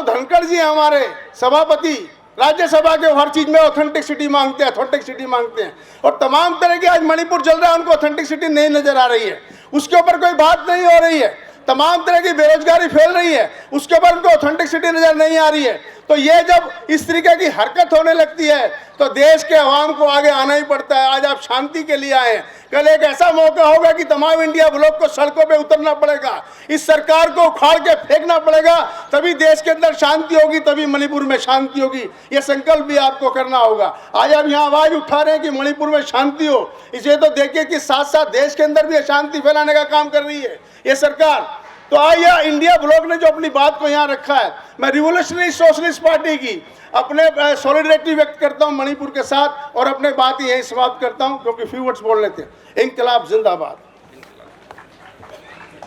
धनखड़ जी हमारे सभापति राज्यसभा के हर चीज में ऑथेंटिसिटी मांगते हैं, ऑथेंटिसिटी मांगते हैं। और तमाम तरह की आज मणिपुर चल रहा है, उनको ऑथेंटिसिटी नहीं नजर आ रही है, उसके ऊपर कोई बात नहीं हो रही है। तमाम तरह की बेरोजगारी फैल रही है, उसके ऊपर उनको ऑथेंटिसिटी नजर नहीं आ रही है। तो ये जब इस तरीके की हरकत होने लगती है तो देश के अवाम को आगे आना ही पड़ता है। आज आप शांति के लिए आए हैं, कल एक ऐसा मौका होगा कि तमाम इंडिया ब्लॉक को सड़कों पे उतरना पड़ेगा, इस सरकार को उखाड़ के फेंकना पड़ेगा, तभी देश के अंदर शांति होगी, तभी मणिपुर में शांति होगी। ये संकल्प भी आपको करना होगा। आज आप यहाँ आवाज उठा रहे हैं कि मणिपुर में शांति हो, इसे तो देखिए कि साथ साथ देश के अंदर भी शांति फैलाने का काम कर रही है ये सरकार। तो आज यह इंडिया ब्लॉक ने जो अपनी बात को यहाँ रखा है, मैं रिवोल्यूशनरी सोशलिस्ट पार्टी की अपने सॉलिडरिटी व्यक्त करता हूँ मणिपुर के साथ और अपने बात ही यही समाप्त करता हूँ, क्योंकि फ्यू वर्ड्स बोल लेते हैं। इनकलाब जिंदाबाद।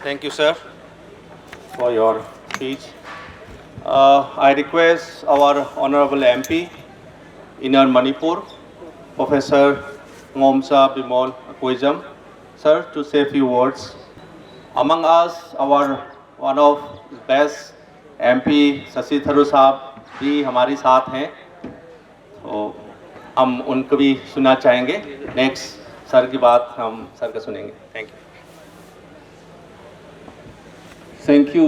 Thank you, sir, for your speech. I request our honorable MP in Manipur, Professor Ngomsa Bimol Koijam, sir, to say a few words. Among us, our one of best MP Shashi Tharoor साहब भी हमारे साथ हैं, तो हम उनको भी सुनना चाहेंगे। नेक्स्ट सर की बात हम सर का सुनेंगे। Thank you. Thank you.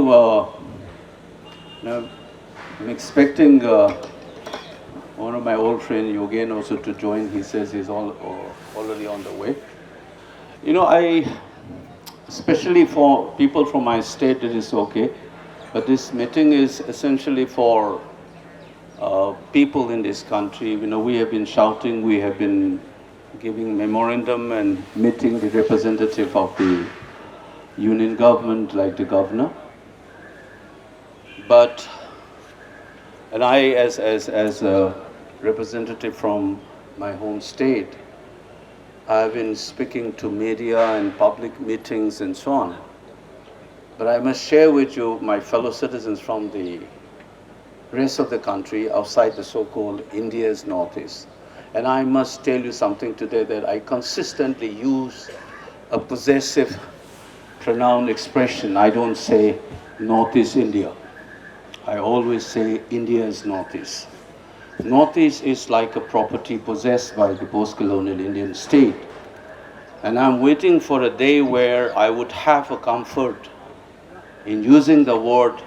I'm expecting one of my old friend Yogen also to join. He says he's already on the way. You know, especially for people from my state, it is okay. But this meeting is essentially for people in this country. You know, we have been shouting, we have been giving memorandum and meeting the representative of the union government, like the governor. But, and I, as a representative from my home state, I've been speaking to media and public meetings and so on. But I must share with you, my fellow citizens from the rest of the country outside the so-called India's Northeast. And I must tell you something today, that I consistently use a possessive pronoun expression. I don't say Northeast India. I always say India's Northeast. Northeast is like a property possessed by the post-colonial Indian state. And I'm waiting for a day where I would have a comfort in using the word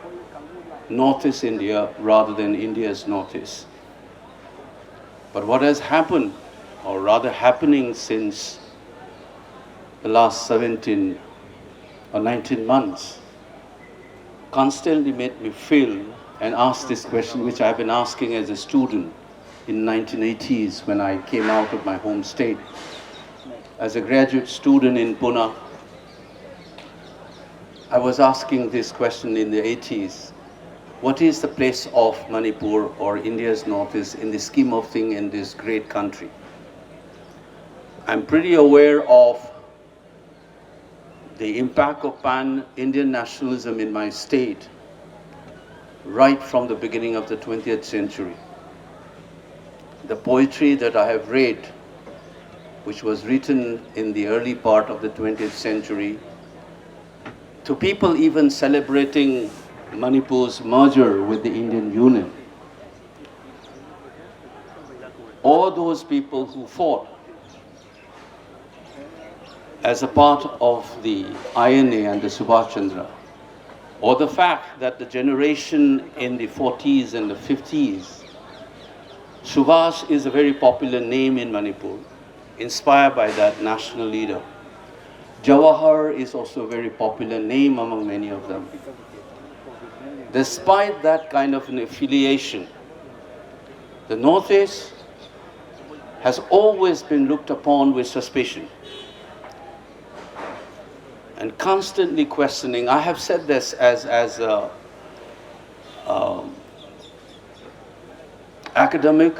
Northeast India rather than India's Northeast. But what has happened, or rather happening since the last 17 or 19 months, constantly made me feel and ask this question, which I've been asking as a student in 1980s when I came out of my home state. As a graduate student in Pune, I was asking this question in the 80s. What is the place of Manipur or India's Northeast in the scheme of things in this great country? I'm pretty aware of the impact of pan-Indian nationalism in my state right from the beginning of the 20th century. The poetry that I have read, which was written in the early part of the 20th century, to people even celebrating Manipur's merger with the Indian Union. All those people who fought as a part of the INA and the Subhash Chandra, or the fact that the generation in the 40s and the 50s, Subhash is a very popular name in Manipur, inspired by that national leader. Jawahar is also a very popular name among many of them. Despite that kind of an affiliation, the Northeast has always been looked upon with suspicion and constantly questioning. I have said this as a academic,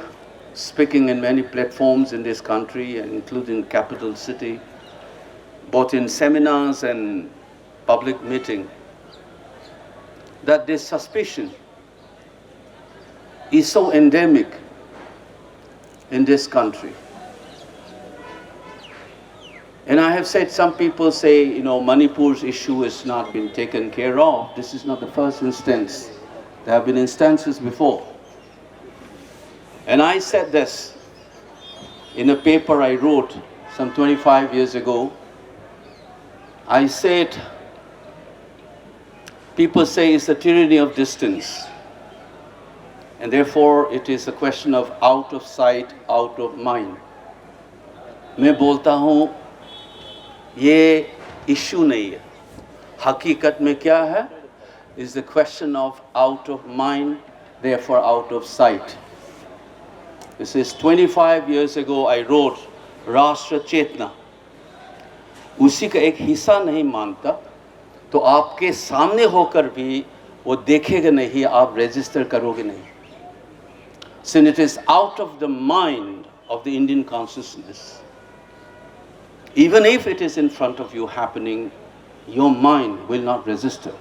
speaking in many platforms in this country, including capital city, both in seminars and public meetings, that this suspicion is so endemic in this country. And I have said, some people say, you know, Manipur's issue has not been taken care of. This is not the first instance. There have been instances before. And I said this in a paper I wrote some 25 years ago. I said, people say it's the tyranny of distance. And therefore, it is a question of out of sight, out of mind. मैं बोलता हूँ, ये issue नहीं है. हकीकत में क्या है? Is the question of out of mind, therefore out of sight. This is 25 years ago I wrote राष्ट्र चेतना. उसी का एक हिस्सा नहीं मानता, तो आपके सामने होकर भी वो देखेगा नहीं, आप register करोगे नहीं. Since it is out of the mind of the Indian consciousness, even if it is in front of you happening, your mind will not register.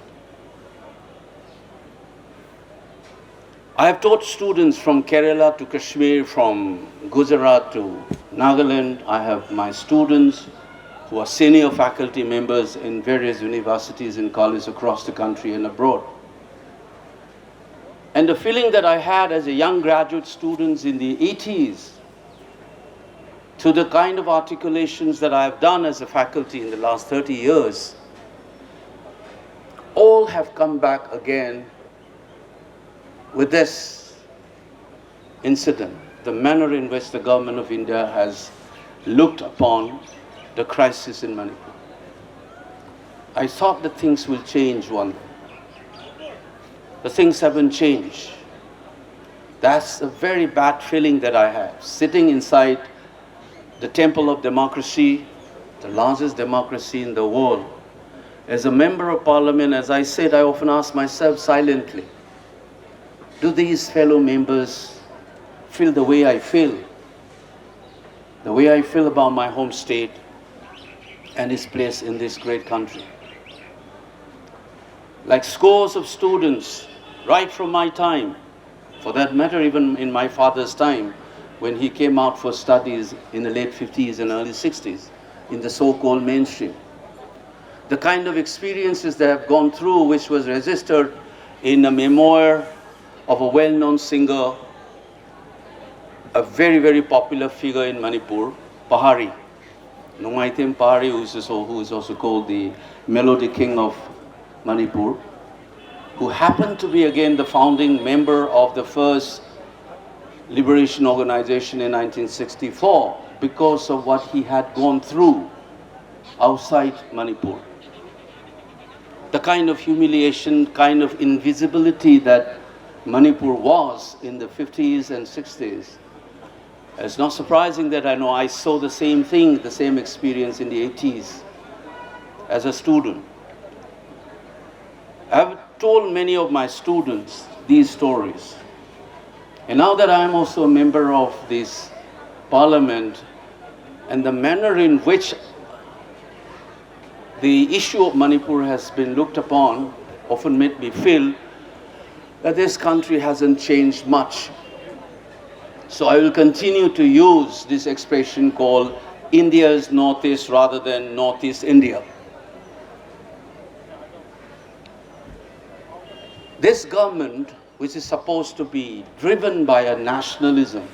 I have taught students from Kerala to Kashmir, from Gujarat to Nagaland. I have my students who are senior faculty members in various universities and colleges across the country and abroad. And the feeling that I had as a young graduate student in the 80s, to the kind of articulations that I have done as a faculty in the last 30 years, all have come back again with this incident, the manner in which the government of India has looked upon the crisis in Manipur. I thought that things will change one day. The things haven't changed. That's a very bad feeling that I have, sitting inside the temple of democracy, the largest democracy in the world. As a member of parliament, as I said, I often ask myself silently, do these fellow members feel the way I feel? The way I feel about my home state and its place in this great country. Like scores of students, right from my time, for that matter even in my father's time, when he came out for studies in the late 50s and early 60s, in the so-called mainstream. The kind of experiences they have gone through, which was registered in a memoir of a well-known singer, a very, very popular figure in Manipur, Pahari. Nongaitem Pahari, who is also called the Melody King of Manipur, who happened to be again the founding member of the first liberation organization in 1964 because of what he had gone through outside Manipur. The kind of humiliation, kind of invisibility that Manipur was in the 50s and 60s. It's not surprising that I know I saw the same thing, the same experience in the 80s as a student. I've told many of my students these stories. And now that I am also a member of this parliament, and the manner in which the issue of Manipur has been looked upon often made me feel that this country hasn't changed much. So I will continue to use this expression called India's Northeast rather than Northeast India. This government, which is supposed to be driven by a nationalism,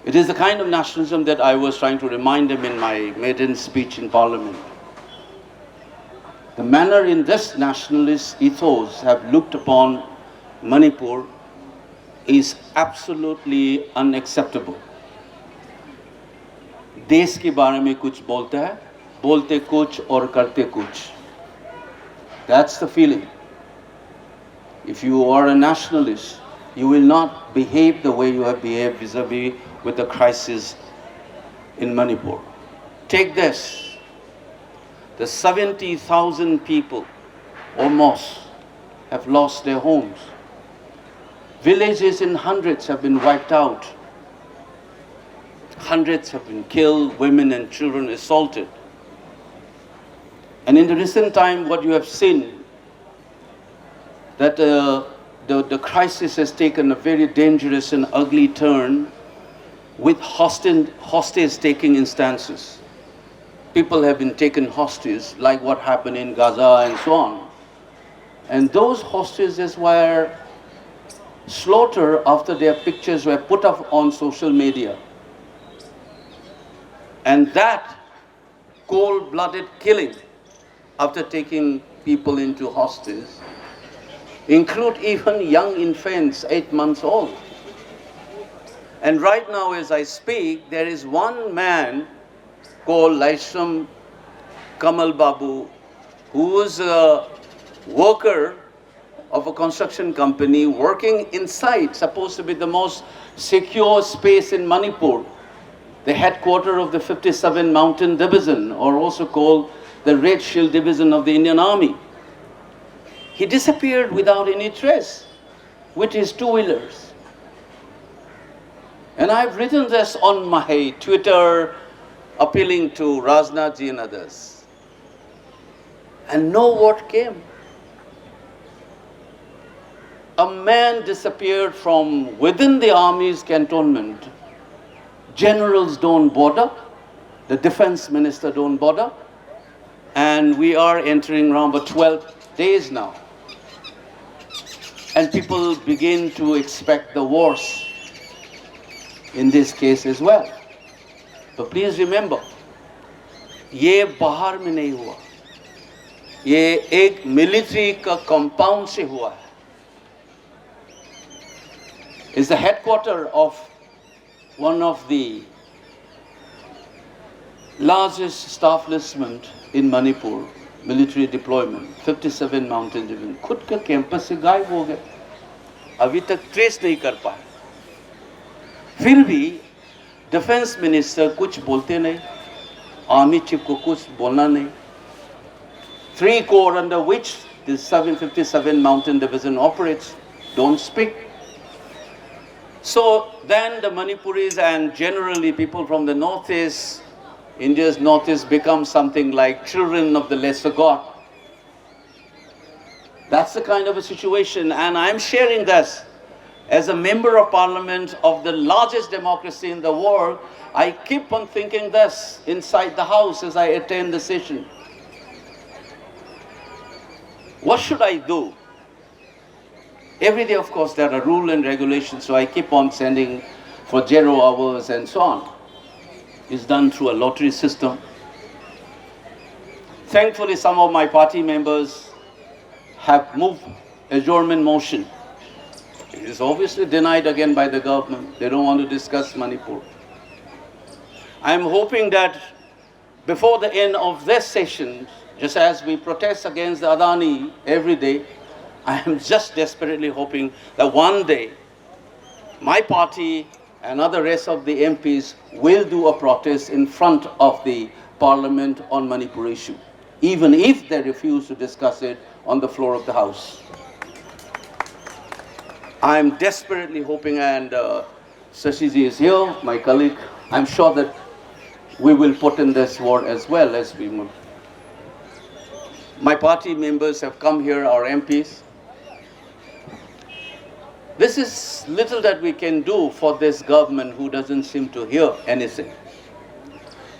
it is the kind of nationalism that I was trying to remind them in my maiden speech in Parliament. The manner in this nationalist ethos have looked upon Manipur is absolutely unacceptable. देश के बारे में कुछ बोलता है, बोलते कुछ और करते कुछ. That's the feeling. If you are a nationalist, you will not behave the way you have behaved vis-a-vis with the crisis in Manipur. Take this. The 70,000 people, almost, have lost their homes. Villages in hundreds have been wiped out. Hundreds have been killed, women and children assaulted. And in the recent time, what you have seen, that the crisis has taken a very dangerous and ugly turn with hostage-taking instances. People have been taken hostage, like what happened in Gaza and so on. And those hostages were slaughtered after their pictures were put up on social media. And that cold-blooded killing after taking people into hostage include even young infants, 8 months old. And right now, as I speak, there is one man called Laishram Kamal Babu, who is a worker of a construction company working inside, supposed to be the most secure space in Manipur, the headquarters of the 57 Mountain Division, or also called the Red Shield Division of the Indian Army. He disappeared without any trace with his two-wheelers. And I've written this on my Twitter, appealing to Rajnath ji and others. And no word came. A man disappeared from within the army's cantonment. Generals don't bother. The defense minister don't bother. And we are entering around the 12 days now. And people begin to expect the worst in this case as well. But please remember, ये बाहर में नहीं हुआ, ये एक military का compound से हुआ है. It's the headquarters of one of the largest establishment in Manipur, military deployment, 57 Mountain Division. खुद का कैंपस से गायब हो गए. अभी तक ट्रेस नहीं कर पाए। फिर भी डिफेंस मिनिस्टर कुछ बोलते नहीं, आर्मी चीफ को कुछ बोलना नहीं। 3 corps under which the 757 Mountain Division operates don't speak. So then the Manipuris and generally people from the northeast, India's northeast, become something like children of the lesser god. That's the kind of a situation, and I'm sharing this as a member of parliament of the largest democracy in the world. I keep on thinking this inside the house as I attend the session. What should I do? Every day, of course, there are rules and regulations, so I keep on sending for 0 hours and so on. It's done through a lottery system. Thankfully, some of my party members have moved adjournment motion. It is obviously denied again by the government. They don't want to discuss Manipur. I'm hoping that before the end of this session, just as we protest against the Adani every day, I am just desperately hoping that one day my party and other rest of the MPs will do a protest in front of the parliament on Manipur issue, even if they refuse to discuss it on the floor of the House. I am desperately hoping, and Sashiji is here, my colleague. I'm sure that we will put in this word as well as we move. My party members have come here, our MPs. This is little that we can do for this government who doesn't seem to hear anything.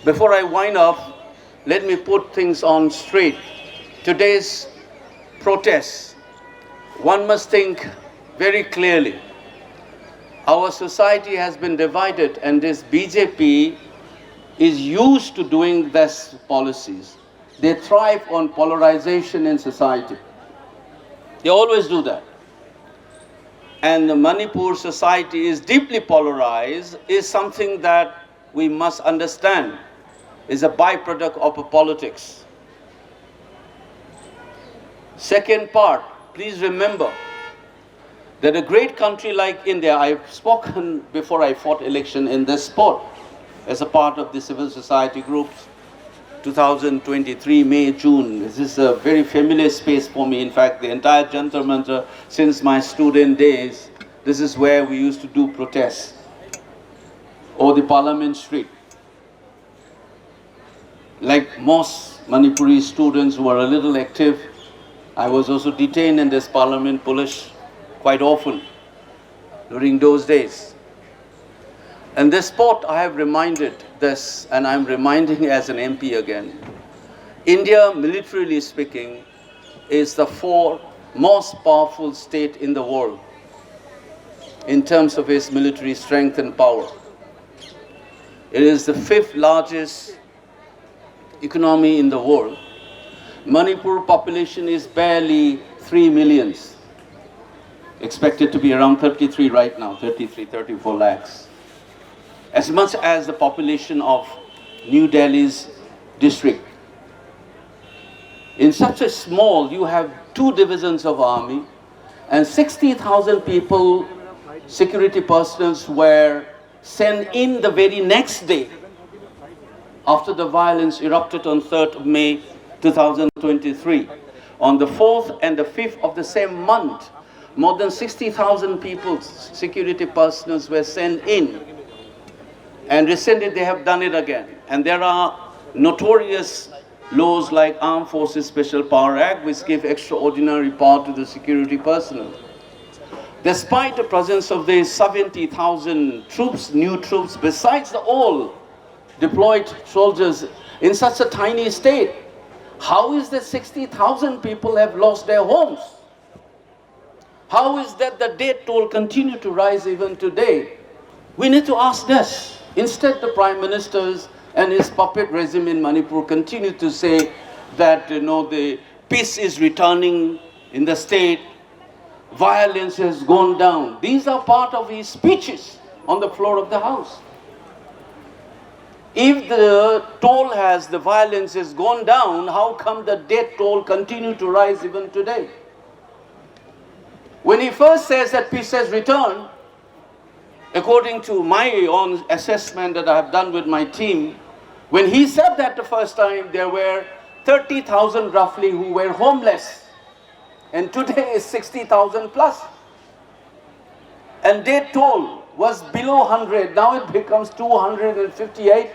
Before I wind up, let me put things on straight. Today's protest, one must think very clearly. Our society has been divided, and this BJP is used to doing these policies. They thrive on polarization in society. They always do that. And the Manipur society is deeply polarized, is something that we must understand is a byproduct of politics. Second part, please remember that a great country like India, I've spoken before I fought election in this spot as a part of the civil society groups, 2023, May, June. This is a very familiar space for me. In fact, the entire Jantar Mantar, since my student days, this is where we used to do protests, or the Parliament Street. Like most Manipuri students who are a little active, I was also detained in this Parliament Police quite often during those days. And this spot, I have reminded this, and I'm reminding as an MP again. India, militarily speaking, is the 4th most powerful state in the world in terms of its military strength and power. It is the 5th largest economy in the world. Manipur population is barely 3 million. Expected to be around 33 right now, 33, 34 lakhs. As much as the population of New Delhi's district. In such a small, you have 2 divisions of army, and 60,000 people, security personnel, were sent in the very next day after the violence erupted on 3rd of May 2023. On the 4th and the 5th of the same month, more than 60,000 people, security personnel, were sent in. And recently they have done it again. And there are notorious laws like Armed Forces Special Power Act, which give extraordinary power to the security personnel. Despite the presence of these 70,000 troops, new troops, besides the all deployed soldiers in such a tiny state, how is that 60,000 people have lost their homes? How is that the death toll continue to rise even today? We need to ask this. Instead, the Prime Ministers and his puppet regime in Manipur continue to say that, the peace is returning in the state, violence has gone down. These are part of his speeches on the floor of the House. If the toll the violence has gone down, how come the death toll continue to rise even today? When he first says that peace has returned, according to my own assessment that I have done with my team, when he said that the first time, there were 30,000 roughly who were homeless. And today is 60,000 plus. And death toll was below 100, now it becomes 258.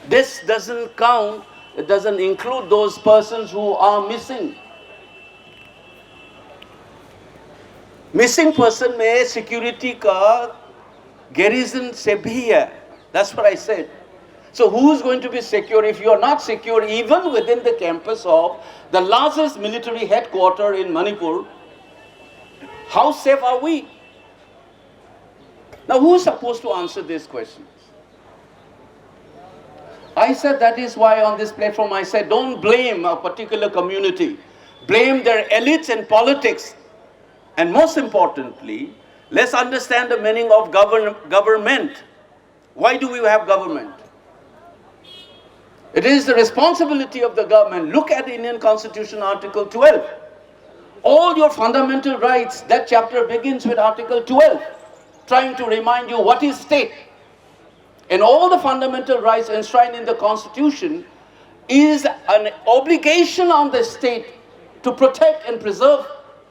This doesn't count, it doesn't include those persons who are missing. Missing person में security का garrison से भी है. That's what I said. So who's going to be secure if you are not secure even within the campus of the largest military headquarters in Manipur? How safe are we? Now who's supposed to answer these questions? I said that is why on this platform I said don't blame a particular community. Blame their elites and politics. And most importantly, let's understand the meaning of government. Why do we have government? It is the responsibility of the government. Look at the Indian Constitution, Article 12. All your fundamental rights, that chapter begins with Article 12, trying to remind you what is state. And all the fundamental rights enshrined in the Constitution is an obligation on the state to protect and preserve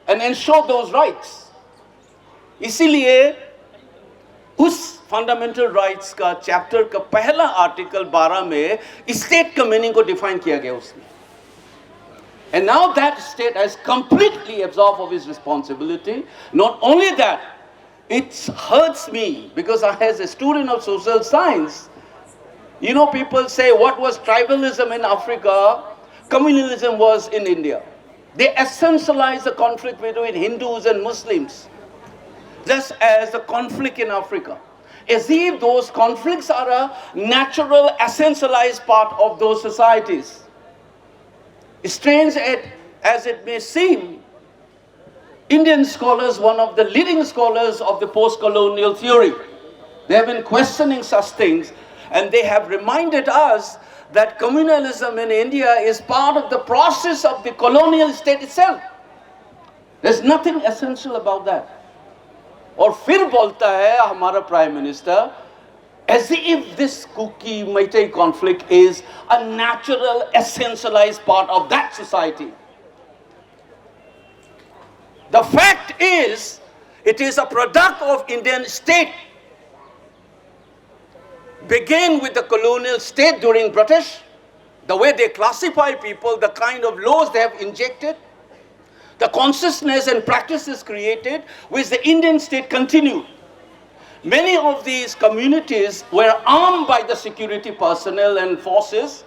and ensure those rights. इसीलिए उस fundamental rights का chapter का पहला article 12 में state का meaning को define किया गया उसमें. And now that state has completely absorbed of its responsibility. Not only that, it hurts me because as a student of social science, you know, people say what was tribalism in Africa, communalism was in India. They essentialize the conflict between Hindus and Muslims, just as the conflict in Africa. As if those conflicts are a natural, essentialized part of those societies. Strange as it may seem, Indian scholars, one of the leading scholars of the post-colonial theory, they have been questioning such things, and they have reminded us that communalism in India is part of the process of the colonial state itself. There's nothing essential about that. और फिर बोलता है हमारा prime minister as if this Kuki-Meitei conflict is a natural, essentialized part of that society. The fact is, it is a product of Indian state. Began with the colonial state during British, the way they classify people, the kind of laws they have injected, the consciousness and practices created, which the Indian state continued. Many of these communities were armed by the security personnel and forces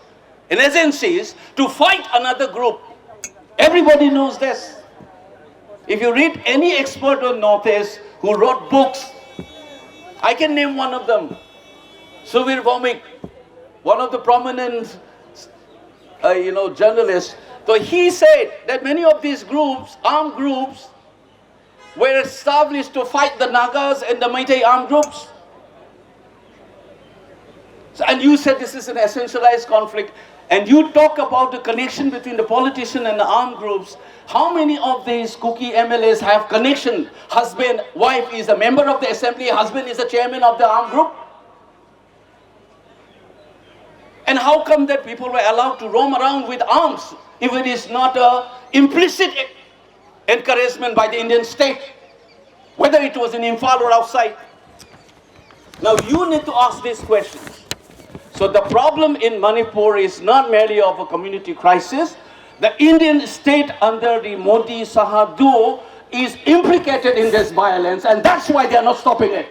and agencies to fight another group. Everybody knows this. If you read any expert on Northeast who wrote books, I can name one of them. Suvir Vomik, one of the prominent journalists. So he said that many of these groups, armed groups, were established to fight the Nagas and the Meitei armed groups. So, and you said this is an essentialized conflict, and you talk about the connection between the politician and the armed groups. How many of these Kuki MLAs have connection? Husband, wife is a member of the assembly, husband is the chairman of the armed group. And how come that people were allowed to roam around with arms if it is not an implicit encouragement by the Indian state, whether it was in Imphal or outside? Now you need to ask these questions. So the problem in Manipur is not merely of a community crisis. The Indian state under the Modi Saha duo is implicated in this violence, and that's why they are not stopping it.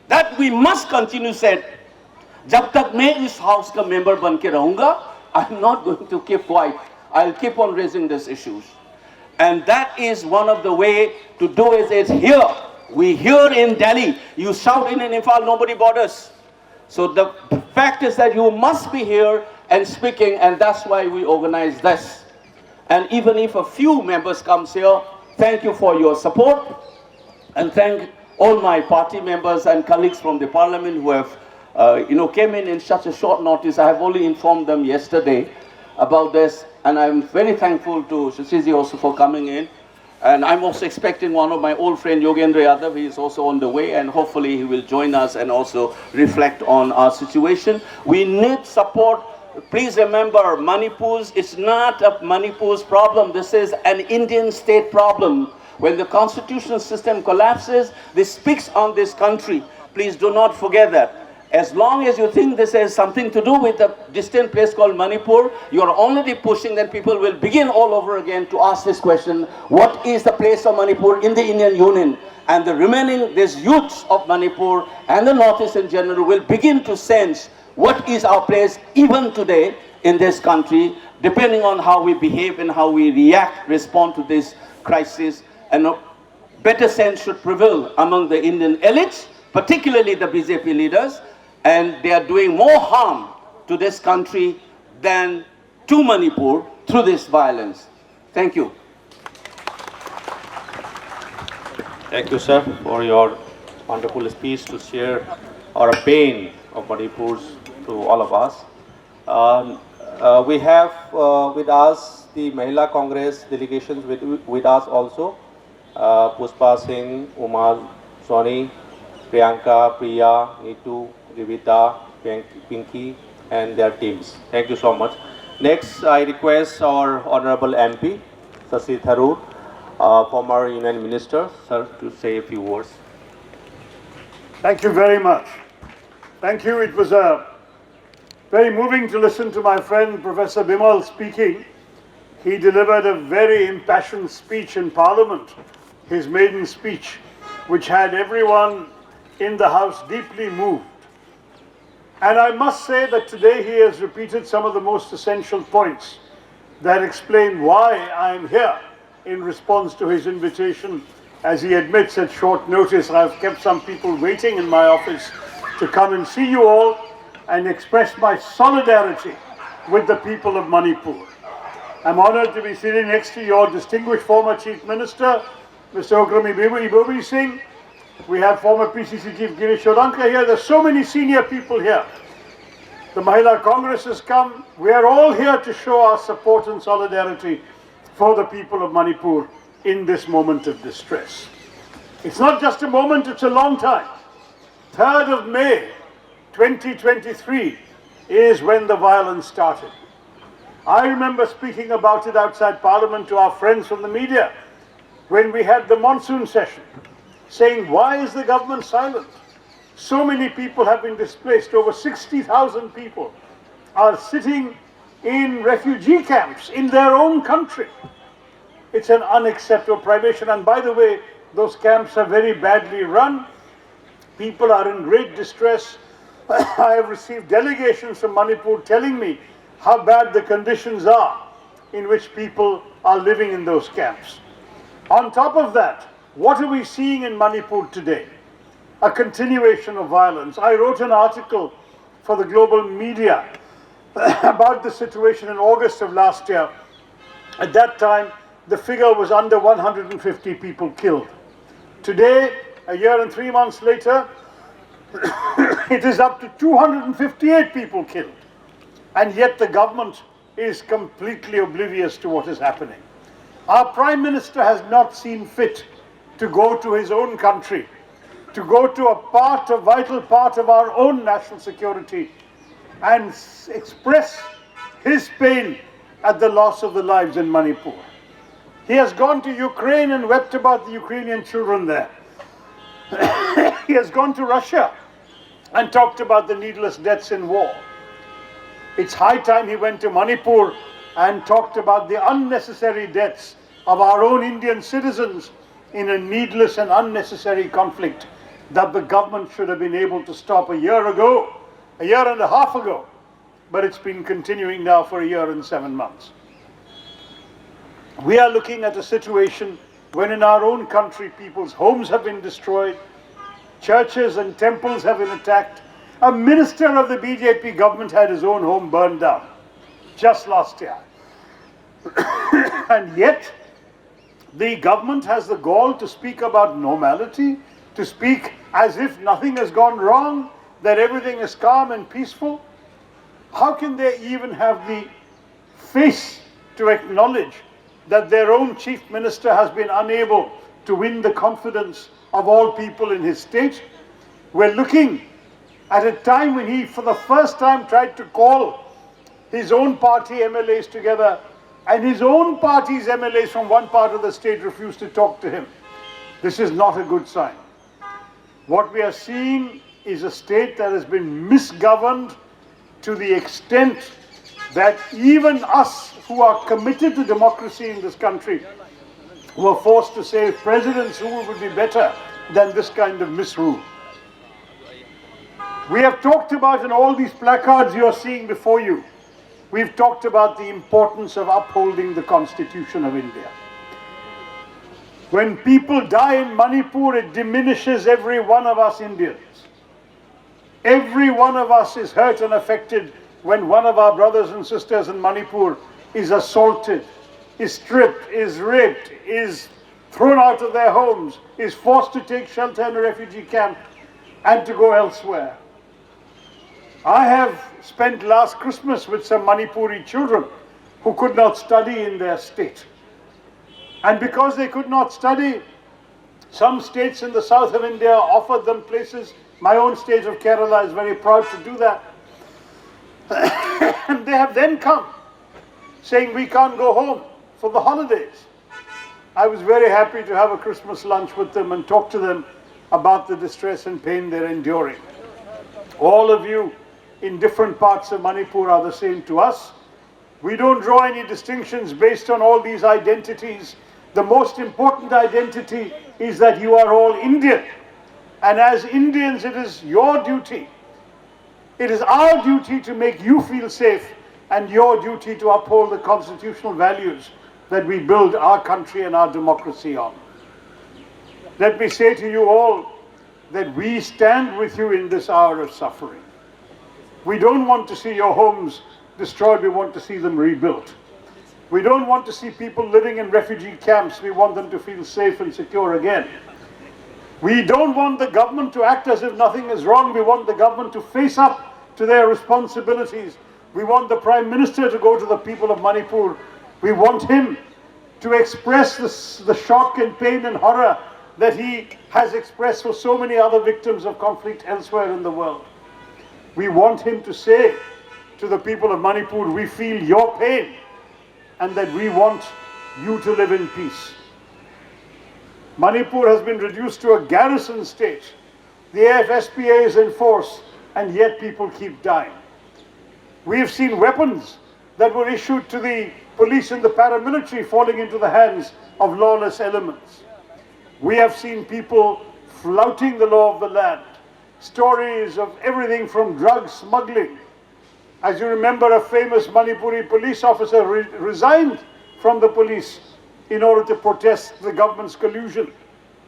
That we must continue said. जब तक मैं इस house का member बन के रहूंगा, I'm not going to keep quiet. I'll keep on raising these issues. And that is one of the way to do it is here. We here in Delhi, you shout in Imphal, nobody bothers. So the fact is that you must be here and speaking, and that's why we organize this. And even if a few members comes here, thank you for your support, and thank all my party members and colleagues from the parliament who have came in such a short notice. I have only informed them yesterday. about this, and I'm very thankful to Shashiji also for coming in. And I'm also expecting one of my old friend Yogendra Yadav. He is also on the way, and hopefully he will join us and also reflect on our situation. We need support. Please remember, it's not a Manipur's problem. This is an Indian state problem. When the constitutional system collapses, this speaks on this country. Please do not forget that. As long as you think this has something to do with a distant place called Manipur, you are already pushing, then people will begin all over again to ask this question: what is the place of Manipur in the Indian Union? And the remaining, these youths of Manipur and the Northeast in general will begin to sense what is our place even today in this country, depending on how we behave and how we react, respond to this crisis. And a better sense should prevail among the Indian elites, particularly the BJP leaders, and they are doing more harm to this country than to Manipur through this violence. Thank you. Thank you, sir, for your wonderful speech to share our pain of Manipur to all of us. We have with us the Mahila Congress delegations with us also. Puspa Singh, Umar, Soni, Priyanka, Priya, Neetu, Rivita, Pinky, and their teams. Thank you so much. Next, I request our Honorable MP, Sasi Tharoor, former Union Minister, sir, to say a few words. Thank you very much. Thank you. It was very moving to listen to my friend Professor Bimal speaking. He delivered a very impassioned speech in Parliament, his maiden speech, which had everyone in the House deeply moved. And I must say that today he has repeated some of the most essential points that explain why I am here in response to his invitation. As he admits at short notice, I've kept some people waiting in my office to come and see you all and express my solidarity with the people of Manipur. I'm honored to be sitting next to your distinguished former Chief Minister, Mr. Okrami Ibobi Singh. We have former PCC Chief Girish Shodankar here. There's so many senior people here. The Mahila Congress has come. We are all here to show our support and solidarity for the people of Manipur in this moment of distress. It's not just a moment, it's a long time. 3rd of May 2023 is when the violence started. I remember speaking about it outside Parliament to our friends from the media when we had the monsoon session, saying, why is the government silent? So many people have been displaced. Over 60,000 people are sitting in refugee camps in their own country. It's an unacceptable privation. And by the way, those camps are very badly run. People are in great distress. I have received delegations from Manipur telling me how bad the conditions are in which people are living in those camps. On top of that, what are we seeing in Manipur today? A continuation of violence. I wrote an article for the global media about the situation in August of last year. At that time, the figure was under 150 people killed. Today, a year and 3 months later, it is up to 258 people killed. And yet the government is completely oblivious to what is happening. Our Prime Minister has not seen fit to go to his own country, to go to a vital part of our own national security and express his pain at the loss of the lives in Manipur. He has gone to Ukraine and wept about the Ukrainian children there. He has gone to Russia and talked about the needless deaths in war. It's high time he went to Manipur and talked about the unnecessary deaths of our own Indian citizens in a needless and unnecessary conflict that the government should have been able to stop a year ago, a year and a half ago, but it's been continuing now for a year and 7 months. We are looking at a situation when in our own country people's homes have been destroyed, churches and temples have been attacked. A minister of the BJP government had his own home burned down just last year. And yet, the government has the gall to speak about normality, to speak as if nothing has gone wrong, that everything is calm and peaceful. How can they even have the face to acknowledge that their own chief minister has been unable to win the confidence of all people in his state. We're looking at a time when he, for the first time, tried to call his own party MLAs together, and his own party's MLAs from one part of the state refused to talk to him. This is not a good sign. What we are seeing is a state that has been misgoverned to the extent that even us who are committed to democracy in this country were forced to say president's rule would be better than this kind of misrule. We have talked about in all these placards you are seeing before you, we've talked about the importance of upholding the Constitution of India. When people die in Manipur, it diminishes every one of us Indians. Every one of us is hurt and affected when one of our brothers and sisters in Manipur is assaulted, is stripped, is raped, is thrown out of their homes, is forced to take shelter in a refugee camp and to go elsewhere. I have spent last Christmas with some Manipuri children who could not study in their state. And because they could not study, some states in the south of India offered them places. My own state of Kerala is very proud to do that. And they have then come saying we can't go home for the holidays. I was very happy to have a Christmas lunch with them and talk to them about the distress and pain they're enduring. All of you in different parts of Manipur are the same to us. We don't draw any distinctions based on all these identities. The most important identity is that you are all Indian. And as Indians, it is your duty, it is our duty to make you feel safe and your duty to uphold the constitutional values that we build our country and our democracy on. Let me say to you all that we stand with you in this hour of suffering. We don't want to see your homes destroyed, we want to see them rebuilt. We don't want to see people living in refugee camps, we want them to feel safe and secure again. We don't want the government to act as if nothing is wrong, we want the government to face up to their responsibilities. We want the Prime Minister to go to the people of Manipur. We want him to express the shock and pain and horror that he has expressed for so many other victims of conflict elsewhere in the world. We want him to say to the people of Manipur, we feel your pain and that we want you to live in peace. Manipur has been reduced to a garrison state. The AFSPA is in force and yet people keep dying. We have seen weapons that were issued to the police and the paramilitary falling into the hands of lawless elements. We have seen people flouting the law of the land. Stories of everything from drug smuggling. As you remember, a famous Manipuri police officer resigned from the police in order to protest the government's collusion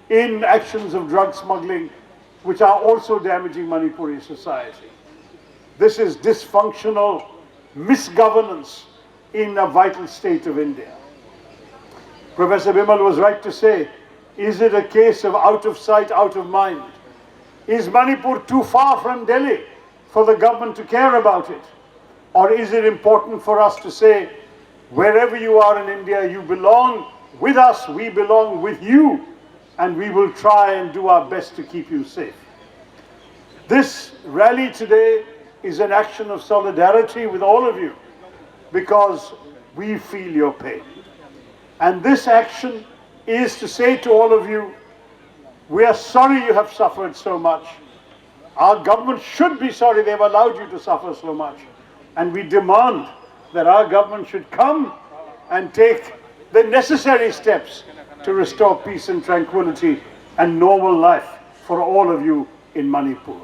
in actions of drug smuggling, which are also damaging Manipuri society. This is dysfunctional misgovernance in a vital state of India. Professor Bimal was right to say, is it a case of out of sight, out of mind? Is Manipur too far from Delhi for the government to care about it? Or is it important for us to say, wherever you are in India, you belong with us, we belong with you, and we will try and do our best to keep you safe. This rally today is an action of solidarity with all of you because we feel your pain. And this action is to say to all of you, we are sorry you have suffered so much. Our government should be sorry they've allowed you to suffer so much. And we demand that our government should come and take the necessary steps to restore peace and tranquility and normal life for all of you in Manipur.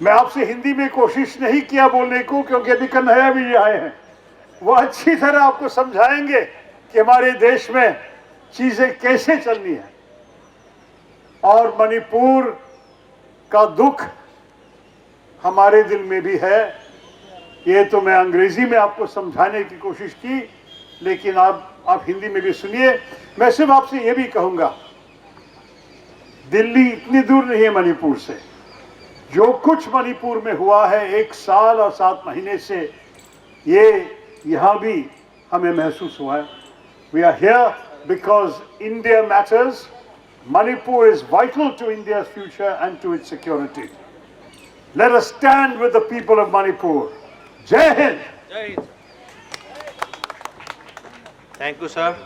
मैं आपसे हिंदी में कोशिश नहीं किया बोलने को क्योंकि अभी कन्हैया भी आए हैं, वो अच्छी तरह आपको समझाएंगे कि हमारे देश में चीजें कैसे चलनी है और मणिपुर का दुख हमारे दिल में भी है। ये तो मैं अंग्रेजी में आपको समझाने की कोशिश की, लेकिन आप हिंदी में भी सुनिए। मैं सिर्फ आपसे ये भी कहूँगा, दिल्ली इतनी दूर नहीं है मणिपुर से। जो कुछ मणिपुर में हुआ है 1 साल और 7 महीने से, ये यहाँ भी हमें महसूस हुआ है। We are here because India matters. Manipur is vital to India's future and to its security. Let us stand with the people of Manipur. Jai Hind! Thank you, sir.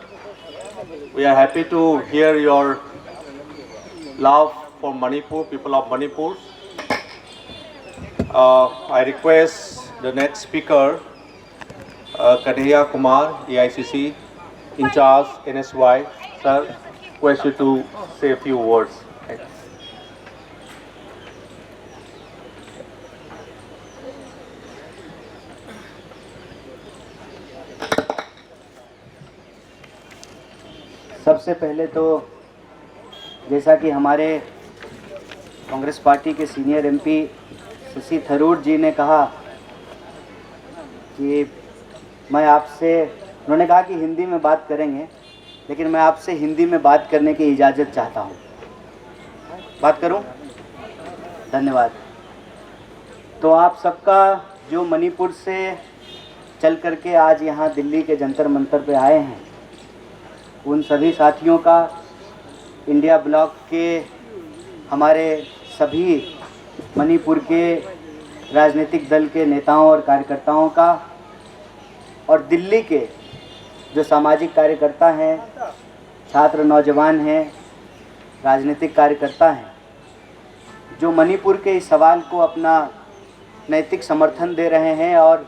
We are happy to hear your love for Manipur, people of Manipur. I request the next speaker, Kanhaiya Kumar, AICC, in charge, NSY. Sir, request you to say a few words. Thanks. सबसे पहले तो जैसा कि हमारे Congress party के senior MP Shashi Tharoor जी ने कहा कि मैं आपसे, उन्होंने कहा कि हिंदी में बात करेंगे, लेकिन मैं आपसे हिंदी में बात करने की इजाज़त चाहता हूँ। बात करूँ? धन्यवाद। तो आप सबका जो मणिपुर से चल करके आज यहाँ दिल्ली के जंतर मंतर पे आए हैं, उन सभी साथियों का, इंडिया ब्लॉक के हमारे सभी मणिपुर के राजनीतिक दल के नेताओं और कार्यकर्ताओं का, और दिल्ली के जो सामाजिक कार्यकर्ता हैं, छात्र नौजवान हैं, राजनीतिक कार्यकर्ता हैं, जो मणिपुर के इस सवाल को अपना नैतिक समर्थन दे रहे हैं और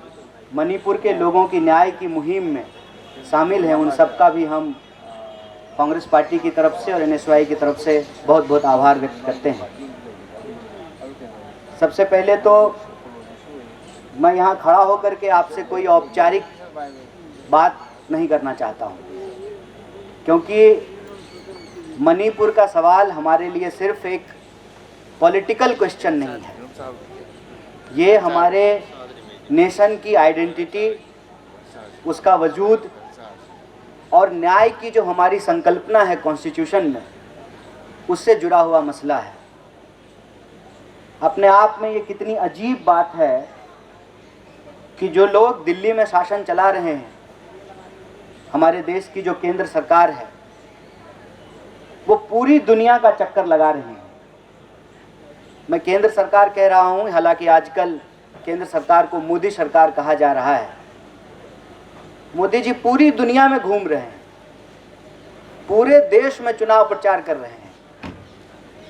मणिपुर के लोगों की न्याय की मुहिम में शामिल हैं, उन सबका भी हम कांग्रेस पार्टी की तरफ से और एनएसवाई की तरफ से बहुत बहुत आभार व्यक्त करते हैं। सबसे पहले तो मैं यहाँ खड़ा होकर के आपसे कोई औपचारिक बात नहीं करना चाहता हूँ, क्योंकि मणिपुर का सवाल हमारे लिए सिर्फ एक पॉलिटिकल क्वेश्चन नहीं है, ये हमारे नेशन की आइडेंटिटी, उसका वजूद और न्याय की जो हमारी संकल्पना है कॉन्स्टिट्यूशन में, उससे जुड़ा हुआ मसला है। अपने आप में ये कितनी अजीब बात है कि जो लोग दिल्ली में शासन चला रहे हैं, हमारे देश की जो केंद्र सरकार है, वो पूरी दुनिया का चक्कर लगा रहे हैं। मैं केंद्र सरकार कह रहा हूँ, हालांकि आजकल केंद्र सरकार को मोदी सरकार कहा जा रहा है। मोदी जी पूरी दुनिया में घूम रहे हैं, पूरे देश में चुनाव प्रचार कर रहे हैं।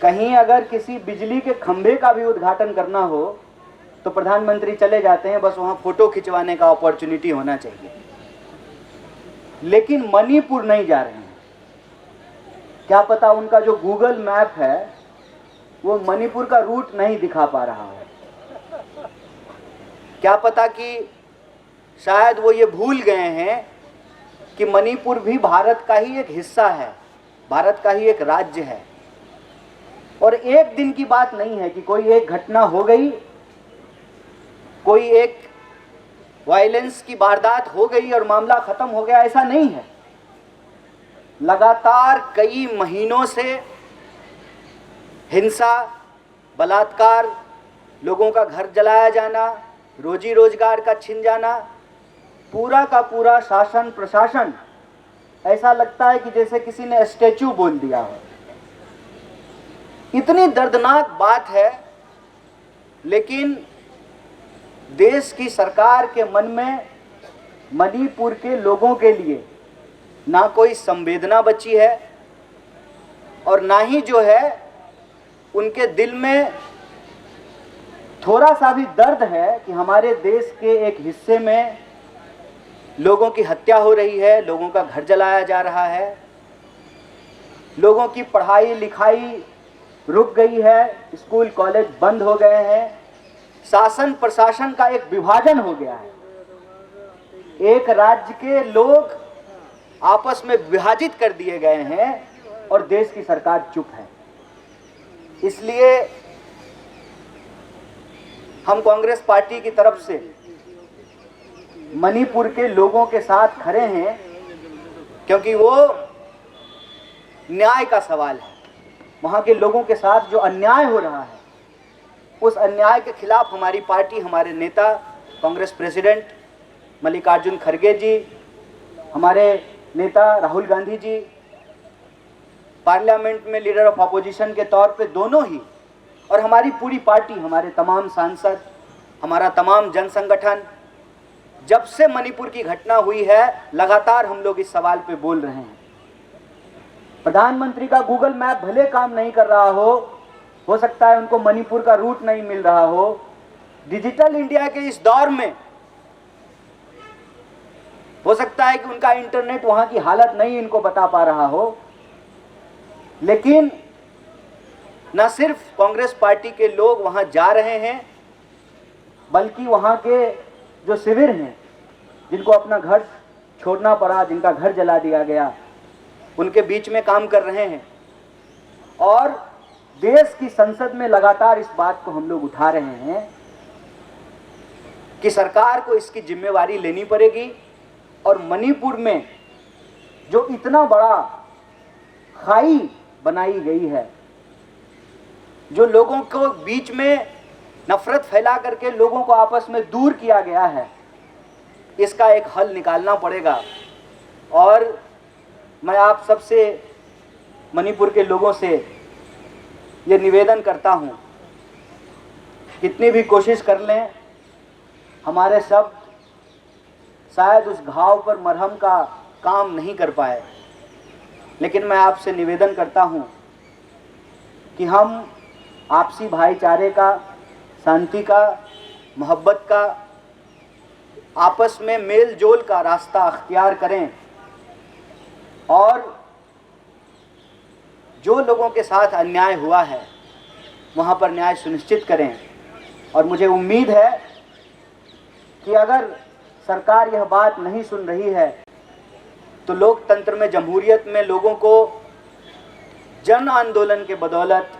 कहीं अगर किसी बिजली के खंभे का भी उद्घाटन करना हो तो प्रधानमंत्री चले जाते हैं, बस वहाँ फोटो खिंचवाने का अपॉर्चुनिटी होना चाहिए। लेकिन मणिपुर नहीं जा रहे हैं। क्या पता उनका जो गूगल मैप है वो मणिपुर का रूट नहीं दिखा पा रहा है। क्या पता कि शायद वो ये भूल गए हैं कि मणिपुर भी भारत का ही एक हिस्सा है, भारत का ही एक राज्य है। और एक दिन की बात नहीं है कि कोई एक घटना हो गई, कोई एक वायलेंस की वारदात हो गई और मामला खत्म हो गया, ऐसा नहीं है। लगातार कई महीनों से हिंसा, बलात्कार, लोगों का घर जलाया जाना, रोजी रोजगार का छिन जाना, पूरा का पूरा शासन प्रशासन ऐसा लगता है कि जैसे किसी ने स्टैचू बोल दिया हो। इतनी दर्दनाक बात है, लेकिन देश की सरकार के मन में मणिपुर के लोगों के लिए ना कोई संवेदना बची है और ना ही जो है उनके दिल में थोड़ा सा भी दर्द है कि हमारे देश के एक हिस्से में लोगों की हत्या हो रही है, लोगों का घर जलाया जा रहा है, लोगों की पढ़ाई लिखाई रुक गई है, स्कूल कॉलेज बंद हो गए हैं, शासन प्रशासन का एक विभाजन हो गया है। एक राज्य के लोग आपस में विभाजित कर दिए गए हैं और देश की सरकार चुप है। इसलिए हम कांग्रेस पार्टी की तरफ से मणिपुर के लोगों के साथ खड़े हैं, क्योंकि वो न्याय का सवाल है। वहाँ के लोगों के साथ जो अन्याय हो रहा है, उस अन्याय के खिलाफ हमारी पार्टी, हमारे नेता, कांग्रेस प्रेसिडेंट मल्लिकार्जुन खड़गे जी, हमारे नेता राहुल गांधी जी, पार्लियामेंट में लीडर ऑफ अपोजिशन के तौर पे दोनों ही, और हमारी पूरी पार्टी, हमारे तमाम सांसद, हमारा तमाम जन संगठन, जब से मणिपुर की घटना हुई है लगातार हम लोग इस सवाल पे बोल रहे हैं। प्रधानमंत्री का गूगल मैप भले काम नहीं कर रहा हो सकता है उनको मणिपुर का रूट नहीं मिल रहा हो, डिजिटल इंडिया के इस दौर में हो सकता है कि उनका इंटरनेट वहां की हालत नहीं इनको बता पा रहा हो, लेकिन न सिर्फ कांग्रेस पार्टी के लोग वहां जा रहे हैं, बल्कि वहां के जो शिविर हैं, जिनको अपना घर छोड़ना पड़ा, जिनका घर जला दिया गया, उनके बीच में काम कर रहे हैं। और देश की संसद में लगातार इस बात को हम लोग उठा रहे हैं कि सरकार को इसकी जिम्मेवारी लेनी पड़ेगी और मणिपुर में जो इतना बड़ा खाई बनाई गई है, जो लोगों को बीच में नफरत फैला करके लोगों को आपस में दूर किया गया है, इसका एक हल निकालना पड़ेगा। और मैं आप सबसे, मणिपुर के लोगों से ये निवेदन करता हूँ, कितनी भी कोशिश कर लें, हमारे शब्द शायद उस घाव पर मरहम का काम नहीं कर पाए, लेकिन मैं आपसे निवेदन करता हूँ कि हम आपसी भाईचारे का, शांति का, मोहब्बत का, आपस में मेल जोल का रास्ता अख्तियार करें और जो लोगों के साथ अन्याय हुआ है वहाँ पर न्याय सुनिश्चित करें। और मुझे उम्मीद है कि अगर सरकार यह बात नहीं सुन रही है तो लोकतंत्र में, जमहूरियत में लोगों को जन आंदोलन के बदौलत,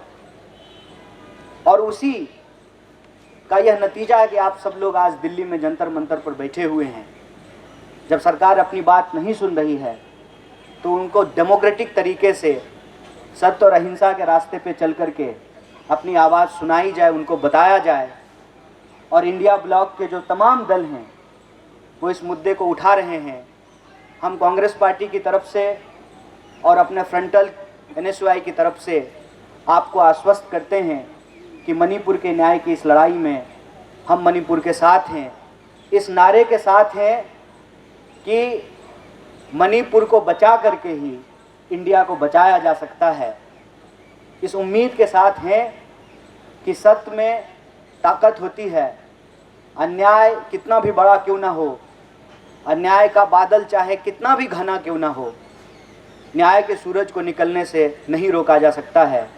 और उसी का यह नतीजा है कि आप सब लोग आज दिल्ली में जंतर मंतर पर बैठे हुए हैं। जब सरकार अपनी बात नहीं सुन रही है तो उनको डेमोक्रेटिक तरीके से सत्य और अहिंसा के रास्ते पे चल करके अपनी आवाज़ सुनाई जाए, उनको बताया जाए। और इंडिया ब्लॉक के जो तमाम दल हैं वो इस मुद्दे को उठा रहे हैं। हम कांग्रेस पार्टी की तरफ से और अपने फ्रंटल NSUI की तरफ से आपको आश्वस्त करते हैं कि मणिपुर के न्याय की इस लड़ाई में हम मणिपुर के साथ हैं, इस नारे के साथ हैं कि मणिपुर को बचा करके ही इंडिया को बचाया जा सकता है। इस उम्मीद के साथ हैं कि सत्य में ताकत होती है, अन्याय कितना भी बड़ा क्यों ना हो, अन्याय का बादल चाहे कितना भी घना क्यों ना हो, न्याय के सूरज को निकलने से नहीं रोका जा सकता है।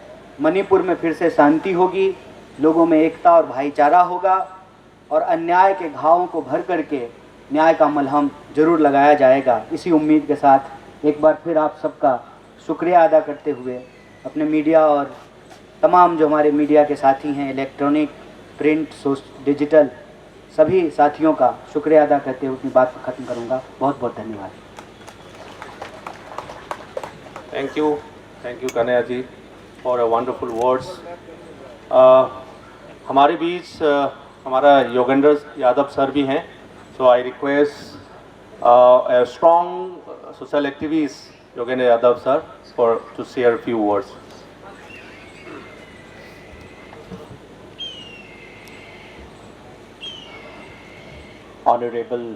मणिपुर में फिर से शांति होगी, लोगों में एकता और भाईचारा होगा और अन्याय के घावों को भर करके न्याय का मलहम जरूर लगाया जाएगा। इसी उम्मीद के साथ एक बार फिर आप सबका शुक्रिया अदा करते हुए अपने मीडिया और तमाम जो हमारे मीडिया के साथी हैं, इलेक्ट्रॉनिक, प्रिंट, डिजिटल, सभी साथियों का शुक्रिया अदा करते हुए अपनी बात को ख़त्म करूँगा। बहुत बहुत धन्यवाद। Thank you Kanhaiya ji for a wonderful words. हमारे बीच हमारा योगेंद्र यादव सर भी हैं, so I request a strong social activist Yogendra Yadav sir to share a few words. Honorable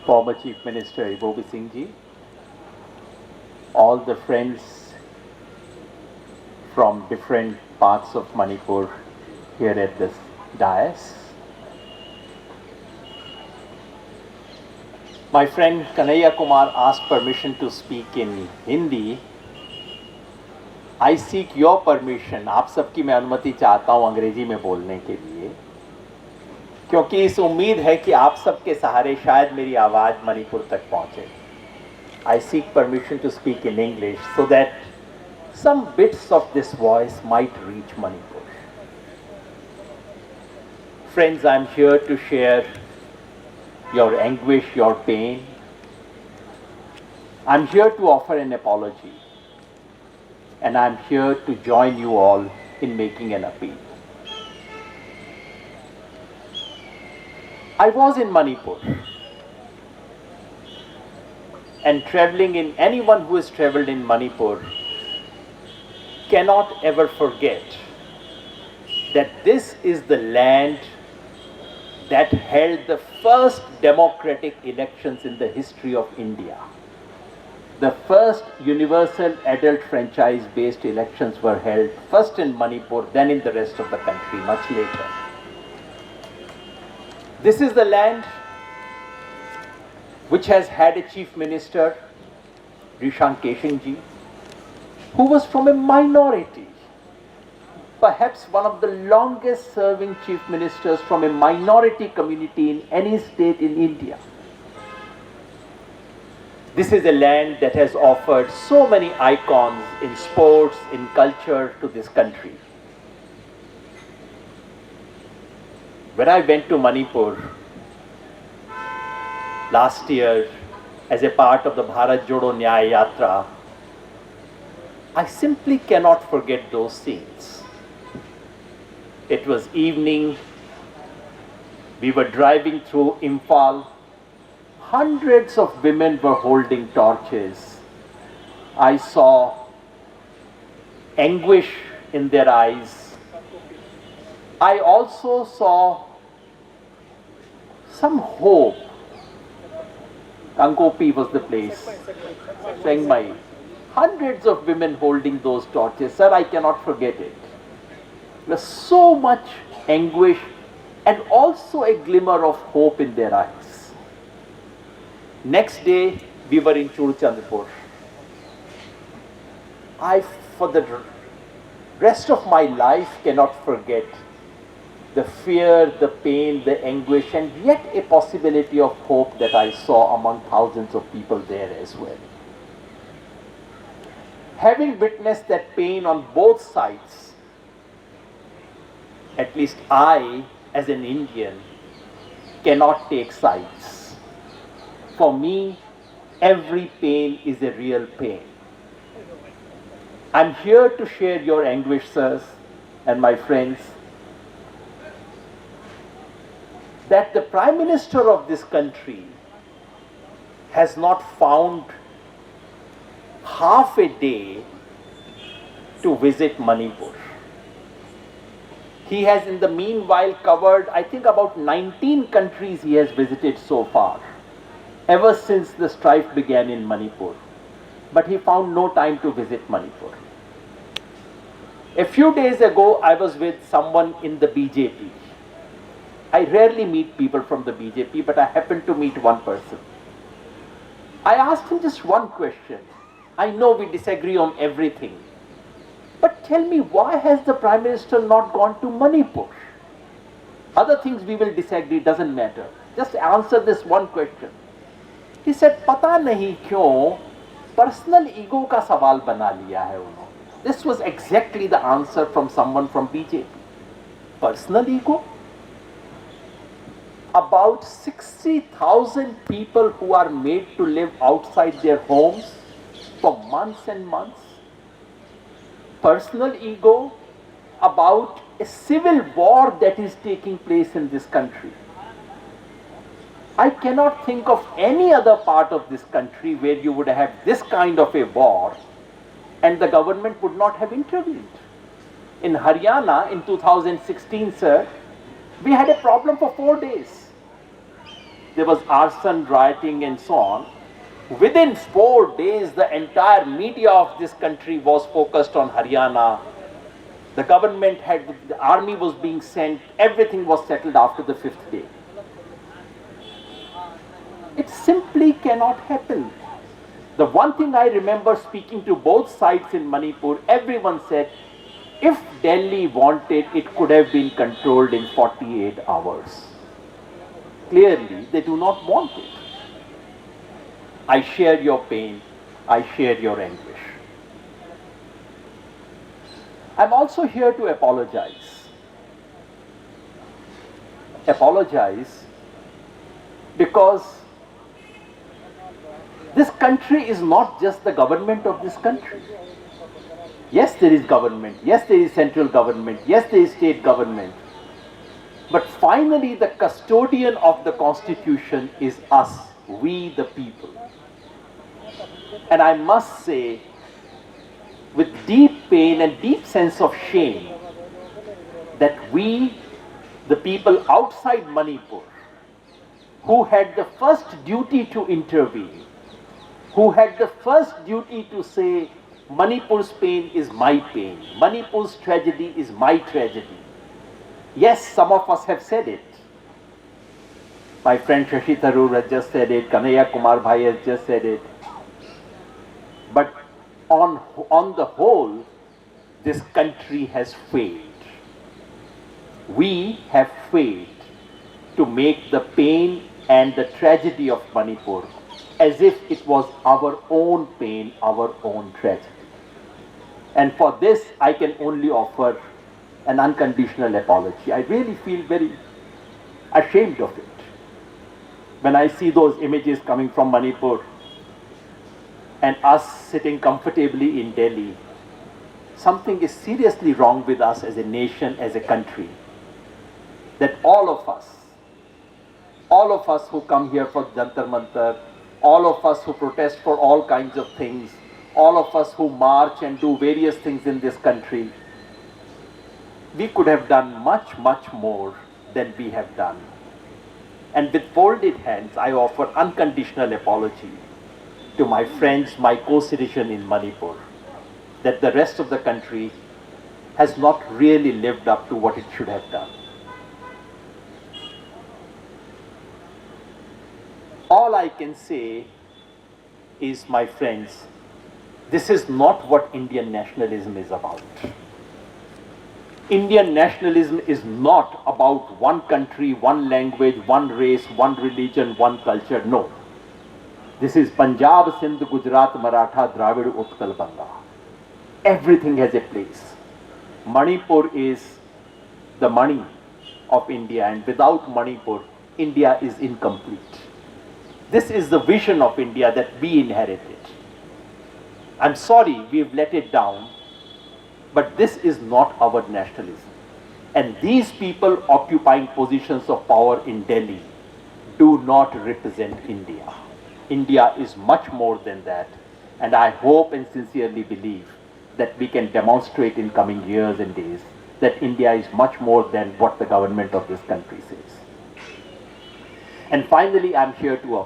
former Chief Minister Ibobi Singh ji, all the friends from different parts of Manipur here at this dais, my friend Kanhaiya Kumar asked permission to speak in Hindi. I seek your permission. आप सबकी मैं अनुमति चाहता हूँ अंग्रेजी में बोलने के लिए, क्योंकि इस उम्मीद है कि आप सबके सहारे शायद मेरी आवाज़ मणिपुर तक पहुँचे. I seek permission to speak in English so that some bits of this voice might reach Manipur. Friends, I'm here to share your anguish, your pain. I'm here to offer an apology. And I'm here to join you all in making an appeal. I was in Manipur, and anyone who has traveled in Manipur cannot ever forget that this is the land that held the first democratic elections in the history of India. The first universal adult franchise-based elections were held first in Manipur, then in the rest of the country, much later. This is the land which has had a chief minister, Rishan Keshingji, who was from a minority, perhaps one of the longest serving chief ministers from a minority community in any state in India. This is a land that has offered so many icons in sports, in culture to this country. When I went to Manipur last year as a part of the Bharat Jodo Nyaya Yatra, I simply cannot forget those scenes. It was evening, we were driving through Imphal, hundreds of women were holding torches. I saw anguish in their eyes. I also saw some hope. Kankopi was the place, Chiang Mai. Hundreds of women holding those torches. Sir, I cannot forget it. There was so much anguish and also a glimmer of hope in their eyes. Next day, we were in Chandrapur. I, for the rest of my life, cannot forget the fear, the pain, the anguish, and yet a possibility of hope that I saw among thousands of people there as well. Having witnessed that pain on both sides, at least I, as an Indian, cannot take sides. For me, every pain is a real pain. I'm here to share your anguish, sirs and my friends, that the Prime Minister of this country has not found half a day to visit Manipur. He has in the meanwhile covered, I think, about 19 countries he has visited so far, ever since the strife began in Manipur. But he found no time to visit Manipur. A few days ago, I was with someone in the BJP. I rarely meet people from the BJP, but I happened to meet one person. I asked him just one question. I know we disagree on everything, but tell me, why has the Prime Minister not gone to Manipur? Other things we will disagree, doesn't matter. Just answer this one question. He said, "Pata nahi kyun, personal ego ka sawal bana liya hai unhone." This was exactly the answer from someone from BJP. Personal ego? About 60,000 people who are made to live outside their homes for months and months. Personal ego about a civil war that is taking place in this country. I cannot think of any other part of this country where you would have this kind of a war and the government would not have intervened. In Haryana in 2016, sir, we had a problem for 4 days. There was arson, rioting and so on. Within 4 days, the entire media of this country was focused on Haryana. The government the army was being sent, everything was settled after the 5th day. It simply cannot happen. The one thing I remember speaking to both sides in Manipur, everyone said, if Delhi wanted, it could have been controlled in 48 hours. Clearly, they do not want it. I share your pain. I share your anguish. I'm also here to apologize. Apologize because this country is not just the government of this country. Yes, there is government. Yes, there is central government. Yes, there is state government. But finally, the custodian of the Constitution is us, we the people. And I must say, with deep pain and deep sense of shame, that we, the people outside Manipur, who had the first duty to intervene, who had the first duty to say, Manipur's pain is my pain, Manipur's tragedy is my tragedy. Yes, some of us have said it. My friend Shashi Tharoor has just said it, Kanhaiya Kumar Bhai has just said it. But on the whole, this country has failed. We have failed to make the pain and the tragedy of Manipur as if it was our own pain, our own tragedy. And for this, I can only offer an unconditional apology. I really feel very ashamed of it. When I see those images coming from Manipur and us sitting comfortably in Delhi, something is seriously wrong with us as a nation, as a country. That all of us who come here for Jantar Mantar, all of us who protest for all kinds of things, all of us who march and do various things in this country, we could have done much, much more than we have done. And with folded hands, I offer unconditional apology to my friends, my co-citizen in Manipur, that the rest of the country has not really lived up to what it should have done. All I can say is, my friends, this is not what Indian nationalism is about. Indian nationalism is not about one country, one language, one race, one religion, one culture. No. This is Punjab, Sindh, Gujarat, Maratha, Dravid, Utkal, Banga. Everything has a place. Manipur is the money of India, and without Manipur, India is incomplete. This is the vision of India that we inherited. I'm sorry we've let it down, but this is not our nationalism. And these people occupying positions of power in Delhi do not represent India. India is much more than that, and I hope and sincerely believe that we can demonstrate in coming years and days that India is much more than what the government of this country says. And finally, I'm here to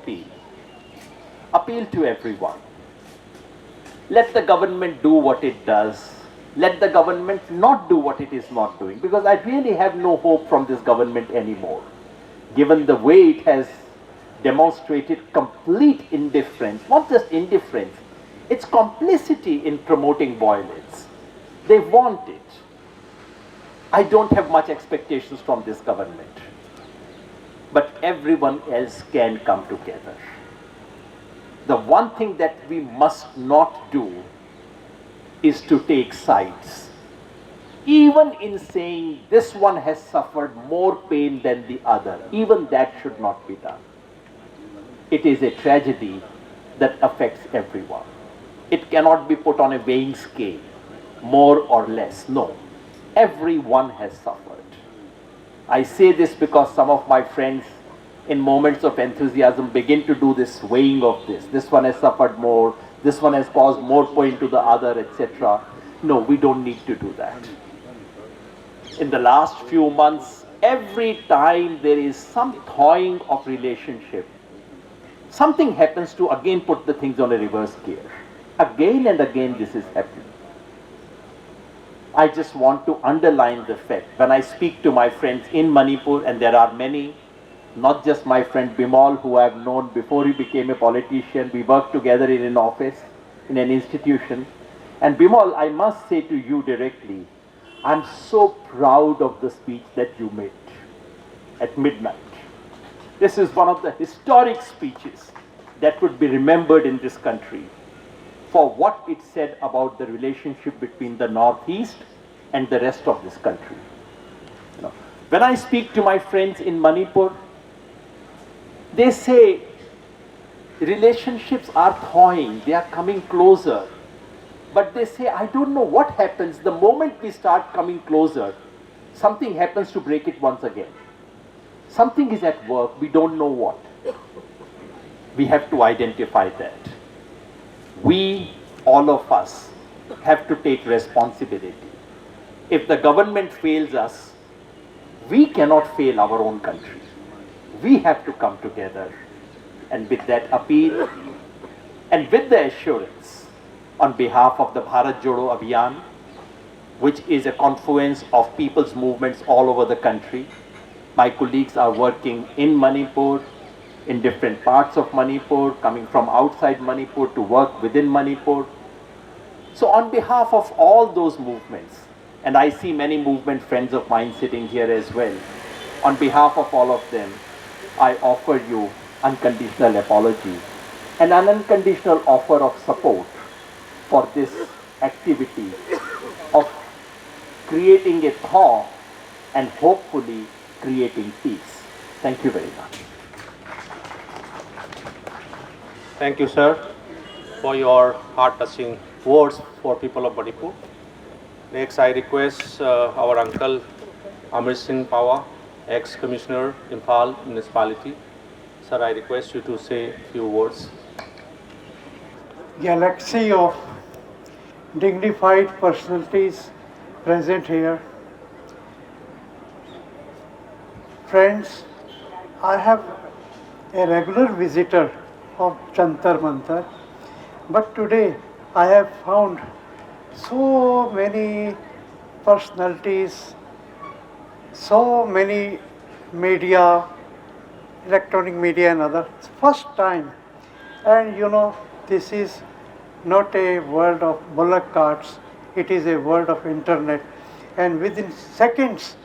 appeal to everyone. Let the government do what it does. Let the government not do what it is not doing, because I really have no hope from this government anymore, given the way it has demonstrated complete indifference, not just indifference, it's complicity in promoting violence. They want it. I don't have much expectations from this government, but everyone else can come together. The one thing that we must not do is to take sides. Even in saying this one has suffered more pain than the other, even that should not be done. It is a tragedy that affects everyone. It cannot be put on a weighing scale, more or less. No, everyone has suffered. I say this because some of my friends in moments of enthusiasm begin to do this weighing of this. This one has suffered more, this one has caused more pain to the other, etc. No, we don't need to do that. In the last few months, every time there is some thawing of relationship, something happens to again put the things on a reverse gear. Again and again this is happening. I just want to underline the fact, when I speak to my friends in Manipur, and there are many, not just my friend Bimal, who I've known before he became a politician. We worked together in an office, in an institution. And Bimal, I must say to you directly, I'm so proud of the speech that you made at midnight. This is one of the historic speeches that would be remembered in this country for what it said about the relationship between the Northeast and the rest of this country. You know, when I speak to my friends in Manipur, they say relationships are thawing, they are coming closer. But they say, I don't know what happens the moment we start coming closer, something happens to break it once again. something is at work, we don't know what. We have to identify that. We, all of us, have to take responsibility. If the government fails us, we cannot fail our own country. We have to come together. And with that appeal, and with the assurance, on behalf of the Bharat Jodo Abhiyan, which is a confluence of people's movements all over the country, my colleagues are working in Manipur, in different parts of Manipur, coming from outside Manipur to work within Manipur. So on behalf of all those movements, and I see many movement friends of mine sitting here as well, on behalf of all of them, I offer you unconditional apology and an unconditional offer of support for this activity of creating a thaw and hopefully creating peace. Thank you very much. Thank you, sir, for your heart-touching words for people of Manipur. Next, I request our uncle Amrit Singh Pawa, ex-commissioner, Imphal Municipality. Sir, I request you to say a few words. Galaxy of dignified personalities present here. Friends, I have a regular visitor of Jantar Mantar, but today I have found so many personalities, so many media, electronic media and others. First time, and you know, this is not a world of bullock carts, it is a world of internet, and within seconds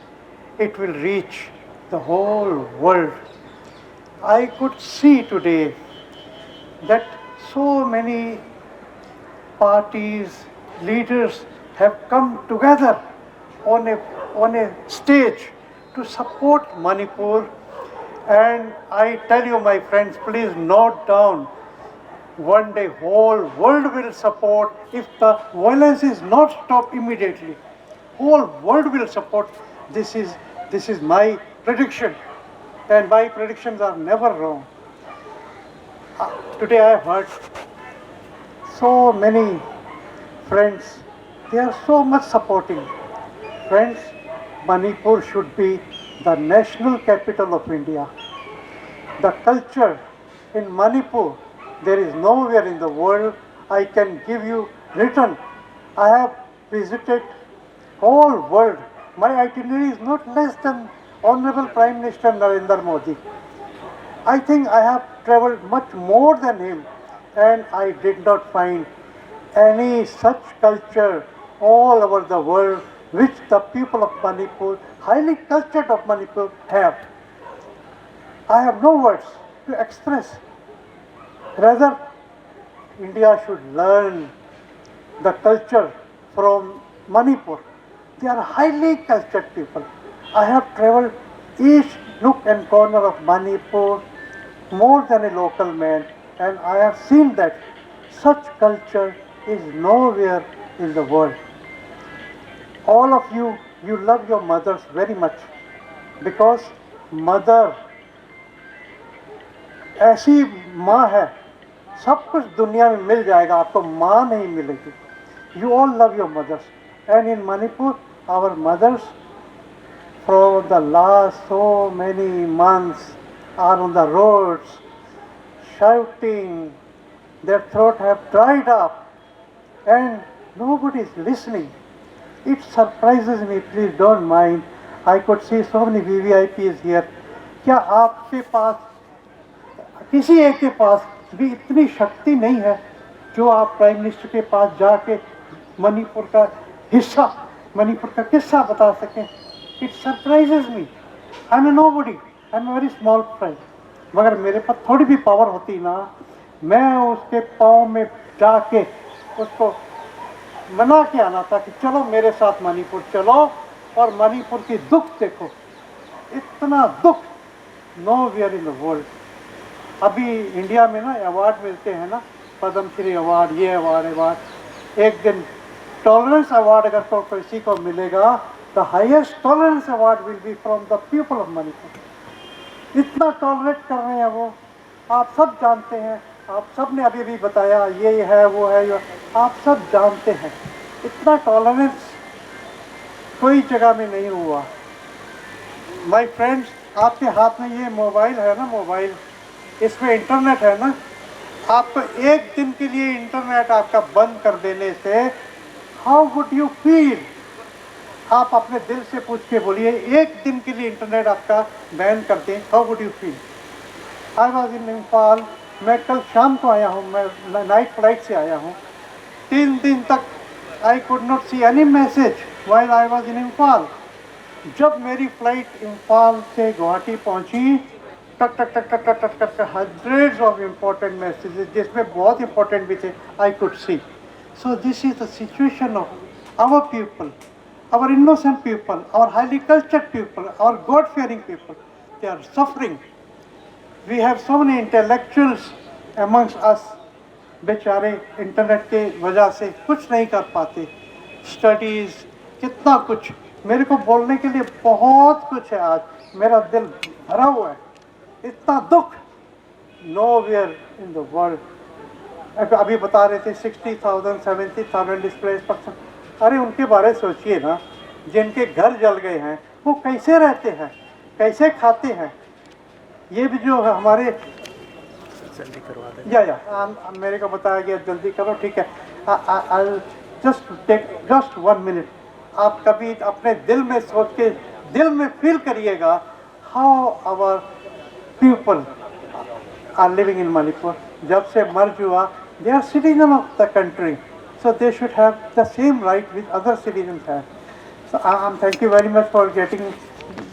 it will reach the whole world. I could see today that so many parties, leaders have come together on a stage to support Manipur. And I tell you, my friends, please note down, one day whole world will support if the violence is not stopped immediately. Whole world will support. This is my prediction, and my predictions are never wrong. Today I have heard so many friends, they are so much supporting. Friends, Manipur should be the national capital of India. The culture in Manipur, there is nowhere in the world I can give you written. I have visited whole world. My itinerary is not less than Honorable Prime Minister Narendra Modi. I think I have traveled much more than him, and I did not find any such culture all over the world which the people of Manipur, highly cultured of Manipur, have. I have no words to express. Rather, India should learn the culture from Manipur. They are highly cultured people. I have traveled each nook and corner of Manipur more than a local man, and I have seen that such culture is nowhere in the world. All of you, you love your mothers very much, because mother ऐसी माँ है, सब कुछ दुनिया में मिल जाएगा, आपको माँ नहीं मिलेगी. You all love your mothers, and in Manipur, our mothers for the last so many months are on the roads shouting, their throat have dried up, and nobody is listening. It surprises me, please don't mind. I could see so many VVIPs here. क्या आपके पास, किसी एक के पास भी इतनी शक्ति नहीं है जो आप प्राइम मिनिस्टर के पास जाके मणिपुर का हिस्सा, मणिपुर का किस्सा बता सकें? It surprises me. I'm a nobody. I'm a very small fry. मगर मेरे पास थोड़ी भी पावर होती ना, मैं उसके पाँव में जाके उसको मना के आना था कि चलो मेरे साथ मणिपुर चलो और मणिपुर की दुख देखो. इतना दुख nowhere in the world. अभी इंडिया में ना अवार्ड मिलते हैं ना, पद्म श्री अवार्ड, ये अवार्ड. एक दिन टॉलरेंस अवार्ड अगर तो किसी को मिलेगा, the highest tolerance award will be from the people of Manipur. इतना टॉलरेट कर रहे हैं वो, आप सब जानते हैं, आप सब ने अभी भी बताया ये है वो है, ये आप सब जानते हैं। इतना टॉलरेंस कोई जगह में नहीं हुआ। माय फ्रेंड्स, आपके हाथ में ये मोबाइल है ना, मोबाइल, इसमें इंटरनेट है ना, आपको एक दिन के लिए इंटरनेट आपका बंद कर देने से हाउ वुड यू फील? आप अपने दिल से पूछ के बोलिए, एक दिन के लिए इंटरनेट आपका बैन कर दें, how would you feel? I was in Imphal, मैं कल शाम को आया हूँ, मैं नाइट फ्लाइट से आया हूँ। 3 दिन तक I could not see any message while I was in Imphal. जब मेरी फ्लाइट इम्फाल से गुवाहाटी पहुँची, टक टक टक टक टक टक टक हंड्रेड्स ऑफ इम्पोर्टेंट मैसेजेस, जिसमें बहुत इंपॉर्टेंट भी थे, I could see. So this is the situation of our people, our innocent people, our highly cultured people, our God-fearing people. They are suffering. We have so many intellectuals amongst us, बेचारे internet के वजह से कुछ नहीं कर पाते, studies, कितना कुछ। मेरे को बोलने के लिए बहुत कुछ है, आज मेरा दिल भरा हुआ है, इतना दुख nowhere in the world। अभी बता रहे थे 60,000 70,000 डिस्प्लेस पर्सन, अरे उनके बारे में सोचिए ना, जिनके घर जल गए हैं, वो कैसे रहते हैं, कैसे खाते हैं। ये भी जो हमारे जल्दी करवा दें, या मेरे को बताया गया जल्दी करो, ठीक है। Just take just 1 minute. आप कभी अपने दिल में सोच के, दिल में फील करिएगा how our people are living in Manipur. जब से मर्ज हुआ, they are citizen of the country, so they should have the same right with other citizens have. So thank you very much for giving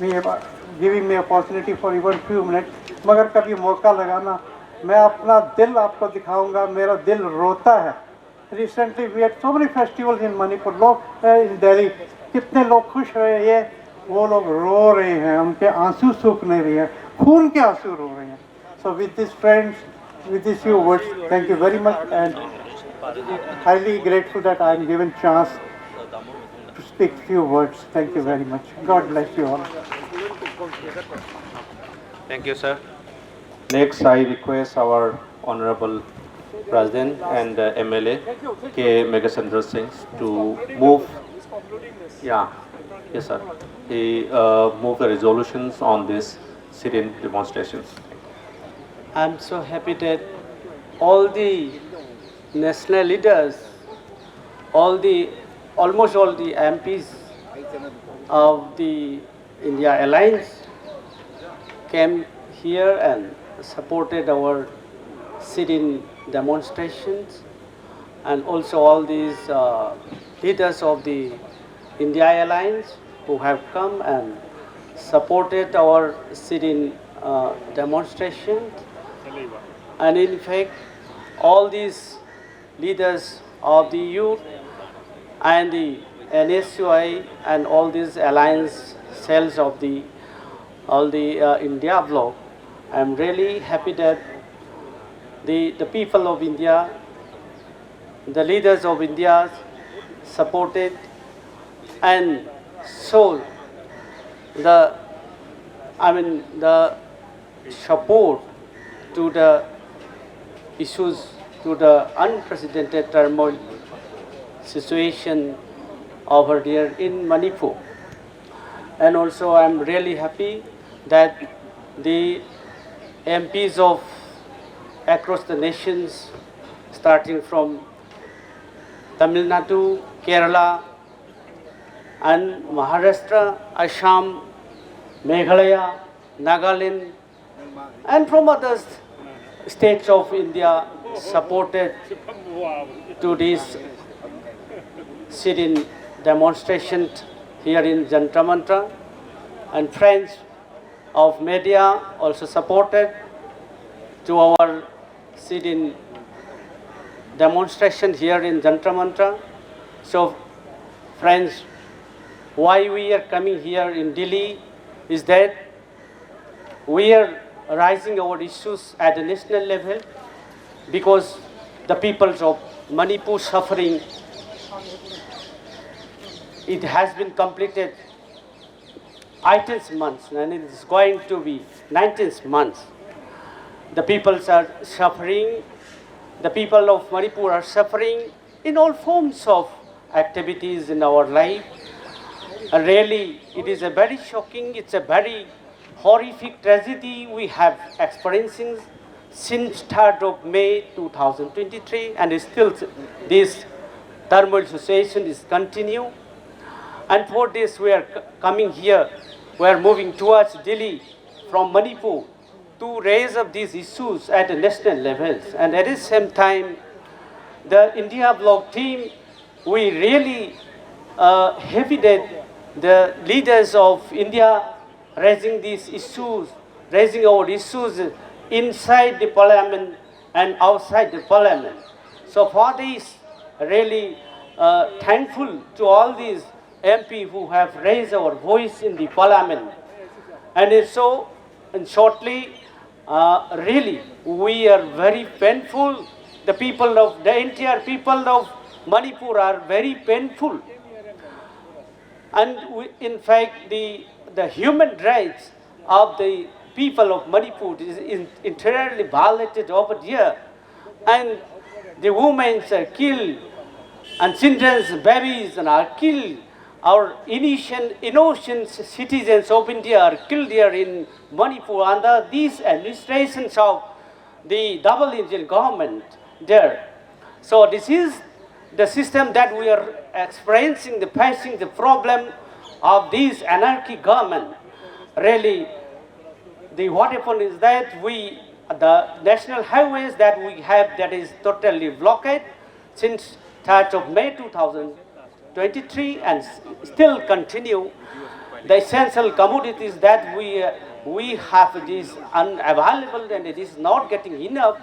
me opportunity for even few minutes. मगर कभी मौका लगाना, मैं अपना दिल आपको दिखाऊंगा, मेरा दिल रोता है। Recently we had so many festivals in Manipur, लोग in Delhi, कितने लोग खुश रहे हैं, वो लोग रो रहे हैं, उनके आंसू सूख नहीं रहे हैं, खून के आंसू रो रहे हैं। So with these friends, with these few words, thank you very much, and highly grateful that I am given chance to speak few words. Thank you very much. God bless you all. Thank you, sir. Next, I request our Honorable President and MLA K. Meghachandra Singh to move. Yeah, yes, sir. He move the resolutions on this sit-in demonstrations. I'm so happy that all the national leaders, almost all the MPs of the India Alliance came here and supported our sit-in demonstrations, and also all these leaders of the India Alliance who have come and supported our sit-in demonstrations. And in fact, all these leaders of the youth and the NSUI and all these alliance cells of the India Bloc, I'm really happy that the people of India, the leaders of India supported and showed the support to the issues, to the unprecedented turmoil situation over there in Manipur. And also I'm really happy that the MPs of across the nations, starting from Tamil Nadu, Kerala, and Maharashtra, Assam, Meghalaya, Nagaland, and from other states of India, supported to this sit-in demonstration here in Jantar Mantar, and friends of media also supported to our sit-in demonstration here in Jantar Mantar. So friends, why we are coming here in Delhi is that we are raising our issues at the national level, because the peoples of Manipur suffering, it has been completed 18th month, and it is going to be 19th month. The peoples are suffering. The people of Manipur are suffering in all forms of activities in our life. And really, it is a very shocking, it's a very horrific tragedy we have experiencing since 3rd of May 2023, and still this turmoil situation is continue. And for this we are coming here, we are moving towards Delhi from Manipur to raise up these issues at the national levels. And at the same time, the India Bloc team, we really headed the leaders of India raising these issues, raising our issues inside the parliament and outside the parliament. So for this, really thankful to all these MP who have raised our voice in the parliament. And so, and shortly, really, we are very painful. The people of, the entire people of Manipur are very painful. And we, in fact, the human rights of the people of Manipur is entirely violated over here. And the women are killed, and children, babies are killed. Our innocent citizens of India are killed here in Manipur under these administrations of the double-engine government there. So this is the system that we are experiencing, facing the problem of this anarchy government. Really, what happened is that the national highways that we have, that is totally blocked since 3rd of May 2023 and still continue. The essential commodities that we have, it is unavailable and it is not getting enough.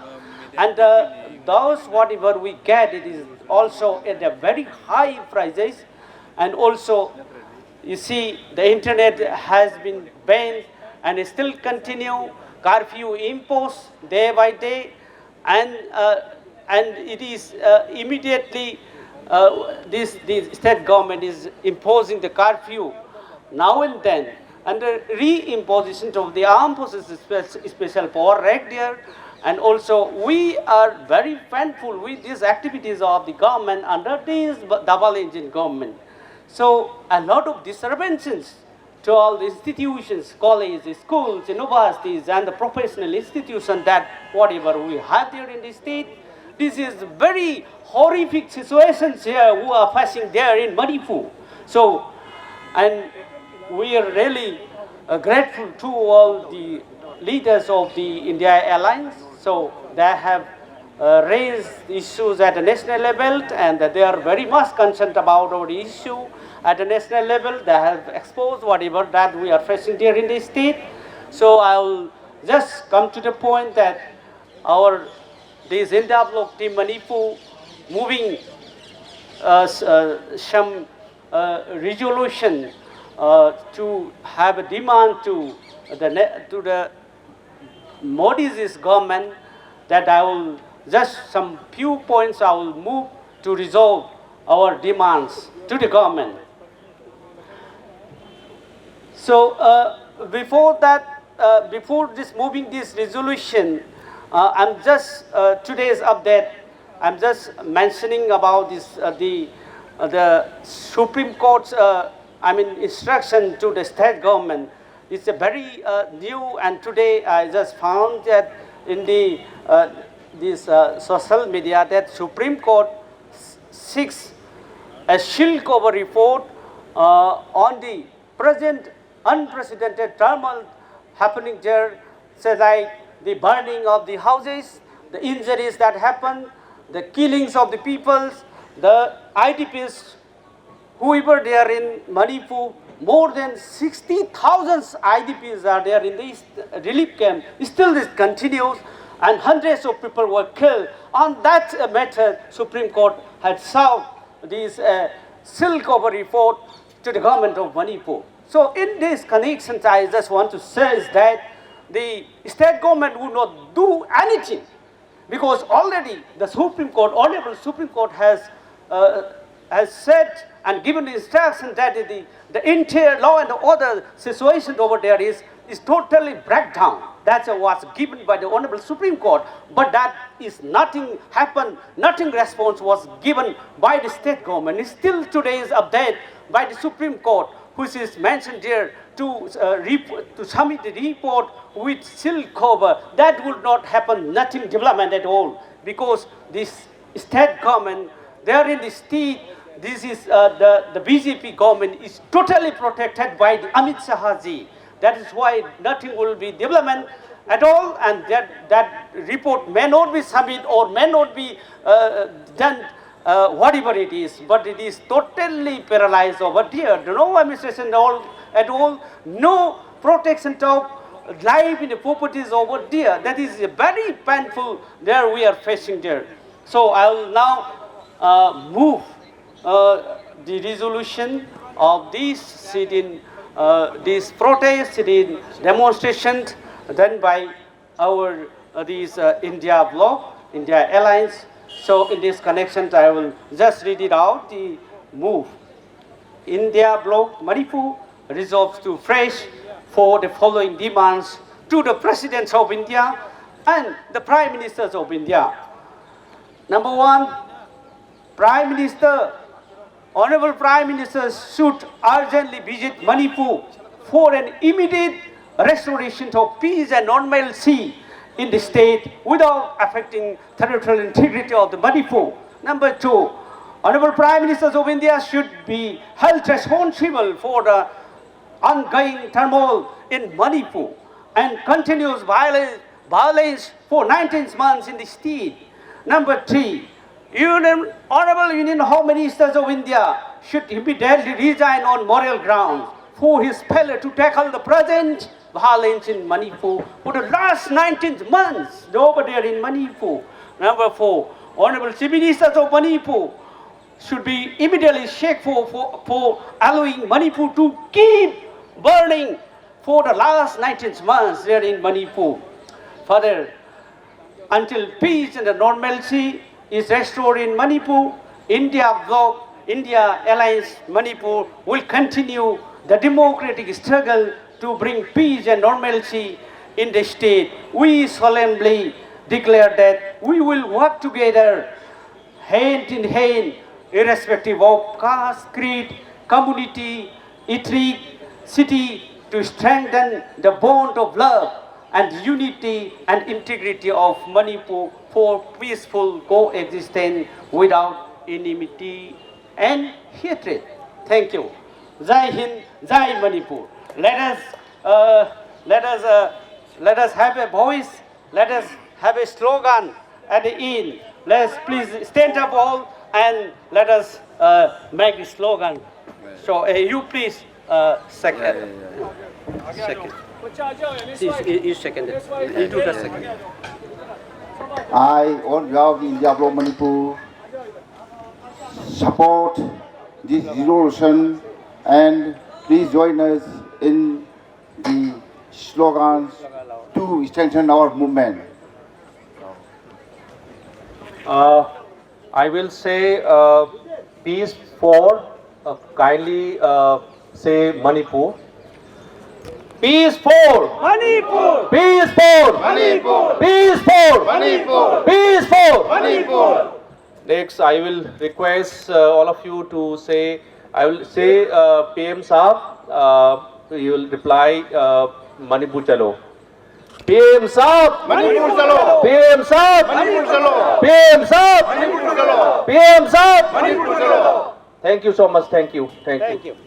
And those whatever we get, it is also at a very high prices. And also, you see, the internet has been banned and it still continue. Curfew imposed day by day, and it is immediately the state government is imposing the curfew now and then, and the re-imposition of the armed forces special power right there. And also we are very thankful with these activities of the government under this double-engine government. So a lot of disturbances to all the institutions, colleges, schools, universities, and the professional institutions that whatever we have there in the state. This is very horrific situations here who are facing there in Manipur. So, and we are really grateful to all the leaders of the INDAI alliance. So they have raised issues at the national level, and they are very much concerned about our issue at the national level. They have exposed whatever that we are facing there in the state. So I will just come to the point that this India Bloc team Manipur moving some resolution to have a demand to the Modi's government, that I will just some few points I will move to resolve our demands to the government. So before that, before this moving this resolution, I'm just today's update. I'm just mentioning about this the Supreme Court's instruction to the state government. It's a very new, and today I just found that in the this social media that Supreme Court seeks a shield cover report on the present unprecedented turmoil happening there, say like the burning of the houses, the injuries that happen, the killings of the peoples, the IDPs, whoever they are in Manipur. More than 60,000 IDPs are there in this relief camp. Still this continues, and hundreds of people were killed. On that matter, Supreme Court had served this shield cover report to the government of Manipur. So in these connections, I just want to say is that the state government would not do anything, because already the Supreme Court, Honorable Supreme Court has has said and given the instruction that the entire law and order situation over there is totally breakdown. That's what's given by the Honorable Supreme Court. But that is nothing happened, nothing response was given by the state government. It's still today's update by the Supreme Court, which is mentioned here to submit the report with seal cover. That would not happen, nothing development at all, because this state government, they are in the state, this is the BJP government is totally protected by the Amit Shah ji. That is why nothing will be development at all, and that report may not be submitted or may not be done, whatever it is, but it is totally paralyzed over there. No administration at all, no protection of life in the properties over there. That is very painful there we are facing there. So I will now move the resolution of this sit-in, this protest, sit-in demonstrations done by our India Bloc, India Alliance. So in this connection, I will just read it out. The move. India Bloc Manipur resolves to fresh for the following demands to the Presidents of India and the Prime Ministers of India. Number one, Prime Minister, Honorable Prime Minister should urgently visit Manipur for an immediate restoration of peace and normalcy in the state without affecting territorial integrity of the Manipur. Number two, Honorable Prime Ministers of India should be held responsible for the ongoing turmoil in Manipur and continuous violence for 19 months in the state. Number three, Honorable Union Home Ministers of India should immediately resign on moral grounds for his failure to tackle the present violence in Manipur for the last 19 months over there in Manipur. Number four, Honorable Chief Ministers of Manipur should be immediately checked for allowing Manipur to keep burning for the last 19 months there in Manipur. Further, until peace and normalcy is restored in Manipur, India Bloc, India Alliance Manipur will continue the democratic struggle to bring peace and normalcy in the state. We solemnly declare that we will work together hand in hand, irrespective of caste, creed, community, ethnicity, to strengthen the bond of love and unity and integrity of Manipur for peaceful coexistence without enmity and hatred. Thank you. Jai Hind, Jai Manipur. Let us have a voice. Let us have a slogan at the end. Let's please stand up all and let us make the slogan. So you please second. Second. You second. You do the second. I, on behalf of the India Bloc Manipur, support this resolution, and please join us in the slogans to strengthen our movement. I will say peace for, kindly say Manipur. Peace for Manipur. Peace for Manipur. Peace for Manipur. Peace for Manipur. Next, I will request all of you to say. I will say PM Saab. You will reply Manipur Chalo. PM Saab. Manipur Chalo. PM Saab. Manipur Chalo. PM Saab. Manipur Chalo. PM Saab. Manipur Chalo. Thank you so much. Thank you. Thank you.